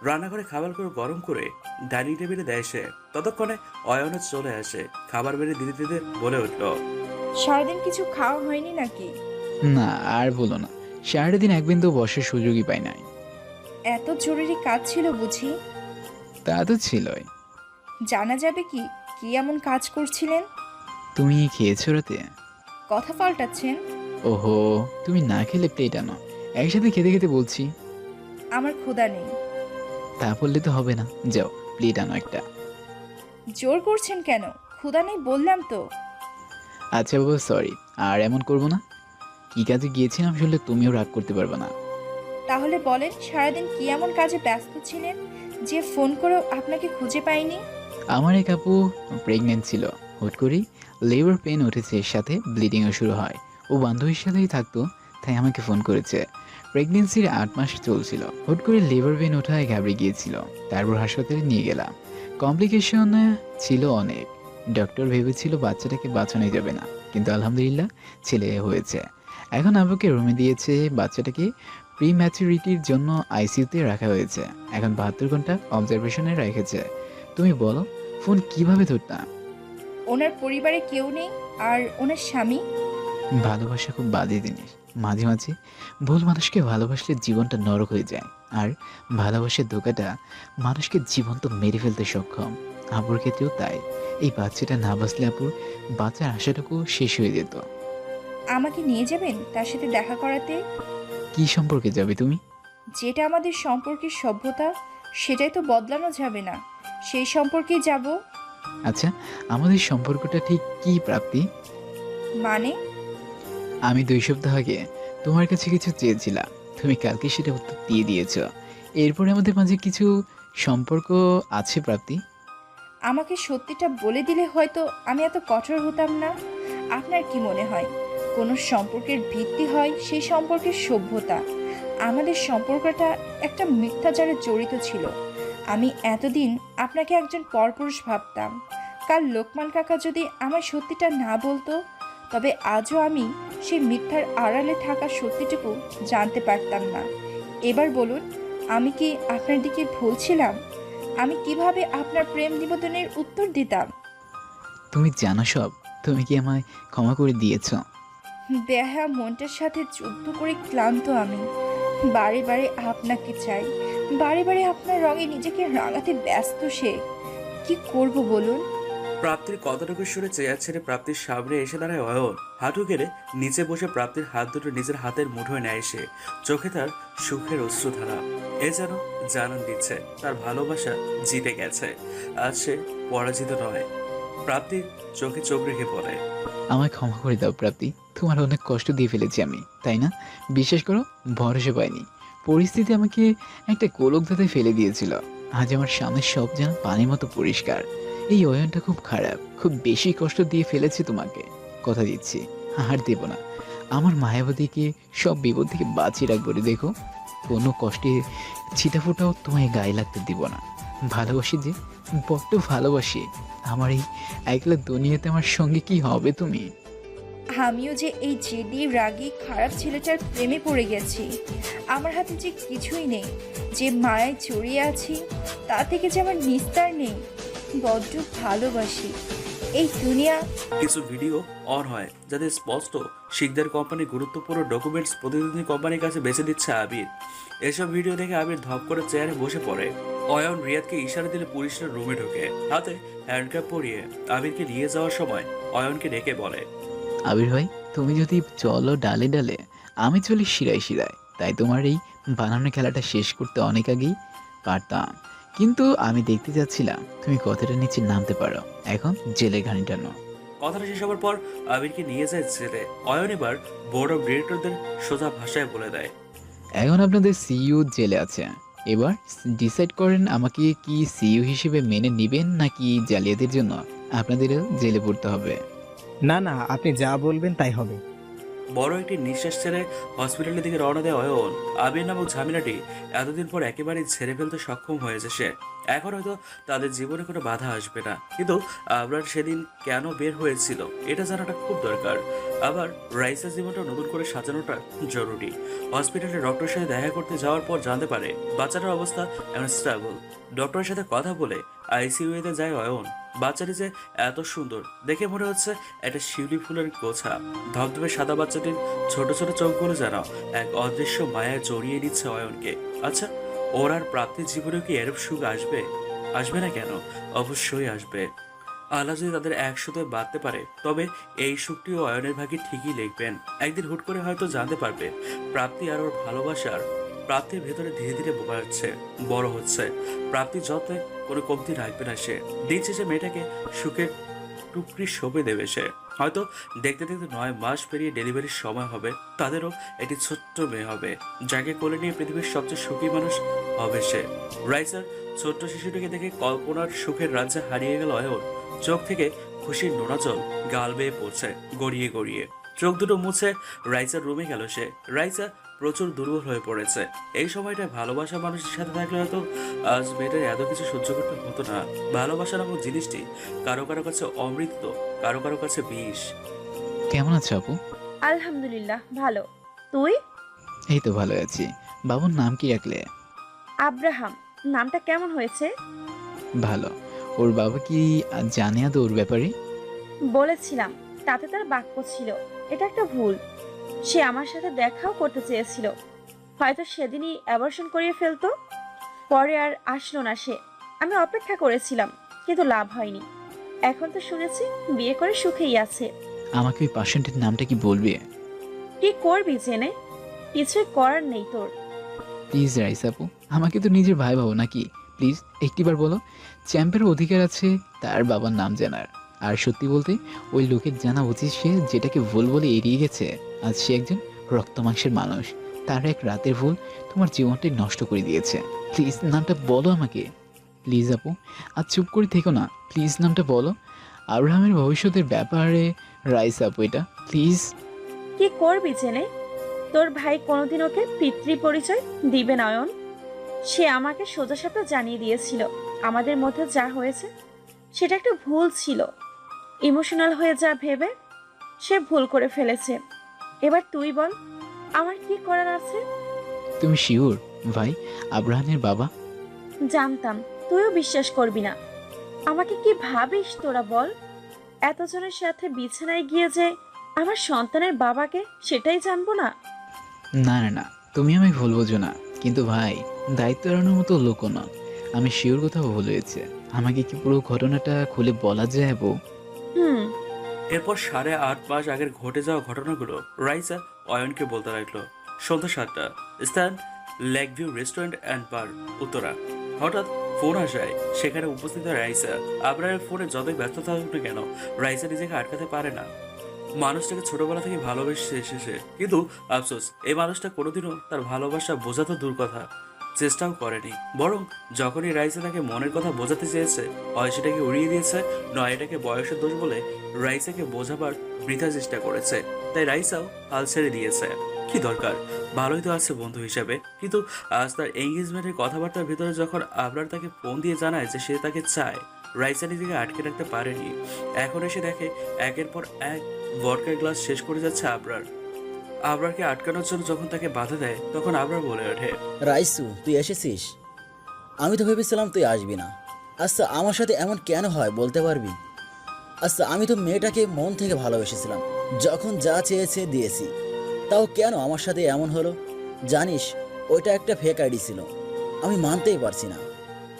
রান্নাঘরে খাবারগুলো গরম করে ডাইনিং টেবিলে দেয় সে। ততক্ষণে অয়নও চলে আসে। খাবার বেড়ে দিতে দিতে বলে উঠল, সারাদিন কিছু খাওয়া হয়নি নাকি? না আর বলো না, সারাদিন এক বিন্দু বসার সুযোগই পাই নাই। এত জরুরি কাজ ছিল বুঝি? তা তো ছিলই। জানা যাবে কি কি এমন কাজ করছিলেন? তুমি খেয়েছো রাতে? কথা পাল্টাচ্ছেন। ওহো, তুমি না খেলে প্লেট আনো, একসাথে খেতে খেতে বলছি। আমার ক্ষুধা নেই। তা বললে তো হবে না, যাও প্লেট আনো একটা। জোর করছেন কেন? ক্ষুধা নেই বললাম তো। আচ্ছা বাবা সরি, আর এমন করবো না। কি কাজে গিয়েছিলাম শুনলে তুমিও রাগ করতে পারবে না। তাহলে বলেন সারাদিন কি এমন কাজে ব্যস্ত ছিলেন যে ফোন করেও আপনাকে খুঁজে পাইনি? আমার এক আপু প্রেগনেন্ট ছিল, হুট করেই লেবার পেন উঠেছে, এর সাথে ব্লিডিংও শুরু হয়। ও বান্ধবীর সাথেই থাকতো, তাই আমাকে ফোন করেছে। প্রেগনেন্সির 8 মাস চলছিল। হুট করে লিভার পেন ওঠায় ঘাবড়ে গিয়েছিল। তারপর হাসপাতালে নিয়ে গেলাম। কমপ্লিকেশন ছিল অনেক। ডক্টর ভেবেছিল বাচ্চাটাকে বাঁচানো যাবে না, কিন্তু আলহামদুলিল্লাহ ছেলে হয়েছে। এখন আব্বুকে রুমে দিয়েছে। বাচ্চাটাকে প্রি ম্যাচুরিটির জন্য আইসিইউতে রাখা হয়েছে। এখন 72 ঘন্টা অবজারভেশনে রেখেছে। তুমি বলো ফোন কিভাবে ধরতাম? ওনার পরিবারে কেউ নেই? আর ওনার স্বামী? ভালোবাসা খুব বাজে জিনিস। মাঝে মাঝে ভুল মানুষকে ভালোবাসলে জীবনটা নরক হয়ে যায়। আর ভালোবাসার ধোঁকাটা মানুষকে জীবন্ত মেরে ফেলতে সক্ষম। আপুর ক্ষেত্রেও তাই। এই বাচ্চাটা না বাঁচলে আপুর বাচ্চার আশাটুকু শেষ হয়ে যেত। আমাকে নিয়ে যাবেন তার সাথে দেখা করাতে? কি সম্পর্কে যাবে তুমি? যেটা আমাদের সম্পর্কের সভ্যতা, সেটাই তো বদলানো যাবে না। সেই সম্পর্কেই যাব। আচ্ছা, আমাদের সম্পর্কটা ঠিক কি প্রাপ্তি? মানে? আমি 2 সপ্তাহ আগে তোমার কাছে কিছু চেয়েছিলাম, তুমি কালকে সেটা উত্তর দিয়ে দিয়েছো। এরপরে আমাদের মাঝে কিছু সম্পর্ক আছে প্রাপ্তি। আমাকে সত্যিটা বলে দিলে হয়তো আমি এত কঠোর হতাম না। আপনার কি মনে হয় কোনো সম্পর্কের ভিত্তি হয় সেই সম্পর্কের সভ্যতা? আমাদের সম্পর্কটা একটা মিথ্যাচারে জড়িত ছিল। আমি এতদিন আপনাকে একজন পরপুরুষ ভাবতাম। কাল লোকমান কাকা যদি আমার সত্যিটা না বলতো, তবে আজও আমি সেই মিথ্যার আড়ালে থাকা সত্যিটুকু জানতে পারতাম না। এবার বলুন, আমি কি আপনার দিকে ভুল ছিলাম? আমি কিভাবে আপনার প্রেম নিবেদনের উত্তর দিতাম? তুমি জানো সব। তুমি কি আমায় ক্ষমা করে দিয়েছো? বেহা মনটার সাথে যুদ্ধ করে ক্লান্ত আমি। বারে বারে আপনাকে চাই, বারে বারে আপনার রঙে নিজেকে রাঙাতে ব্যস্ত সে। কি করব বলুন? প্রাপ্তির কথাটুকু শুনে চেয়ার ছেড়ে প্রাপ্তির সামনে এসে দাঁড়ায় অয়ন। হাঁটু গেড়ে নিচে বসে প্রাপ্তির হাত দুটো নিজের হাতের মুঠোয় নেয় সে। চোখে তার সুখের অশ্রুধারা। এ যেন জানান দিচ্ছে তার ভালোবাসা জিতে গেছে, আর সে পরাজিত নয়। প্রাপ্তি চোখে চোখ রেখে বলে, আমায় ক্ষমা করে দাও প্রাপ্তি। তোমার অনেক কষ্ট দিয়ে ফেলেছি আমি, তাই না? বিশ্বাস করো, ভরসা পাইনি। পরিস্থিতি আমাকে একটা গোলকধাঁধে ফেলে দিয়েছিল। আজ আমার সামনের সব যেন পানির মতো পরিষ্কার। এই অয়নটা খুব খারাপ, খুব বেশি কষ্ট দিয়ে ফেলেছে তোমাকে। কথা দিচ্ছি আর দেব না। আমার মায়াবতীকে সব বিপদ থেকে বাঁচিয়ে রাখবো রে। দেখো, কোনো কষ্টে ছিটাফোটাও তোমায় গায়ে লাগতে দিব না। ভালোবাসি যে, বড্ড ভালোবাসি। আমার এই একলা দুনিয়াতে আমার সঙ্গে কি হবে তুমি? আমিও যে এই জেদি রাগী খারাপ ছেলেটার প্রেমে পড়ে গেছি। আমার হাতে যে কিছুই নেই, যে মায়ায় জড়িয়ে আছি তা থেকে যে আমার নিস্তার নেই। বড্ড ভালোবাসি এই দুনিয়া। কিছু ভিডিও অন হয় যাতে স্পষ্ট শিকদার কোম্পানির গুরুত্বপূর্ণ ডকুমেন্টস প্রতিনিধি কোম্পানির কাছে বেছে দিচ্ছে আবির। এসব ভিডিও দেখে আবির ধপ করে চেয়ারে বসে পড়ে। অয়ন রিয়াদকে ইশারা দিলে পুলিশের রুমে ঢোকে। হাতে হ্যান্ডকাপ পরিয়ে আবিরকে নিয়ে যাওয়ার সময় অয়নকে ডেকে বলে, আবির ভাই, তুমি যদি চলো ডালে ডালে, আমি চলি শিরায় শিরায়। তাই তোমার এই বানানো খেলাটা শেষ করতে অনেক আগেই পারতাম, কিন্তু আমি দেখতে যাচ্ছিলাম তুমি কতটা নিচে নামতে পারো। এখন জেলে ঘানি টানো। কথাটা শেষ হওয়ার পর আবিরকে নিয়ে যায় জেলে। অয়ন এবার বোর্ড অফ ডিরেক্টরদের সোজা ভাষায় বলে দেয়, এখন আপনাদের সিইও জেলে আছে। এবার ডিসাইড করেন আমাকে কি সিইও হিসেবে মেনে নেবেন নাকি জালিয়াতির জন্য আপনাদেরও জেলে পড়তে হবে। না না, আপনি যা বলবেন তাই হবে। বড় একটি নিঃশ্বাস ছেড়ে হসপিটালের দিকে রওনা দেয় অয়ন। আবির নামক ঝামেলাটি এতদিন পর একেবারে ঝেড়ে ফেলতে সক্ষম হয়েছে সে। এখন হয়তো তাদের জীবনে কোনো বাধা আসবে না, কিন্তু আবরার সেদিন কেন বের হয়েছিল এটা জানাটা খুব দরকার। আবার রাইসের জীবনটা নতুন করে সাজানোটা জরুরি। হসপিটালে ডক্টরের সাথে দেখা করতে যাওয়ার পর জানতে পারে বাচ্চাটার অবস্থা এমন স্টেবল। ডক্টরের সাথে কথা বলে আইসিইউতে যায় অয়ন। বাচ্চাটি যে এত সুন্দর দেখে মনে হচ্ছে একটা শিউলি ফুলের গোছা। ধবধবে সাদা বাচ্চাটির ছোট ছোট চোখগুলো যেন এক অদৃশ্য মায়ায় জড়িয়ে নিচ্ছে অয়নকে। আচ্ছা, ওর আর প্রাপ্তির জীবনেও কি এরূপ সুখ আসবে? আসবে না কেন? অবশ্যই আসবে। আল্লাহ যদি তাদের একসাথে বাঁধতে পারে, তবে এই সুখটিও অয়নের ভাগে ঠিকই লিখবেন। একদিন হুট করে হয়তো জানতে পারবে প্রাপ্তি আর ওর ভালোবাসার প্রাপ্তির ভেতরে ধীরে ধীরে বাড়ছে, বড় হচ্ছে। প্রাপ্তির যত্নে কোনো কমতি রাখবে না সে। দিন শেষে মেয়েটাকে সুখের টুকরি সঁপে দেবে সে। হয়তো দেখতে দেখতে 9 মাস পেরিয়ে ডেলিভারির সময় হবে, তাদেরও একটি ছোট্ট মেয়ে হবে, যাকে কোলে নিয়ে পৃথিবীর সবচেয়ে সুখী মানুষ হবে সে। রাইসার ছোট্ট শিশুটিকে দেখে কল্পনার সুখের রাজ্যে হারিয়ে গেল অয়ন। চোখ থেকে খুশির নোনা জল গাল বেয়ে পড়ছে গড়িয়ে গড়িয়ে। চোখ দুটো মুছে রাইসার রুমে গেল সে। রাইসা প্রচুর দুর্বল হয়ে পড়েছে। এই সময়টা ভালোবাসা মানুষের সাথে থাকলে হয়তো আজ মেয়েটার এত কিছু সহ্য করতে হতো না। ভালোবাসা নামক জিনিসটি কারো কারো কাছে অমৃত, কারো কারো কাছে বিষ। কেমন আছো আপু? আলহামদুলিল্লাহ ভালো। তুই? এই তো ভালো আছি। বাবুর নাম কি রাখলে? আব্রাহাম। নামটা কেমন হয়েছে? ভালো। ওর বাবা কি জানে আদৌ ওর ব্যাপারে? বলেছিলাম, তাতে তার বাক্য ছিল। এটা একটা ভুল। সে আমার সাথে দেখাও করতে চেয়েছিল, হয়তো সেদিনই অ্যাবর্শন করিয়ে ফেলতো। পরে আর আসলো না সে। আমি অপেক্ষা করেছিলাম, কিন্তু লাভ হয়নি। এখন তো শুনেছি বিয়ে করে সুখেই আছে। আমাকে ওই পার্সেন্টের নামটা কি বলবে? কি করবি জেনে? কিছুই করার নেই তোর। প্লিজ রাইস আপু, আমাকে তো নিজের ভাই ভাবো নাকি? প্লিজ একটিবার বলো। চ্যাম্পের অধিকার আছে তার বাবার নাম জানার। আর সত্যি বলতে ওই লোকের জানা উচিত সে যেটাকে ভুল বলে এড়িয়ে গেছে। আজ সে একজন রক্ত মাংসের মানুষ। তার এক রাতের ভুল তোমার জীবনটাই নষ্ট করে দিয়েছে। প্লিজ নামটা বলো আমাকে। প্লিজ আপু, আজ চুপ করে থেকো না। প্লিজ নামটা বলো। আব্রাহামের ভবিষ্যতের ব্যাপারে রাইস আপু, এটা প্লিজ। কি করবি জেনে? তোর ভাই কোনোদিন ওকে পিতৃ পরিচয় দিবে না অয়ন। সে আমাকে সোজা সাপটা জানিয়ে দিয়েছিল আমাদের মধ্যে যা হয়েছে সেটা একটা ভুল ছিল। ইমোশনাল হয়ে যা ভেবে সে ভুল করে ফেলেছে। এবার তুই বল, আমার কি করার আছে? তুমি শিওর ভাই আব্রাহামের বাবা? জানতাম তুইও বিশ্বাস করবি না। আমাকে কি ভাবিস তোরা বল? এতজনের সাথে বিছানায় গিয়ে যে আমার সন্তানের বাবাকে, সেটাই জানবো না? না না না, তুমি আমায় ভুল বোঝো না। কিন্তু ভাই দায়িত্ব এড়ানোর মতো লোকও নন। আমি শিওর কোথাও ভুল হয়েছে। আমাকে কি পুরো ঘটনাটা খুলে বলা যায় আপু? হুম। এরপর 8.5 মাস আগের ঘটে যাওয়া ঘটনাগুলো রাইসা অয়নকে বলতে লাগলো। সন্ধ্যা 7টা, স্থান lake view restaurant and bar, Uttara. হঠাৎ ফোন আসায় সেখানে উপস্থিত হয় রাইসা। আবরারের ফোনে যতই ব্যস্ত থাকুক না কেন, রাইসা নিজেকে আটকাতে পারে না। মানুষটাকে ছোটবেলা থেকে ভালোবেসে এসেছে, কিন্তু আফসোস এই মানুষটা কোনোদিনও তার ভালোবাসা বোঝাতে দূর কথা চেষ্টাও করেনি। বরং যখনই রাইসা তাকে মনের কথা বোঝাতে চেয়েছে, হয় সেটাকে উড়িয়ে দিয়েছে, নয় এটাকে বয়সের দোষ বলে রাইসাকে বোঝাবার বৃথা চেষ্টা করেছে। তাই রাইসাও হাল ছেড়ে দিয়েছে। কি দরকার, ভালোই তো আছে বন্ধু হিসাবে। কিন্তু আজ তার এঙ্গেজমেন্টের কথাবার্তার ভিতরে যখন আবরার তাকে ফোন দিয়ে জানায় যে সে তাকে চায়, রাইসা নিজেকে আটকে রাখতে পারেনি। এখন এসে দেখে একের পর এক ভডকার গ্লাস শেষ করে যাচ্ছে আবরার। আবরারকে আটকানোর জন্য যখন তাকে বাধা দেয়, তখন আবরার বলে ওঠে, রাইসু তুই এসেছিস? আমি তো ভেবেছিলাম তুই আসবি না। আচ্ছা আমার সাথে এমন কেন হয় বলতে পারবি? আচ্ছা আমি তো মেয়েটাকে মন থেকে ভালোবেসেছিলাম, যখন যা চেয়েছে দিয়েছি, তাও কেন আমার সাথে এমন হলো? জানিস ওইটা একটা ফেক আইডি ছিল, আমি মানতেই পারছি না।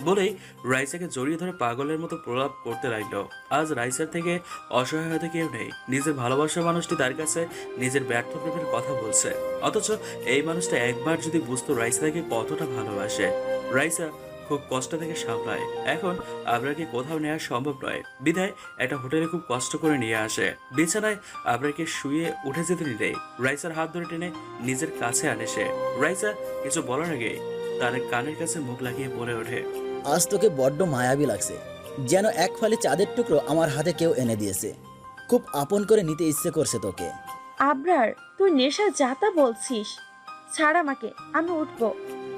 বলেই রাইসাকে জড়িয়ে ধরে পাগলের মতো প্রলাপ করতে লাগলো। আজ রাইসার থেকে অসহায় হতে কেউ নেই। নিজের ভালোবাসার মানুষটি তার কাছে নিজের ব্যর্থ প্রেমের কথা বলছে। অথচ এই মানুষটা একবার যদি বুঝতো রাইসা তাকে কতটা ভালোবাসে। রাইসা খুব কষ্ট থেকে সামলায়। এখন আবরারকে কোথাও নেওয়া সম্ভব নয়, বিধায় একটা হোটেলে খুব কষ্ট করে নিয়ে আসে। বিছানায় আবরারকে শুয়ে উঠে যেতে নিলেই রাইসার হাত ধরে টেনে নিজের কাছে আনে সে। রাইসা কিছু বলার আগে তার কানের কাছে মুখ লাগিয়ে বলে ওঠে, আজ তোকে বড্ড মায়াবী লাগছে, যেন এক ফালি চাঁদের টুকরো আমার হাতে কেউ এনে দিয়েছে। খুব আপন করে নিতে ইচ্ছে করছে তোকে। আবরার, তুই নেশা যাতা বলছিস। ছাড় আমাকে, আমি উঠবো।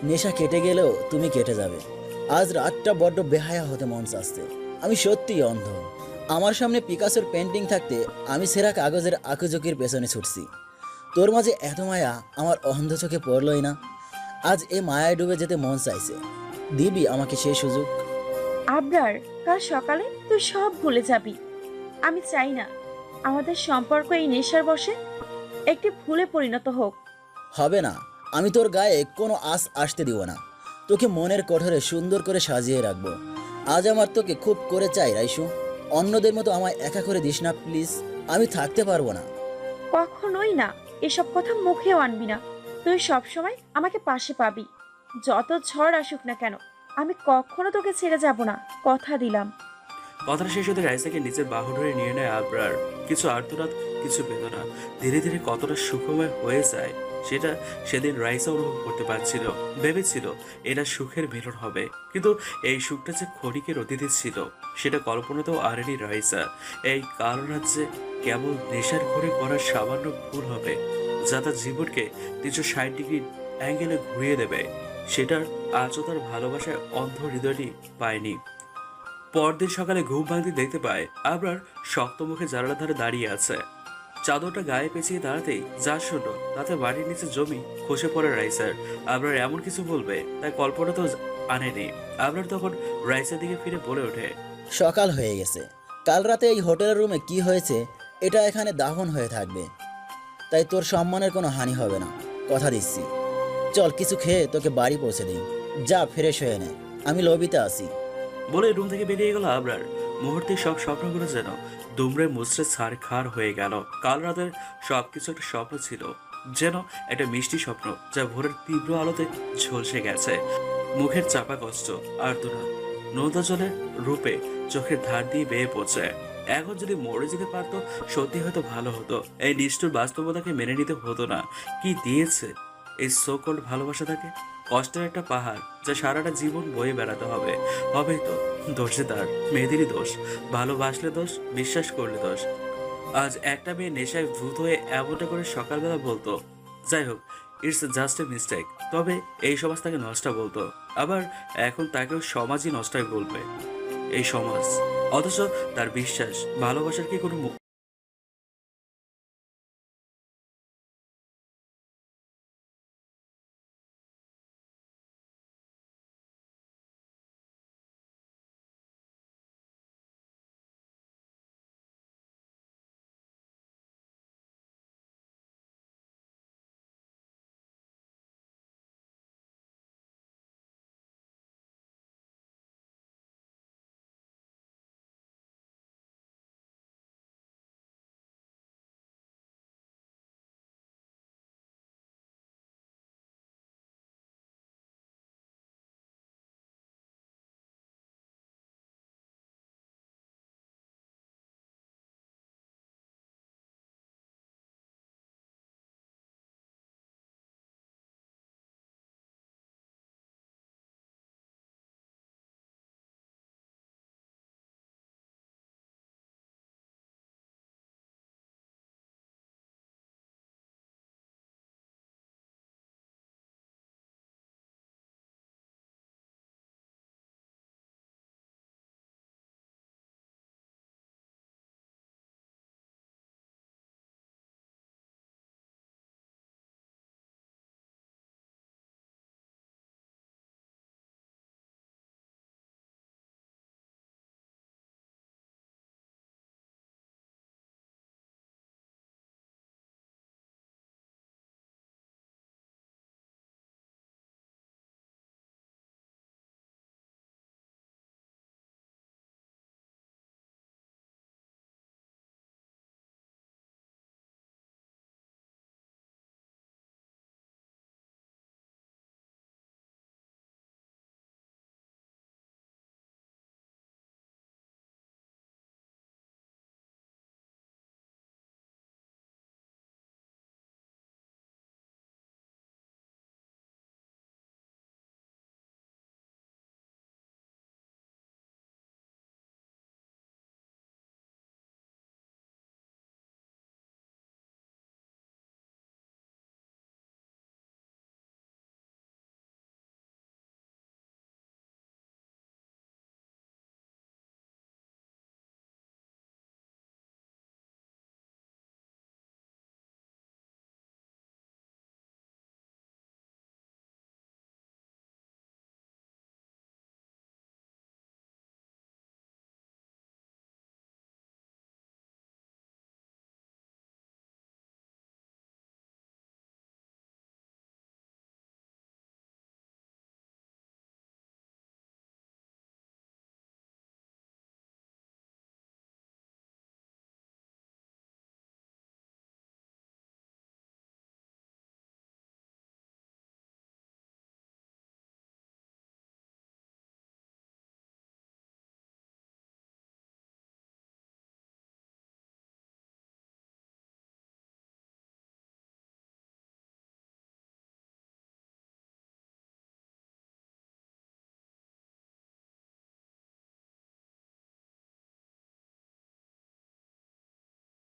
নেশা কেটে গেলেও তুমি কেটে যাবে। আজ রাতটা বড্ড বেহায়া হতে মন চাচ্ছে। আমি সত্যিই অন্ধ। আমার সামনে পিকাসোর পেন্টিং থাকতে আমি সেরা কাগজের আঁকুঝুঁকির পেছনে ছুটছি। তোর মাঝে এত মায়া আমার অন্ধ চোখে পড়লই না। আজ এ মায়ায় ডুবে যেতে মন চাইছে, দিবি আমাকে সেই সুযোগ? আবরার, কাল সকালে তুই সব ভুলে যাবি। আমি চাই না আমাদের সম্পর্ক এই নেশার বশে একটি ভুলে পরিণত হোক। হবে না, আমি তোর গায়ে কোনো আঁচ আসতে দিব না। তোকে মনের কঠোরে সুন্দর করে সাজিয়ে রাখবো। আজ আমার তোকে খুব করে চাই রাইসু। অন্যদের মতো আমায় একা করে দিস না প্লিজ, আমি থাকতে পারবো না। কখনোই না, এসব কথা মুখেও আনবি না। তুই সব সময় আমাকে পাশে পাবি, যত ঝড় আসুক না কেন। আমি কখনো তোকে ছেড়ে যাব না, কথা দিলাম। কথাটা শেষ হতে রাইসাকে নিজের বাহু ধরে নিয়ে নেয় আবরার। কিছু আর্তনাদ, কিছু বেদনা ধীরে ধীরে কতটা সুখময় হয়ে যায় সেটা সেদিন রাইসা অনুভব করতে পারছিল। ভেবেছিল এটা সুখের মিলন হবে, কিন্তু এই সুখটা যে ক্ষণিকের অতীতে ছিল সেটা কল্পনাতেও আরেনি রাইসা। এই কালো রাজ্যে কেবল নেশার ঘরে করার সামান্য ভুল হবে যা তার জীবনকে 360 ডিগ্রি অ্যাঙ্গেলে ঘুরিয়ে দেবে। সেটার আজও তার ভালোবাসায় অন্ধ হৃদয়টি পায়নি। পরদিন সকালে ঘুম ভাঙতে দেখতে পায় আবরার শক্ত মুখে জানালার ধারে দাঁড়িয়ে আছে। চাদরটা গায়ে পেঁচিয়ে দাঁড়াতেই যা শুনল তাতে বাড়ির নিচে জমি খসে পড়ে রাইসার। আবরার এমন কিছু বলবে তাই কল্পনা তো আনেনি। আবরার তখন রাইসার দিকে ফিরে বলে ওঠে, সকাল হয়ে গেছে। কাল রাতে এই হোটেলের রুমে কি হয়েছে এটা এখানে দাফন হয়ে থাকবে, তাই তোর সম্মানের কোনো হানি হবে না, কথা দিচ্ছি। চল কিছু খেয়ে তোকে বাড়ি পৌঁছে দিই। যা ফ্রেশ হয়ে নে, আমি লবিতে আসি। বলে রুম থেকে বেরিয়ে গেল আবরার। মুহূর্তে সব স্বপ্নগুলো যেন দুমড়ে মুচড়ে ছাড়খাড় হয়ে গেল। কাল রাতের সবকিছু একটা স্বপ্ন ছিল, যেন একটা মিষ্টি স্বপ্ন যা ভোরের তীব্র আলোতে ঝলসে গেছে। মুখের চাপা কষ্ট আর নৌদা জলের রূপে চোখের ধার দিয়ে বেয়ে পড়ছে। এখন যদি মরে যেতে পারতো সত্যি হয়তো ভালো হতো। এই নিষ্ঠুর বাস্তবতাকে মেনে নিতে হতো না। কি দিয়েছে এই সোকল্ড ভালোবাসা তাকে? কষ্টের একটা পাহাড় যা সারাটা জীবন বয়ে বেড়াতে হবে। হবেই তো, দোষে তার, মেয়েদেরই দোষ। ভালোবাসলে দোষ, বিশ্বাস করলে দোষ। আজ একটা মেয়ে নেশায় ভূত হয়ে এমনটা করে সকালবেলা বলতো। যাই হোক, ইটস জাস্ট এ মিস্টেক। তবে এই সমাজ তাকে নষ্টা বলতো, আবার এখন তাকেও সমাজই নষ্টাই বলবে। এই সমাজ, অথচ তার বিশ্বাস ভালোবাসার কি কোনো